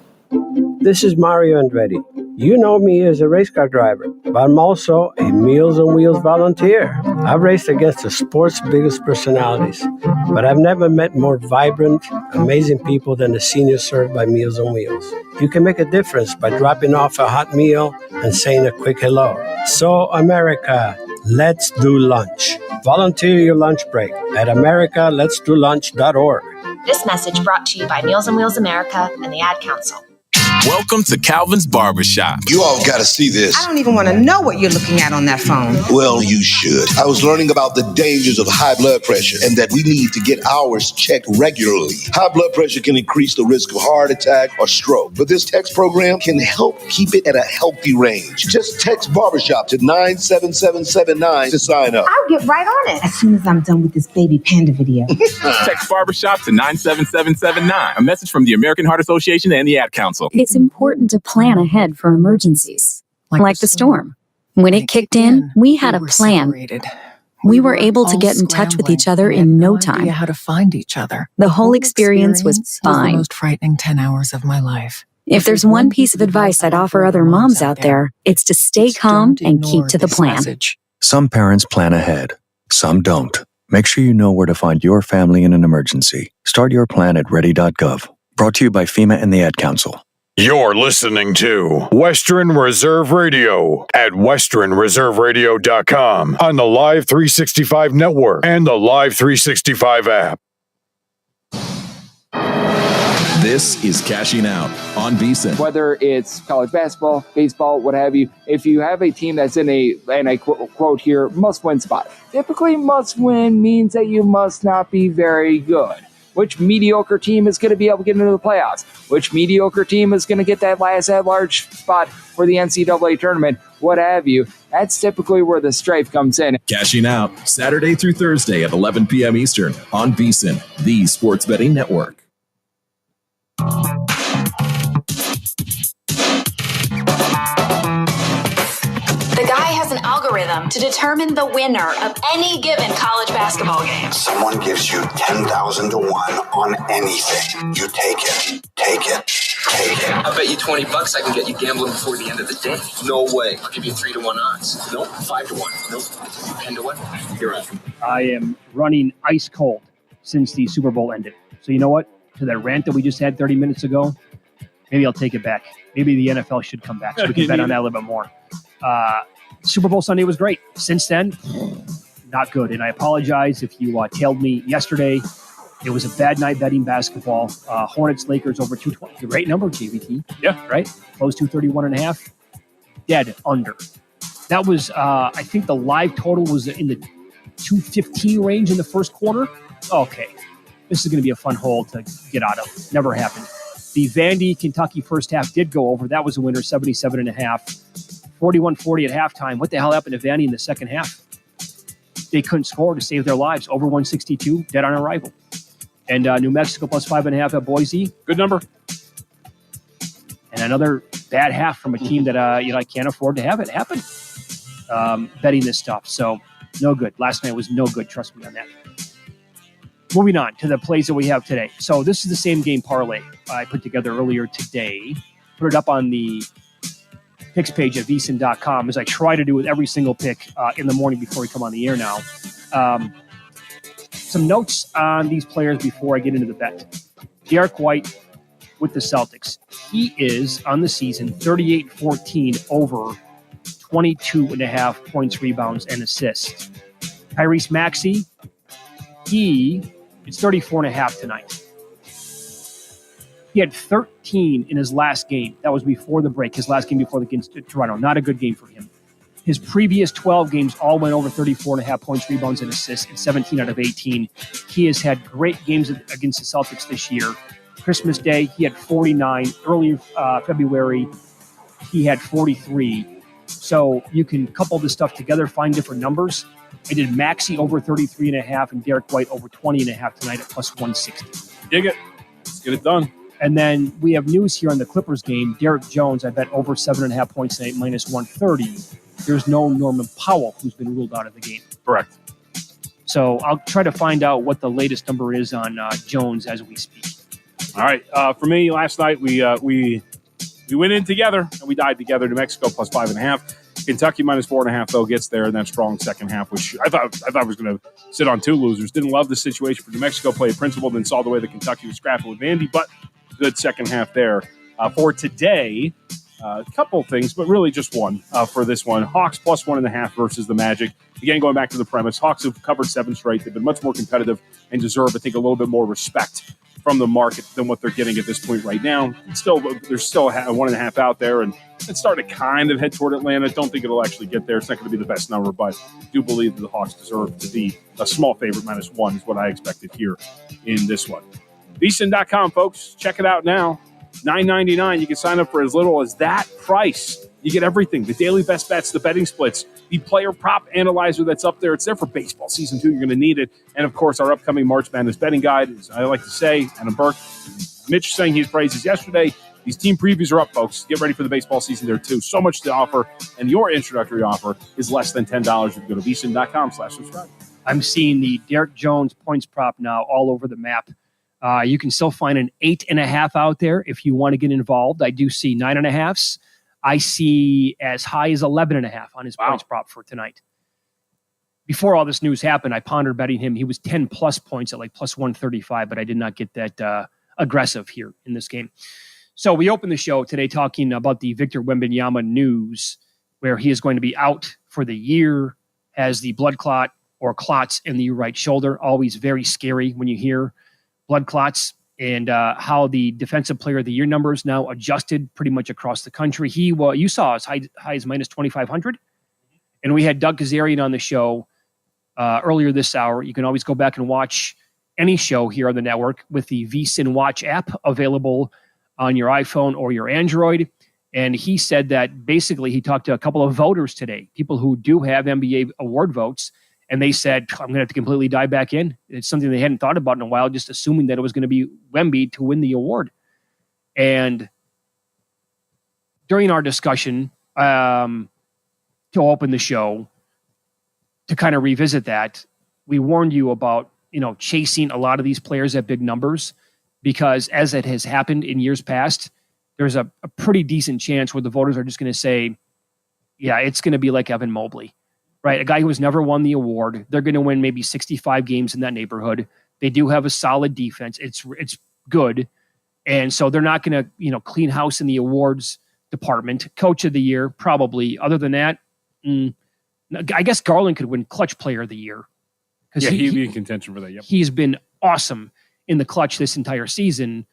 This is Mario Andretti. You know me as a race car driver, but I'm also a Meals on Wheels volunteer. I've raced against the sport's biggest personalities, but I've never met more vibrant, amazing people than the seniors served by Meals on Wheels. You can make a difference by dropping off a hot meal and saying a quick hello. So, America, Let's Do Lunch. Volunteer your lunch break at americaletsdolunch.org. This message brought to you by Meals on Wheels America and the Ad Council. Welcome to Calvin's Barbershop. You all got to see this. I don't even want to know what you're looking at on that phone. Well, you should. I was learning about the dangers of high blood pressure and that we need to get ours checked regularly. High blood pressure can increase the risk of heart attack or stroke, but this text program can help keep it at a healthy range. Just text Barbershop to 97779 to sign up. I'll get right on it as soon as I'm done with this baby panda video. Text Barbershop to 97779. A message from the American Heart Association and the Ad Council. It's important to plan ahead for emergencies, like the storm. When it kicked in, we had a plan. We were able to get in touch with each other in no time. How to find each other. The whole experience was fine. The most frightening 10 hours of my life. If there's one piece of advice I'd offer other moms out there, it's to stay calm and keep to the plan. Some parents plan ahead, some don't. Make sure you know where to find your family in an emergency. Start your plan at ready.gov. Brought to you by FEMA and the Ad Council. You're listening to Western Reserve Radio at westernreserveradio.com on the Live 365 network and the Live 365 app. This is Cashing Out on VSiN. Whether it's college basketball, baseball, what have you, if you have a team that's in a, and I quote here, must-win spot. Typically, must-win means that you must not be very good. Which mediocre team is going to be able to get into the playoffs? Which mediocre team is going to get that last at-large spot for the NCAA tournament? What have you? That's typically where the strife comes in. Cashing Out, Saturday through Thursday at 11 p.m. Eastern on VSiN, the sports betting network. The guy has an algorithm to determine the winner of any given college basketball game. Someone gives you 10,000 to 1 on anything. You take it. Take it. Take it. I'll bet you $20 I can get you gambling before the end of the day. No way. I'll give you 3 to 1 odds. Nope. 5 to 1. Nope. 10 to 1. You're out. I am running ice cold since the Super Bowl ended. So you know what? To that rant that we just had 30 minutes ago, maybe I'll take it back. Maybe the NFL should come back so we can bet on that a little bit more. Super Bowl Sunday was great. Since then, not good. And I apologize if you tailed me yesterday. It was a bad night betting basketball. Hornets, Lakers over 220. Great number, JVT. Yeah. Right? Close 231.5. Dead under. That was, I think the live total was in the 215 range in the first quarter. Okay. This is going to be a fun hole to get out of. Never happened. The Vandy, Kentucky first half did go over. That was a winner, 77.5. 41-40 at halftime. What the hell happened to Vandy in the second half? They couldn't score to save their lives. Over 162, dead on arrival. And New Mexico plus 5.5 at Boise. Good number. And another bad half from a team that I can't afford to have it happen. Betting this stuff. So no good. Last night was no good. Trust me on that. Moving on to the plays that we have today. So this is the same game parlay I put together earlier today. Put it up on the picks page at vsin.com, as I try to do with every single pick in the morning before we come on the air now. Some notes on these players before I get into the bet. Derek White with the Celtics. He is, on the season, 38-14 over 22.5 points, rebounds, and assists. Tyrese Maxey, it's 34.5 tonight. He had 13 in his last game. That was before the break. His last game before against Toronto. Not a good game for him. His previous 12 games all went over 34.5 points, rebounds, and assists, and 17 out of 18. He has had great games against the Celtics this year. Christmas Day, he had 49. Early February, he had 43. So you can couple this stuff together, find different numbers. I did Maxey over 33.5 and Derek White over 20.5 tonight at plus 160. Dig it. Let's get it done. And then we have news here on the Clippers game. Derek Jones, I bet over 7.5 points tonight, minus 130. There's no Norman Powell, who's been ruled out of the game. Correct. So I'll try to find out what the latest number is on Jones as we speak. All right. For me, last night we went in together and we died together. New Mexico plus 5.5. Kentucky minus 4.5 though gets there in that strong second half, which I thought was going to sit on two losers. Didn't love the situation for New Mexico. Played principle, then saw the way that Kentucky was scrapping with Vandy, but good second half there. For today, A couple things, but really just one for this one. Hawks plus 1.5 versus the Magic. Again, going back to the premise, Hawks have covered 7 straight. They've been much more competitive and deserve, I think, a little bit more respect from the market than what they're getting at this point right now. There's still a 1.5 out there, and it's starting to kind of head toward Atlanta. Don't think it'll actually get there. It's not going to be the best number, but I do believe that the Hawks deserve to be a small favorite. -1 is what I expected here in this one. VSiN.com, folks. Check it out now. $9.99. You can sign up for as little as that price. You get everything: the daily best bets, the betting splits, the player prop analyzer that's up there. It's there for baseball season 2. You're going to need it. And, of course, our upcoming March Madness betting guide, as I like to say, Adam Burke. Mitch sang his praises yesterday. These team previews are up, folks. Get ready for the baseball season there, too. So much to offer, and your introductory offer is less than $10 if you go to VSiN.com/subscribe. I'm seeing the Derek Jones points prop now all over the map. You can still find an 8.5 out there if you want to get involved. I do see 9.5s. I see as high as 11.5 on his points prop for tonight. Before all this news happened, I pondered betting him. He was 10 plus points at like plus 135, but I did not get that aggressive here in this game. So we opened the show today talking about the Victor Wembanyama news, where he is going to be out for the year, has the blood clot or clots in the right shoulder. Always very scary when you hear blood clots, and how the Defensive Player of the Year numbers now adjusted pretty much across the country. You saw as high as minus 2,500, and we had Doug Kazarian on the show earlier this hour. You can always go back and watch any show here on the network with the VSiN Watch app available on your iPhone or your Android. And he said that basically he talked to a couple of voters today, people who do have NBA award votes, and they said, I'm going to have to completely dive back in. It's something they hadn't thought about in a while, just assuming that it was going to be Wemby to win the award. And during our discussion to open the show, to kind of revisit that, we warned you about, chasing a lot of these players at big numbers, because as it has happened in years past, there's a pretty decent chance where the voters are just going to say, yeah, it's going to be like Evan Mobley. Right, a guy who has never won the award. They're going to win maybe 65 games in that neighborhood. They do have a solid defense. It's good, and so they're not going to clean house in the awards department. Coach of the year, probably. Other than that, I guess Garland could win Clutch Player of the Year. Yeah, he'd be in contention for that. Yep. He's been awesome in the clutch this entire season,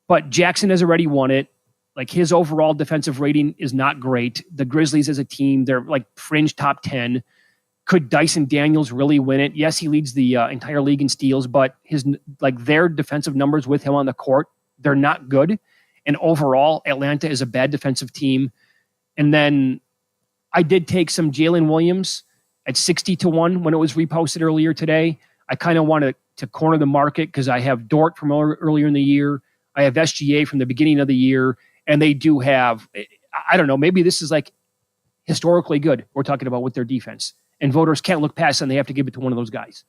but Jackson has already won it. Like, his overall defensive rating is not great. The Grizzlies as a team, they're like fringe top 10. Could Dyson Daniels really win it? Yes, he leads the entire league in steals, but their defensive numbers with him on the court, they're not good. And overall, Atlanta is a bad defensive team. And then I did take some Jalen Williams at 60-1 when it was reposted earlier today. I kind of wanted to corner the market because I have Dort from earlier in the year. I have SGA from the beginning of the year. And they do have, I don't know, maybe this is like historically good. We're talking about with their defense. And voters can't look past it, and they have to give it to one of those guys.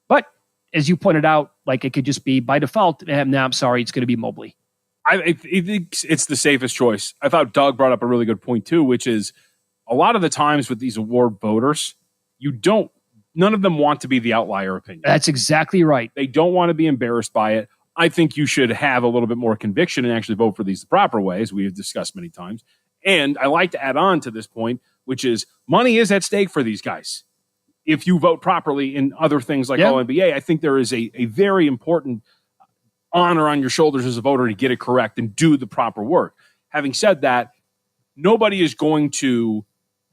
But as you pointed out, like, it could just be by default, now I'm sorry, it's going to be Mobley. I think it's the safest choice. I thought Doug brought up a really good point too, which is a lot of the times with these award voters, none of them want to be the outlier opinion. That's exactly right. They don't want to be embarrassed by it. I think you should have a little bit more conviction and actually vote for these the proper way, as we have discussed many times. And I like to add on to this point, which is money is at stake for these guys. If you vote properly in other things like All-NBA, I think there is a very important honor on your shoulders as a voter to get it correct and do the proper work. Having said that, nobody is going to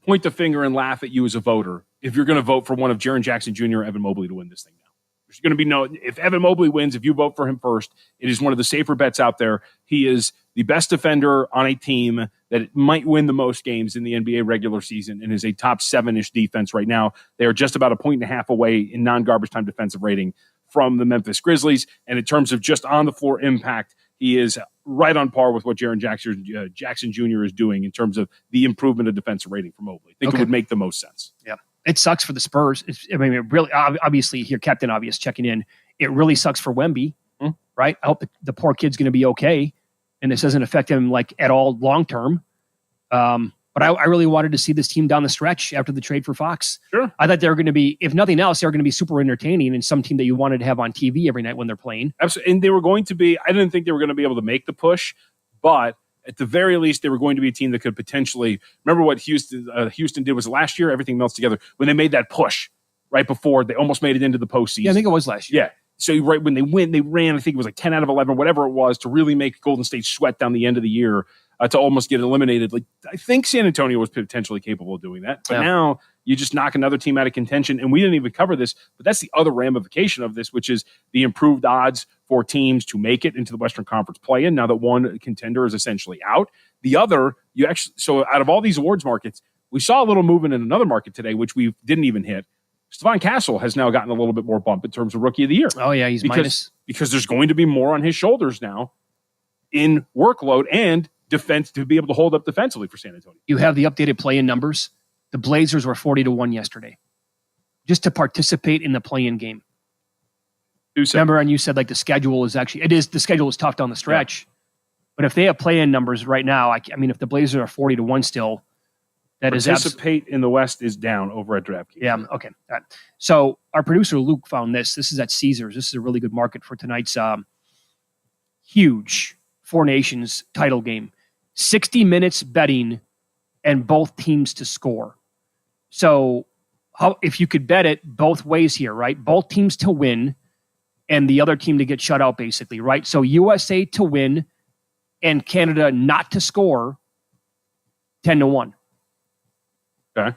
point the finger and laugh at you as a voter if you're going to vote for one of Jaren Jackson Jr. or Evan Mobley to win this thing now. There's going to be if Evan Mobley wins, if you vote for him first, it is one of the safer bets out there. He is the best defender on a team that might win the most games in the NBA regular season and is a top 7-ish defense right now. They are just about 1.5 points away in non-garbage time defensive rating from the Memphis Grizzlies. And in terms of just on the floor impact, he is right on par with what Jaren Jackson Jr. is doing in terms of the improvement of defensive rating for Mobley. I think it would make the most sense. Yeah. It sucks for the Spurs. It really, obviously, here, Captain Obvious checking in. It really sucks for Wemby, right? I hope the poor kid's going to be okay, and this doesn't affect him like at all long term. But I really wanted to see this team down the stretch after the trade for Fox. Sure, I thought they were going to be, if nothing else, they were going to be super entertaining and some team that you wanted to have on TV every night when they're playing. Absolutely, and they were going to be. I didn't think they were going to be able to make the push, but at the very least, they were going to be a team that could potentially remember what Houston did was last year. Everything melts together when they made that push right before they almost made it into the postseason. Yeah, I think it was last year. Yeah. So right when they win, they ran, I think it was like 10 out of 11, whatever it was, to really make Golden State sweat down the end of the year to almost get eliminated. Like I think San Antonio was potentially capable of doing that. But now you just knock another team out of contention. And we didn't even cover this, but that's the other ramification of this, which is the improved odds for teams to make it into the Western Conference play-in now that one contender is essentially out. The other, so out of all these awards markets, we saw a little movement in another market today, which we didn't even hit. Stephon Castle has now gotten a little bit more bump in terms of Rookie of the Year. Oh, yeah, because there's going to be more on his shoulders now in workload and defense to be able to hold up defensively for San Antonio. You have the updated play-in numbers. The Blazers were 40-1 yesterday just to participate in the play-in game. Remember, and you said like the schedule is tough down the stretch. Yeah. But if they have play-in numbers right now, I mean, if the Blazers are 40-1 still, that is participate in the West is down over at DraftKings. Yeah. Okay. All right. So our producer Luke found this. This is at Caesars. This is a really good market for tonight's huge Four Nations title game. 60 minutes betting and both teams to score. So if you could bet it both ways here, right? Both teams to win and the other team to get shut out, basically, right? So USA to win and Canada not to score, 10-1. Okay.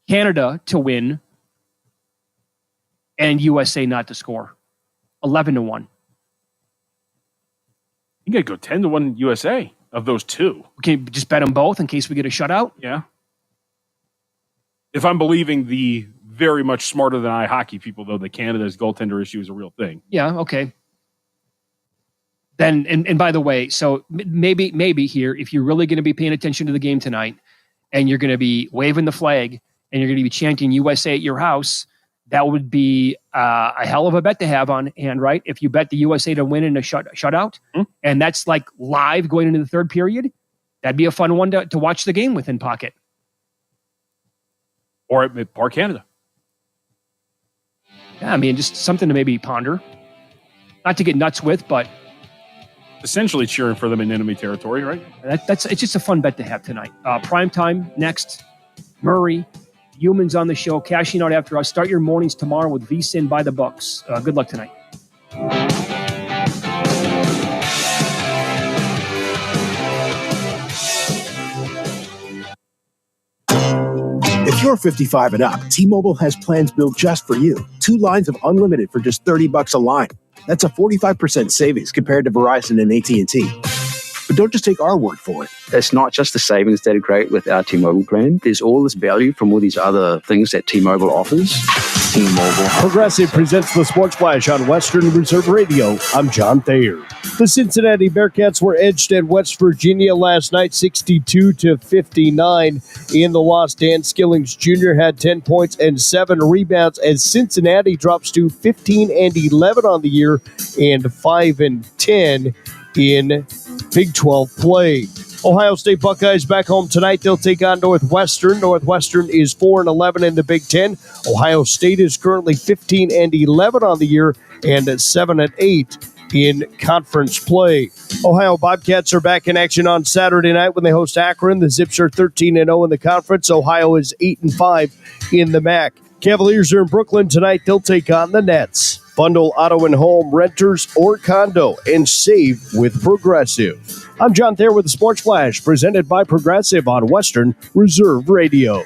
Canada to win and USA not to score, 11-1. You got to go 10-1 USA of those two. Okay, just bet them both in case we get a shutout? Yeah. If I'm believing the very much smarter than I hockey people, though, that Canada's goaltender issue is a real thing. Yeah, okay. Then, and by the way, so maybe here, if you're really going to be paying attention to the game tonight, and you're going to be waving the flag and you're going to be chanting USA at your house, that would be a hell of a bet to have on hand, right? If you bet the USA to win in a shutout, and that's like live going into the third period, that'd be a fun one to watch the game with in pocket. Or at Park Canada. Yeah, I mean, just something to maybe ponder. Not to get nuts with, but essentially cheering for them in enemy territory, right? It's just a fun bet to have tonight. Prime time next. Murray, Humans on the show, cashing out after us. Start your mornings tomorrow with VSiN by the Bucks. Good luck tonight. If you're 55 and up, T-Mobile has plans built just for you. 2 lines of unlimited for just $30 a line. That's a 45% savings compared to Verizon and AT&T. But don't just take our word for it. It's not just the savings that are great with our T-Mobile plan. There's all this value from all these other things that T-Mobile offers. T-Mobile. Progressive presents the Sports Flash on Western Reserve Radio. I'm John Thayer. The Cincinnati Bearcats were edged at West Virginia last night, 62-59. In the loss, Dan Skillings Jr. had 10 points and 7 rebounds as Cincinnati drops to 15-11 on the year and 5-10 in Big 12 play. Ohio State Buckeyes back home tonight. They'll take on Northwestern. Northwestern is 4-11 in the Big Ten. Ohio State is currently 15-11 on the year and 7-8 in conference play. Ohio Bobcats are back in action on Saturday night when they host Akron. The Zips are 13-0 in the conference. Ohio is 8-5 in the MAC. Cavaliers are in Brooklyn tonight. They'll take on the Nets. Bundle auto and home, renters, or condo, and save with Progressive. I'm John Thayer with the Sports Flash, presented by Progressive on Western Reserve Radio.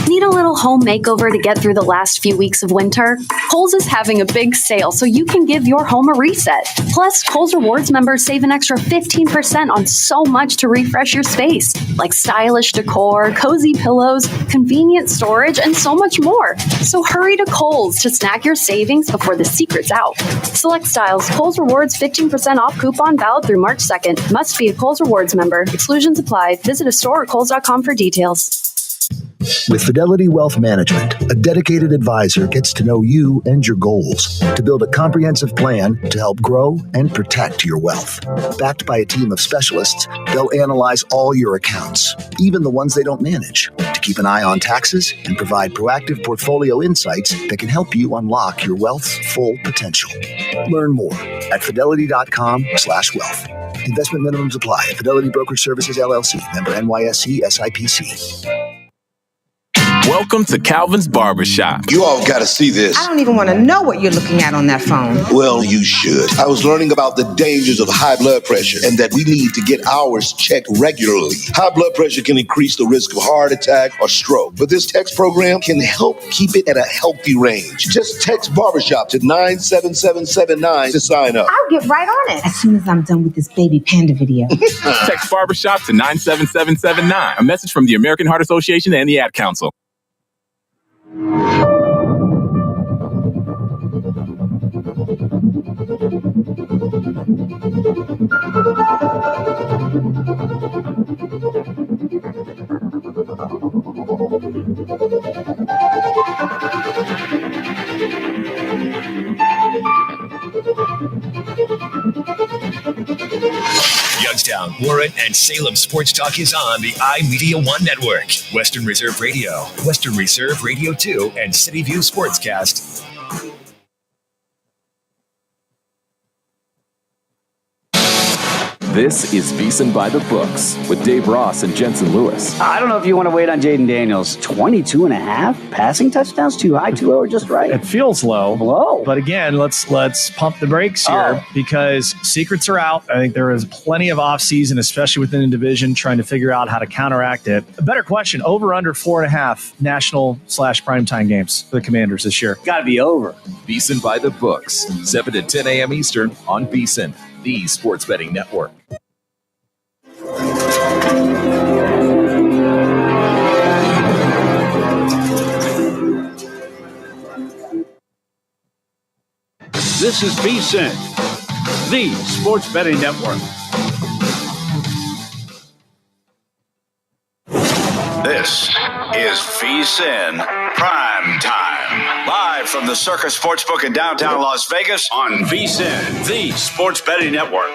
Need a little home makeover to get through the last few weeks of winter? Kohl's is having a big sale so you can give your home a reset. Plus, Kohl's Rewards members save an extra 15% on so much to refresh your space, like stylish decor, cozy pillows, convenient storage, and so much more. So hurry to Kohl's to snag your savings before the secret's out. Select styles. Kohl's Rewards 15% off coupon valid through March 2nd. Must be a Kohl's Rewards member. Exclusions apply. Visit a store or Kohl's.com for details. With Fidelity Wealth Management, a dedicated advisor gets to know you and your goals to build a comprehensive plan to help grow and protect your wealth. Backed by a team of specialists, they'll analyze all your accounts, even the ones they don't manage, to keep an eye on taxes and provide proactive portfolio insights that can help you unlock your wealth's full potential. Learn more at fidelity.com/wealth. Investment minimums apply. Fidelity Brokerage Services, LLC. Member NYSE SIPC. Welcome to Calvin's Barbershop. You all got to see this. I don't even want to know what you're looking at on that phone. Well, you should. I was learning about the dangers of high blood pressure and that we need to get ours checked regularly. High blood pressure can increase the risk of heart attack or stroke, but this text program can help keep it at a healthy range. Just text barbershop to 97779 to sign up. I'll get right on it as soon as I'm done with this baby panda video. Text barbershop to 97779. A message from the American Heart Association and the Ad Council. Youngstown, Warren, and Salem Sports Talk is on the iMedia One Network, Western Reserve Radio, Western Reserve Radio 2, and City View Sportscast. This is VSiN by the Books with Dave Ross and Jensen Lewis. I don't know if you want to wait on Jaden Daniels. 22 and a half passing touchdowns, too high, too low, or just right? It feels low. Low. But again, let's pump the brakes here because secrets are out. I think there is plenty of offseason, especially within the division, trying to figure out how to counteract it. A better question, over under 4.5 national/primetime games for the Commanders this year. Got to be over. VSiN by the Books, 7 to 10 a.m. Eastern on VSiN, the sports betting network. This is VSiN, the sports betting network. This is VSiN Prime Time. Live from the Circus Sportsbook in downtown Las Vegas on VSiN, the sports betting network.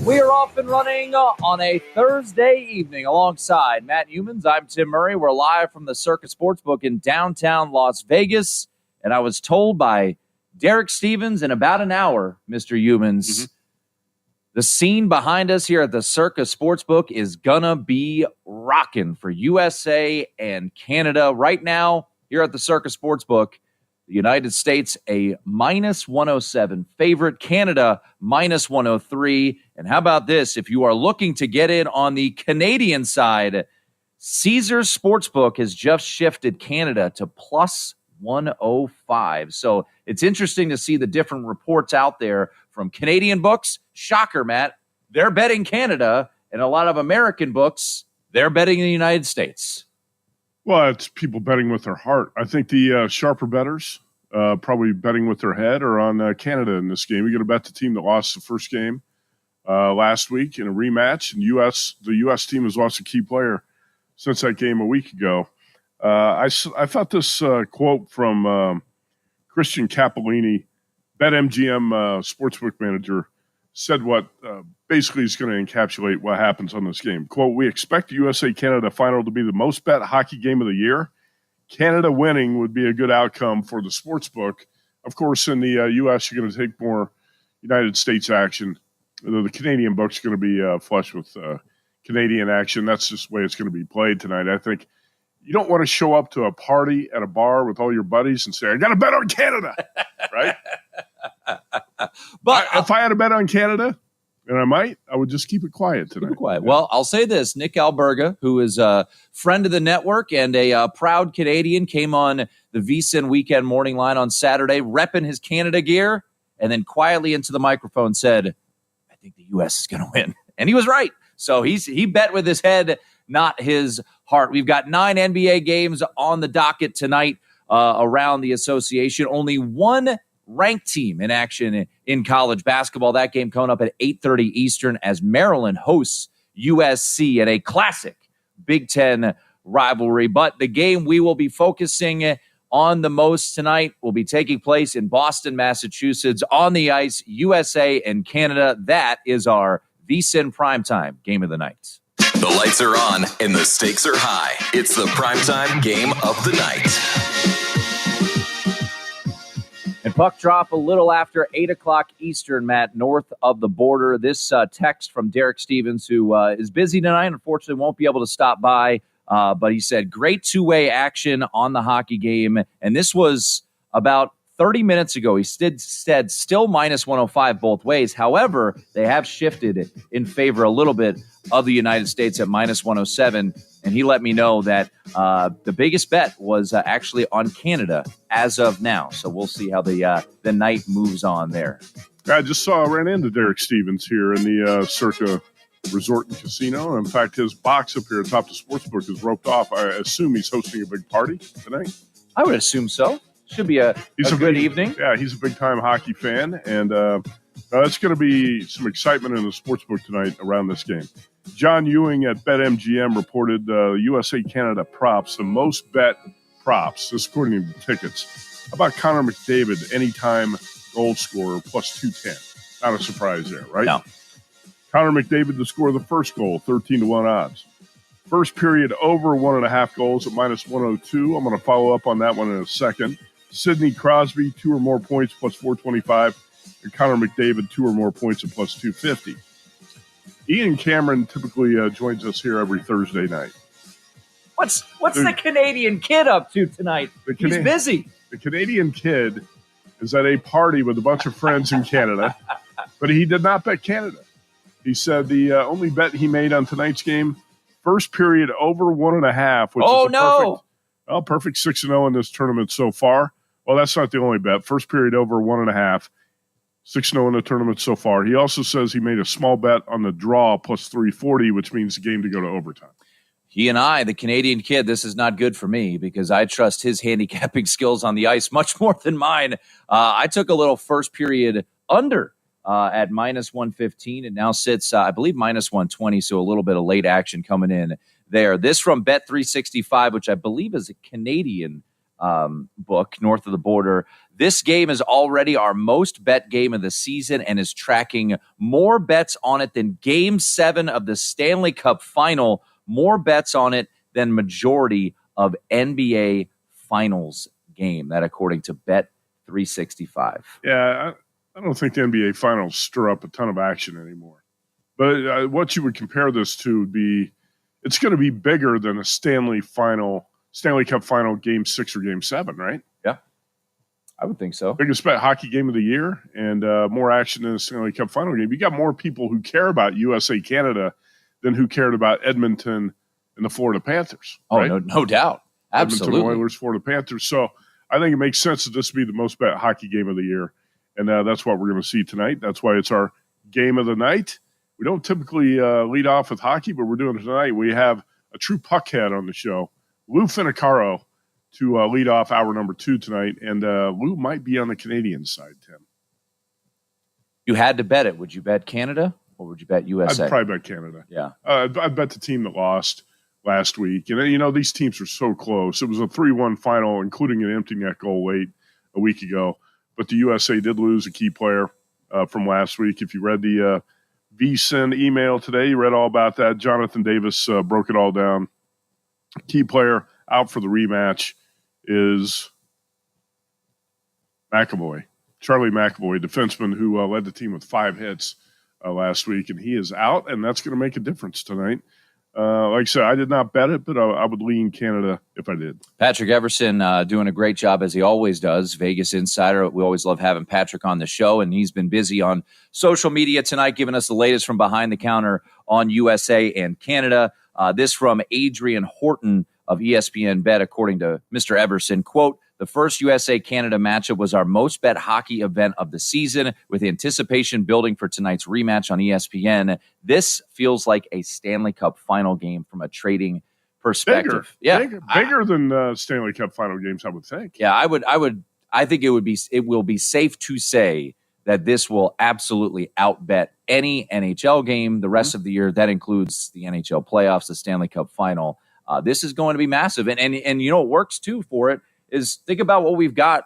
We are off and running on a Thursday evening alongside Matt Humans. I'm Tim Murray. We're live from the Circus Sportsbook in downtown Las Vegas. And I was told by Derek Stevens in about an hour, Mr. Humans, the scene behind us here at the Circus Sportsbook is gonna be rocking for USA and Canada. Right now, here at the Circus Sportsbook, the United States a -107 favorite, Canada -103. And how about this? If you are looking to get in on the Canadian side, Caesars Sportsbook has just shifted Canada to +105. So it's interesting to see the different reports out there from Canadian books. Shocker, Matt. They're betting Canada, and a lot of American books, they're betting the United States. Well, it's people betting with their heart. I think the sharper bettors, probably betting with their head, are on Canada in this game. You're going to bet the team that lost the first game last week in a rematch. And the U.S. team has lost a key player since that game a week ago. I thought this quote from Christian Cappellini, BetMGM sportsbook manager, said what basically is going to encapsulate what happens on this game. Quote, "We expect the USA-Canada final to be the most bet hockey game of the year. Canada winning would be a good outcome for the sportsbook. Of course, in the U.S., you're going to take more United States action. The Canadian book's going to be flush with Canadian action. That's just the way it's going to be played tonight. I think you don't want to show up to a party at a bar with all your buddies and say, I got to bet on Canada, right? But if I had a bet on Canada, and I would just keep it quiet tonight. Keep it quiet. Yeah. Well, I'll say this. Nick Alberga, who is a friend of the network and a proud Canadian, came on the VSiN Weekend Morning Line on Saturday, repping his Canada gear, and then quietly into the microphone said, I think the U.S. is going to win. And he was right. So he bet with his head, not his heart. We've got 9 NBA games on the docket tonight around the association. Only one ranked team in action in college basketball. That game coming up at 8:30 Eastern as Maryland hosts USC in a classic Big Ten rivalry. But the game we will be focusing on the most tonight will be taking place in Boston, Massachusetts, on the ice, USA and Canada. That is our VSiN Primetime Game of the Night. The lights are on and the stakes are high. It's the primetime game of the night. And puck drop a little after 8 o'clock Eastern, Matt, north of the border. This text from Derek Stevens, who is busy tonight, unfortunately won't be able to stop by. But he said, great two-way action on the hockey game. And this was about 30 minutes ago. He said still minus 105 both ways. However, they have shifted in favor a little bit of the United States at minus 107. And he let me know that the biggest bet was actually on Canada as of now. So we'll see how the night moves on there. I just ran into Derek Stevens here in the Circa Resort and Casino. In fact, his box up here atop the sportsbook is roped off. I assume he's hosting a big party tonight. I would assume so. Should be a good evening. Yeah, he's a big-time hockey fan, and that's going to be some excitement in the sportsbook tonight around this game. John Ewing at BetMGM reported USA-Canada props, the most bet props, this according to the tickets. How about Connor McDavid, anytime goal scorer, plus 210? Not a surprise there, right? No. Connor McDavid to score the first goal, 13-1 odds. First period over 1.5 goals at minus 102. I'm going to follow up on that one in a second. Sidney Crosby, 2 or more points, plus 425. And Connor McDavid, 2 or more points at plus 250. Ian Cameron typically joins us here every Thursday night. What's the Canadian kid up to tonight? He's busy. The Canadian kid is at a party with a bunch of friends in Canada, but he did not bet Canada. He said the only bet he made on tonight's game, first period over 1.5, which is perfect 6-0 in this tournament so far. Well, that's not the only bet. First period over 1.5, 6-0 in the tournament so far. He also says he made a small bet on the draw plus 340, which means the game to go to overtime. He and I, the Canadian kid, this is not good for me because I trust his handicapping skills on the ice much more than mine. I took a little first period under at minus 115. It now sits, I believe, minus 120, so a little bit of late action coming in there. This from Bet365, which I believe is a Canadian book north of the border. This game is already our most bet game of the season and is tracking more bets on it than Game 7 of the Stanley Cup Final, more bets on it than majority of NBA Finals game. That according to Bet365. Yeah, I don't think the NBA Finals stir up a ton of action anymore. But what you would compare this to would be, it's going to be bigger than a Stanley Cup Final Game 6 or Game 7, right? Yeah, I would think so. Biggest bet hockey game of the year and more action in the Stanley Cup Final game. You got more people who care about USA Canada than who cared about Edmonton and the Florida Panthers. Oh, right? no doubt. Absolutely. Edmonton Oilers, Florida Panthers. So I think it makes sense that this be the most bet hockey game of the year. And that's what we're going to see tonight. That's why it's our game of the night. We don't typically lead off with hockey, but we're doing it tonight. We have a true puckhead on the show, Lou Finicaro, to lead off hour number 2 tonight. And Lou might be on the Canadian side, Tim. You had to bet it. Would you bet Canada or would you bet USA? I'd probably bet Canada. Yeah. I'd bet the team that lost last week. And, these teams are so close. It was a 3-1 final, including an empty net goal late a week ago. But the USA did lose a key player from last week. If you read the VSiN email today, you read all about that. Jonathan Davis broke it all down. Key player out for the rematch is McAvoy, Charlie McAvoy, defenseman who led the team with 5 hits last week, and he is out, and that's going to make a difference tonight. Like I said, I did not bet it, but I would lean Canada if I did. Patrick Everson doing a great job, as he always does. Vegas Insider. We always love having Patrick on the show, and he's been busy on social media tonight, giving us the latest from behind the counter on USA and Canada. This from Adrian Horton of ESPN Bet, according to Mr. Everson, quote, the first USA-Canada matchup was our most bet hockey event of the season, with anticipation building for tonight's rematch on ESPN. This feels like a Stanley Cup final game from a trading perspective. Bigger than Stanley Cup final games, I would think. Yeah, I think it will be safe to say that this will absolutely outbet any NHL game the rest of the year. That includes the NHL playoffs, the Stanley Cup final. This is going to be massive. And you know what works, too, for it is think about what we've got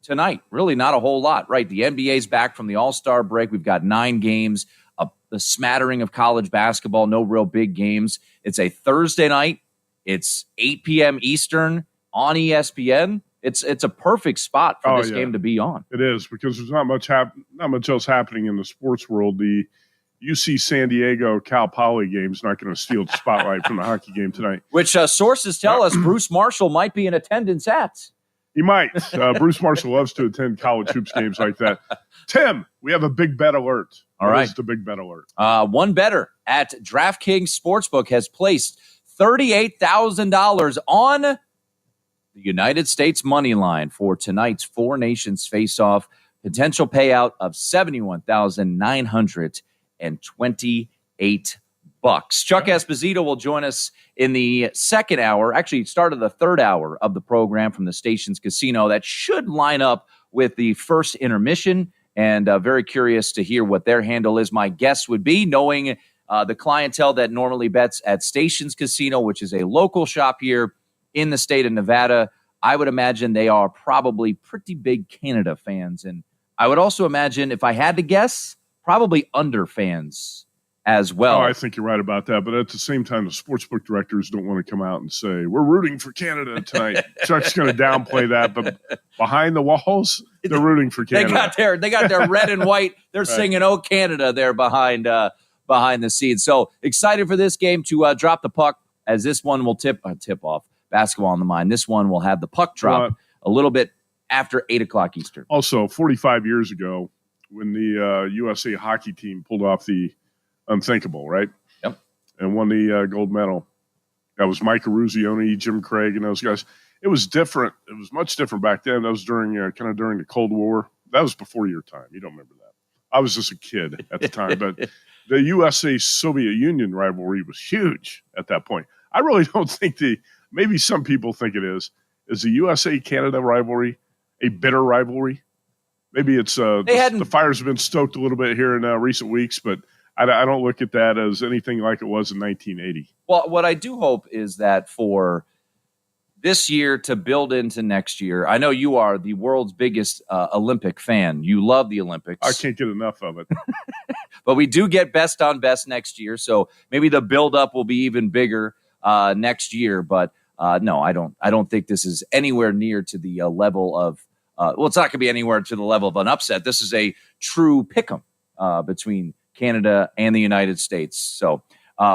tonight. Really not a whole lot, right? The NBA's back from the All-Star break. We've got 9 games, a smattering of college basketball, no real big games. It's a Thursday night. It's 8 p.m. Eastern on ESPN. It's a perfect spot for this game to be on. It is, because there's not much else happening in the sports world. The UC San Diego Cal Poly game is not going to steal the spotlight from the hockey game tonight. Which sources tell us Bruce Marshall might be in attendance at. He might. Bruce Marshall loves to attend college hoops games like that. Tim, we have a big bet alert. All right. What is the big bet alert? One bettor at DraftKings Sportsbook has placed $38,000 on the United States money line for tonight's Four Nations face-off. Potential payout of $71,928. Chuck Esposito will join us in the second hour, actually start of the third hour of the program from the station's casino. That should line up with the first intermission, and very curious to hear what their handle is. My guess would be, knowing the clientele that normally bets at Stations Casino, which is a local shop here in the state of Nevada, I would imagine they are probably pretty big Canada fans. And I would also imagine, if I had to guess, probably under fans as well. Oh, I think you're right about that. But at the same time, the sportsbook directors don't want to come out and say, we're rooting for Canada tonight. Chuck's going to downplay that. But behind the walls, they're rooting for Canada. They got their red and white. They're right. Singing, "Oh, Canada," there behind the scenes. So excited for this game to drop the puck, as this one will tip off. Basketball on the mind. This one will have the puck drop a little bit after 8 o'clock Eastern. Also, 45 years ago, when the USA hockey team pulled off the unthinkable, right? Yep. And won the gold medal. That was Mike Eruzione, Jim Craig, and those guys. It was different. It was much different back then. That was during during the Cold War. That was before your time. You don't remember that. I was just a kid at the time. But the USA-Soviet Union rivalry was huge at that point. I really don't think maybe some people think it is the USA-Canada rivalry a bitter rivalry? Maybe it's the fires have been stoked a little bit here in recent weeks, but I don't look at that as anything like it was in 1980. Well, what I do hope is that for this year to build into next year, I know you are the world's biggest Olympic fan. You love the Olympics. I can't get enough of it. But we do get best on best next year, so maybe the buildup will be even bigger next year. But no, I don't think this is anywhere near to the level of it's not going to be anywhere to the level of an upset. This is a true pick'em between Canada and the United States. So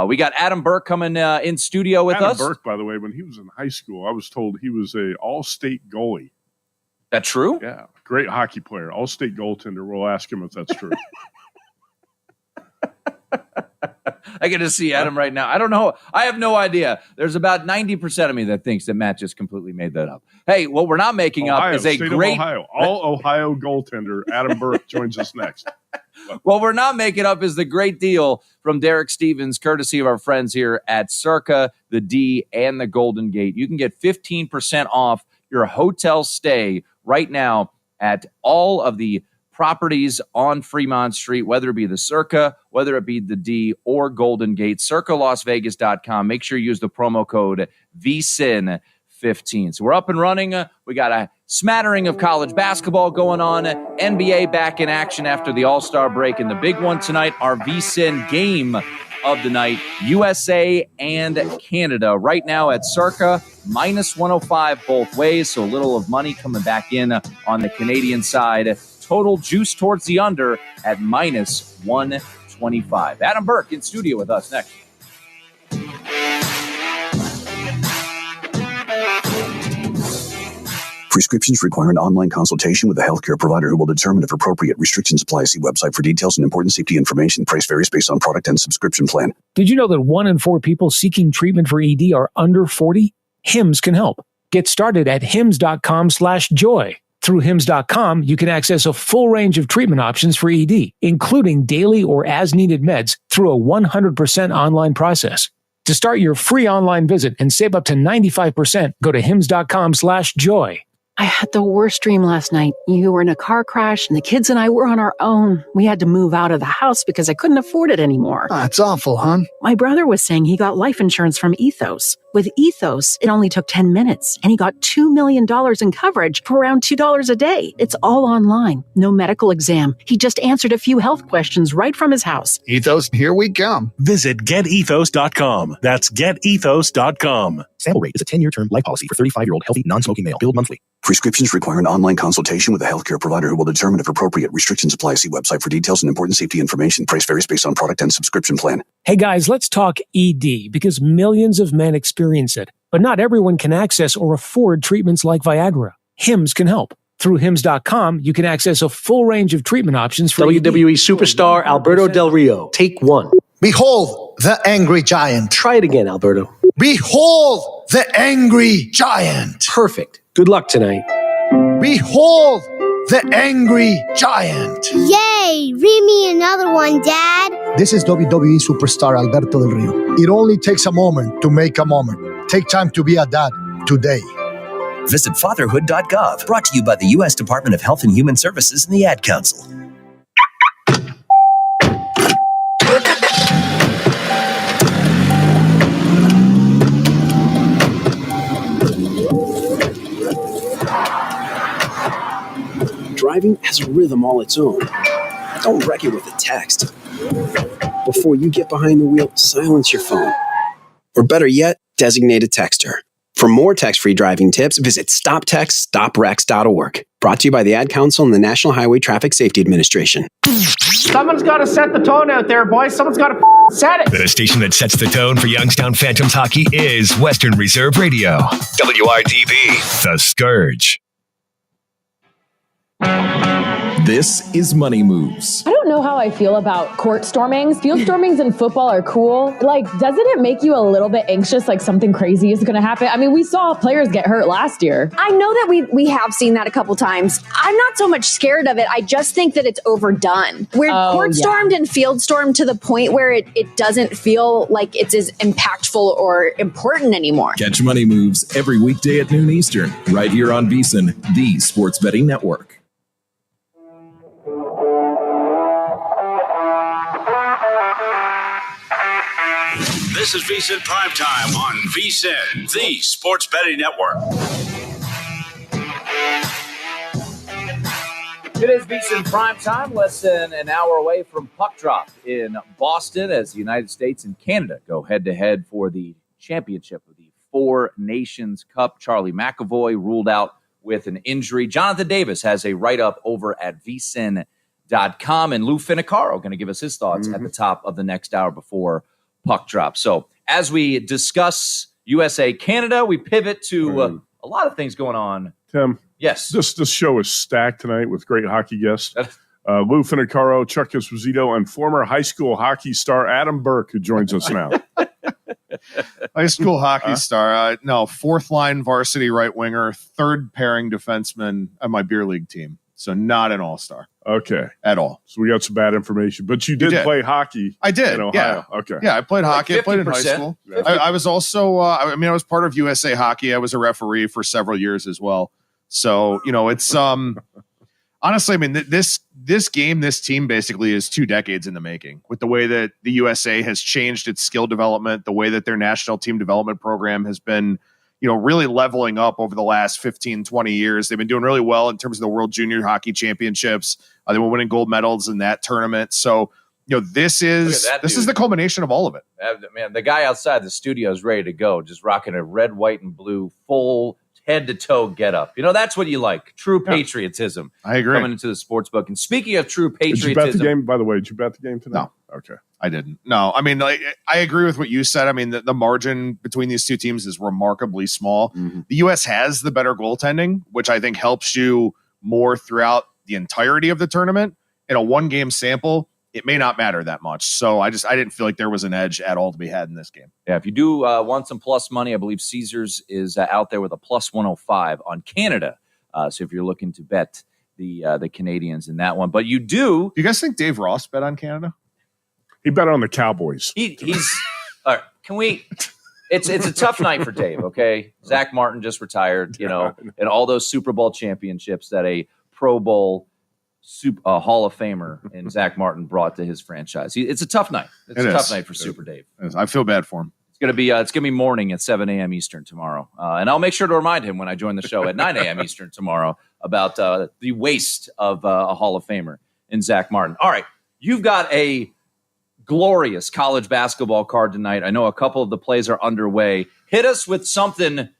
we got Adam Burke coming in studio with us. Adam Burke, by the way, when he was in high school, I was told he was a all-state goalie. That true? Yeah, great hockey player, all-state goaltender. We'll ask him if that's true. I get to see Adam right now. I don't know. I have no idea. There's about 90% of me that thinks that Matt just completely made that up. Hey, what we're not making up is a great Ohio goaltender. Adam Burke joins us next. What we're not making up is the great deal from Derek Stevens, courtesy of our friends here at Circa, the D, and the Golden Gate. You can get 15% off your hotel stay right now at all of the properties on Fremont Street, whether it be the Circa, whether it be the D, or Golden Gate. CircaLasVegas.com. Make sure you use the promo code VSIN15. So we're up and running. We got a smattering of college basketball going on. NBA back in action after the All-Star break. And the big one tonight, our VSIN game of the night, USA and Canada. Right now at Circa, minus 105 both ways. So a little of money coming back in on the Canadian side. Total juice towards the under at minus 125. Adam Burke in studio with us next. Prescriptions require an online consultation with a healthcare provider who will determine if appropriate. Restrictions apply. See website for details and important safety information. Price varies based on product and subscription plan. Did you know that 1 in 4 people seeking treatment for ED are under 40? HIMS can help. Get started at hims.com/joy. Through hims.com, you can access a full range of treatment options for ED, including daily or as-needed meds through a 100% online process. To start your free online visit and save up to 95%, go to hims.com/joy. I had the worst dream last night. You were in a car crash and the kids and I were on our own. We had to move out of the house because I couldn't afford it anymore. It's awful, hon. My brother was saying he got life insurance from Ethos. With Ethos, it only took 10 minutes and he got $2 million in coverage for around $2 a day. It's all online. No medical exam. He just answered a few health questions right from his house. Ethos, here we come. Visit getethos.com. That's getethos.com. Sample rate is a 10-year term life policy for 35-year-old healthy, non-smoking male. Billed monthly. Prescriptions require an online consultation with a healthcare provider who will determine if appropriate. Restrictions apply. See website for details and important safety information. Price varies based on product and subscription plan. Hey guys, let's talk ED because millions of men experience it, but not everyone can access or afford treatments like Viagra. Hims can help. Through Hims.com, you can access a full range of treatment options for WWE superstar Alberto Del Rio. Take one. Behold the angry giant. Try it again, Alberto. Behold the angry giant. Perfect. Good luck tonight. Behold the angry giant. Yay! Read me another one, Dad. This is WWE superstar Alberto Del Rio. It only takes a moment to make a moment. Take time to be a dad today. Visit fatherhood.gov. Brought to you by the U.S. Department of Health and Human Services and the Ad Council. Driving has a rhythm all its own. Don't wreck it with a text. Before you get behind the wheel, silence your phone. Or better yet, designate a texter. For more text-free driving tips, visit stoptextstoprex.org. Brought to you by the Ad Council and the National Highway Traffic Safety Administration. Someone's got to set the tone out there, boys. Someone's got to set it. The station that sets the tone for Youngstown Phantoms hockey is Western Reserve Radio. WRDB, The Scourge. This is Money Moves. I don't know how I feel about court stormings. Field stormings in football are cool. Like, doesn't it make you a little bit anxious, like something crazy is going to happen? I mean, we saw players get hurt last year. I know that we have seen that a couple times. I'm not so much scared of it. I just think that it's overdone. We're court stormed and field stormed to the point where it doesn't feel like it's as impactful or important anymore. Catch Money Moves every weekday at noon Eastern, right here on VSiN, the Sports Betting Network. This is VSiN Primetime on VSiN, the Sports Betting Network. It is VSiN Primetime, less than an hour away from puck drop in Boston as the United States and Canada go head-to-head for the championship of the Four Nations Cup. Charlie McAvoy ruled out with an injury. Jonathan Davis has a write-up over at VSiN.com, and Lou Finicaro going to give us his thoughts at the top of the next hour before puck drop. So as we discuss USA-Canada, we pivot to a lot of things going on. Tim. Yes. This show is stacked tonight with great hockey guests. Lou Finicaro, Chuck Esposito, and former high school hockey star Adam Burke, who joins us now. High school hockey star. No, fourth line varsity right winger, third pairing defenseman on my beer league team. So not an all-star. Okay. At all. So we got some bad information. But you did play hockey. I did. In Ohio. Yeah. Okay. Yeah, I played hockey. I played in high school. I was also, I was part of USA Hockey. I was a referee for several years as well. So, it's, honestly, I mean, this game, this team basically is 2 decades in the making with the way that the USA has changed its skill development, the way that their national team development program has been, really leveling up over the last 15, 20 years. They've been doing really well in terms of the World Junior Hockey Championships. They were winning gold medals in that tournament. So, this is the culmination of all of it. Man, the guy outside the studio is ready to go, just rocking a red, white, and blue full head-to-toe get-up. That's what you like. True patriotism. I agree. Coming into the sports book. And speaking of true patriotism. Did you bet the game, by the way? Did you bet the game tonight? No. Okay. I didn't. No, I mean, I agree with what you said. I mean, the margin between these two teams is remarkably small. Mm-hmm. The U.S. has the better goaltending, which I think helps you more throughout the entirety of the tournament. In a one-game sample, it may not matter that much. So I didn't feel like there was an edge at all to be had in this game. Yeah, if you do want some plus money, I believe Caesars is out there with a plus 105 on Canada. So if you're looking to bet the Canadians in that one. But you do. Do you guys think Dave Ross bet on Canada? He bet on the Cowboys. He's all right. Can we It's a tough night for Dave, okay? Zach Martin just retired, and all those Super Bowl championships that a Pro Bowl Hall of Famer and Zach Martin brought to his franchise. It's a tough night. It's a tough night for Super Dave. I feel bad for him. It's gonna be morning at 7 a.m. Eastern tomorrow, and I'll make sure to remind him when I join the show at 9 a.m. Eastern tomorrow about the waste of a Hall of Famer in Zach Martin. All right, you've got a glorious college basketball card tonight. I know a couple of the plays are underway. Hit us with something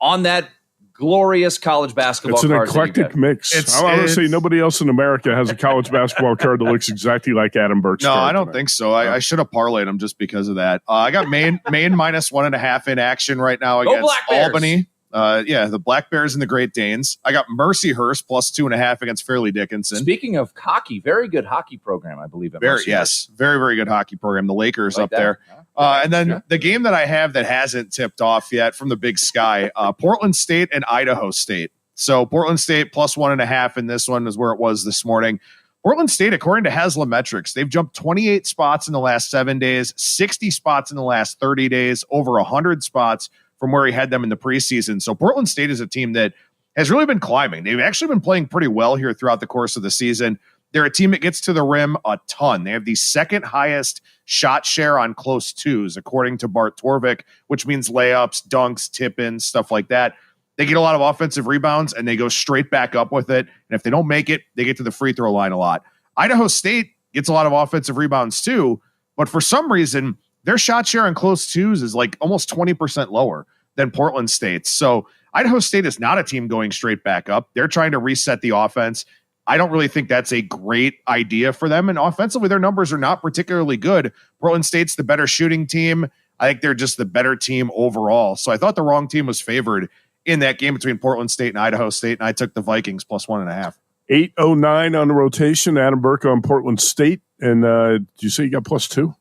on that glorious college basketball card. It's an eclectic mix. Honestly, nobody else in America has a college basketball card that looks exactly like Adam Burke's No, card I don't tonight. think so. I should have parlayed them just because of that. I got Maine minus 1.5 in action right now against Albany. The Black Bears and the Great Danes. I got Mercyhurst plus 2.5 against Fairleigh Dickinson. Speaking of hockey, very good hockey program, I believe. Very, very good hockey program. The Lakers up there. And then the game that I have that hasn't tipped off yet from the Big Sky, Portland State and Idaho State. So Portland State plus 1.5 in this one is where it was this morning. Portland State, according to Haslametrics, they've jumped 28 spots in the last 7 days, 60 spots in the last 30 days, over 100 spots from where he had them in the preseason. So Portland State is a team that has really been climbing. They've actually been playing pretty well here throughout the course of the season. They're a team that gets to the rim a ton. They have the second highest shot share on close twos, according to Bart Torvik, which means layups, dunks, tip-ins, stuff like that. They get a lot of offensive rebounds, and they go straight back up with it. And if they don't make it, they get to the free throw line a lot. Idaho State gets a lot of offensive rebounds too, but for some reason, their shot share on close twos is like almost 20% lower than Portland State's. So Idaho State is not a team going straight back up. They're trying to reset the offense. I don't really think that's a great idea for them. And offensively, their numbers are not particularly good. Portland State's the better shooting team. I think they're just the better team overall. So I thought the wrong team was favored in that game between Portland State and Idaho State, and I took the Vikings plus 1.5. 8:09 on the rotation. Adam Burke on Portland State. And did you say you got plus 2?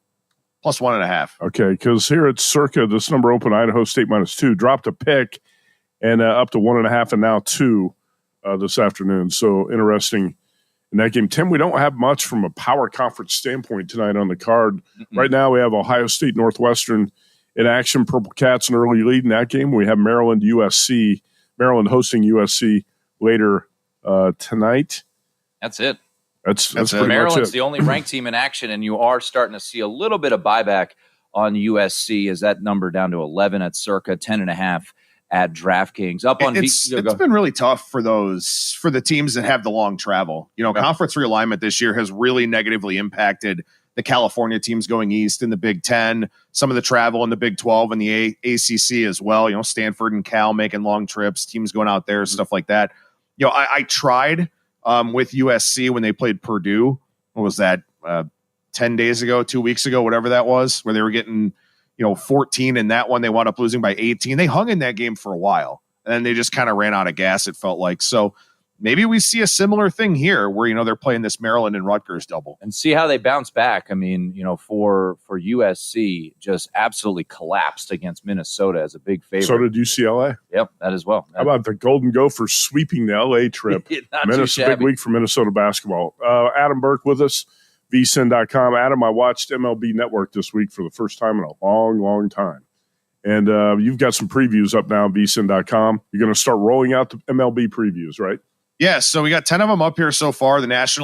Plus 1.5. Okay, because here at Circa, this number open Idaho State minus 2, dropped a pick and up to 1.5 and now 2 this afternoon. So interesting in that game. Tim, we don't have much from a power conference standpoint tonight on the card. Right now we have Ohio State Northwestern in action. Purple Cats an early lead in that game. We have Maryland USC. Maryland hosting USC later tonight. That's it. That's pretty Maryland's much it. the only ranked team in action, and you are starting to see a little bit of buyback on USC as that number down to 11 at Circa, 10.5 at DraftKings. It's been really tough for the teams that have the long travel. Conference realignment this year has really negatively impacted the California teams going east in the Big Ten, some of the travel in the Big 12 and the ACC as well. Stanford and Cal making long trips, teams going out there, stuff like that. I tried with USC when they played Purdue. What was that? 10 days ago, 2 weeks ago, whatever that was, where they were getting, 14 in that one. They wound up losing by 18. They hung in that game for a while, and then they just kind of ran out of gas, it felt like. So maybe we see a similar thing here where, they're playing this Maryland and Rutgers double. And see how they bounce back. I mean, for USC, just absolutely collapsed against Minnesota as a big favorite. So did UCLA. Yep, that as well. How about the Golden Gophers sweeping the LA trip? Big week for Minnesota basketball. Adam Burke with us, vsin.com. Adam, I watched MLB Network this week for the first time in a long, long time. And you've got some previews up now on vsin.com. You're going to start rolling out the MLB previews, right? Yeah, so we got 10 of them up here so far. The National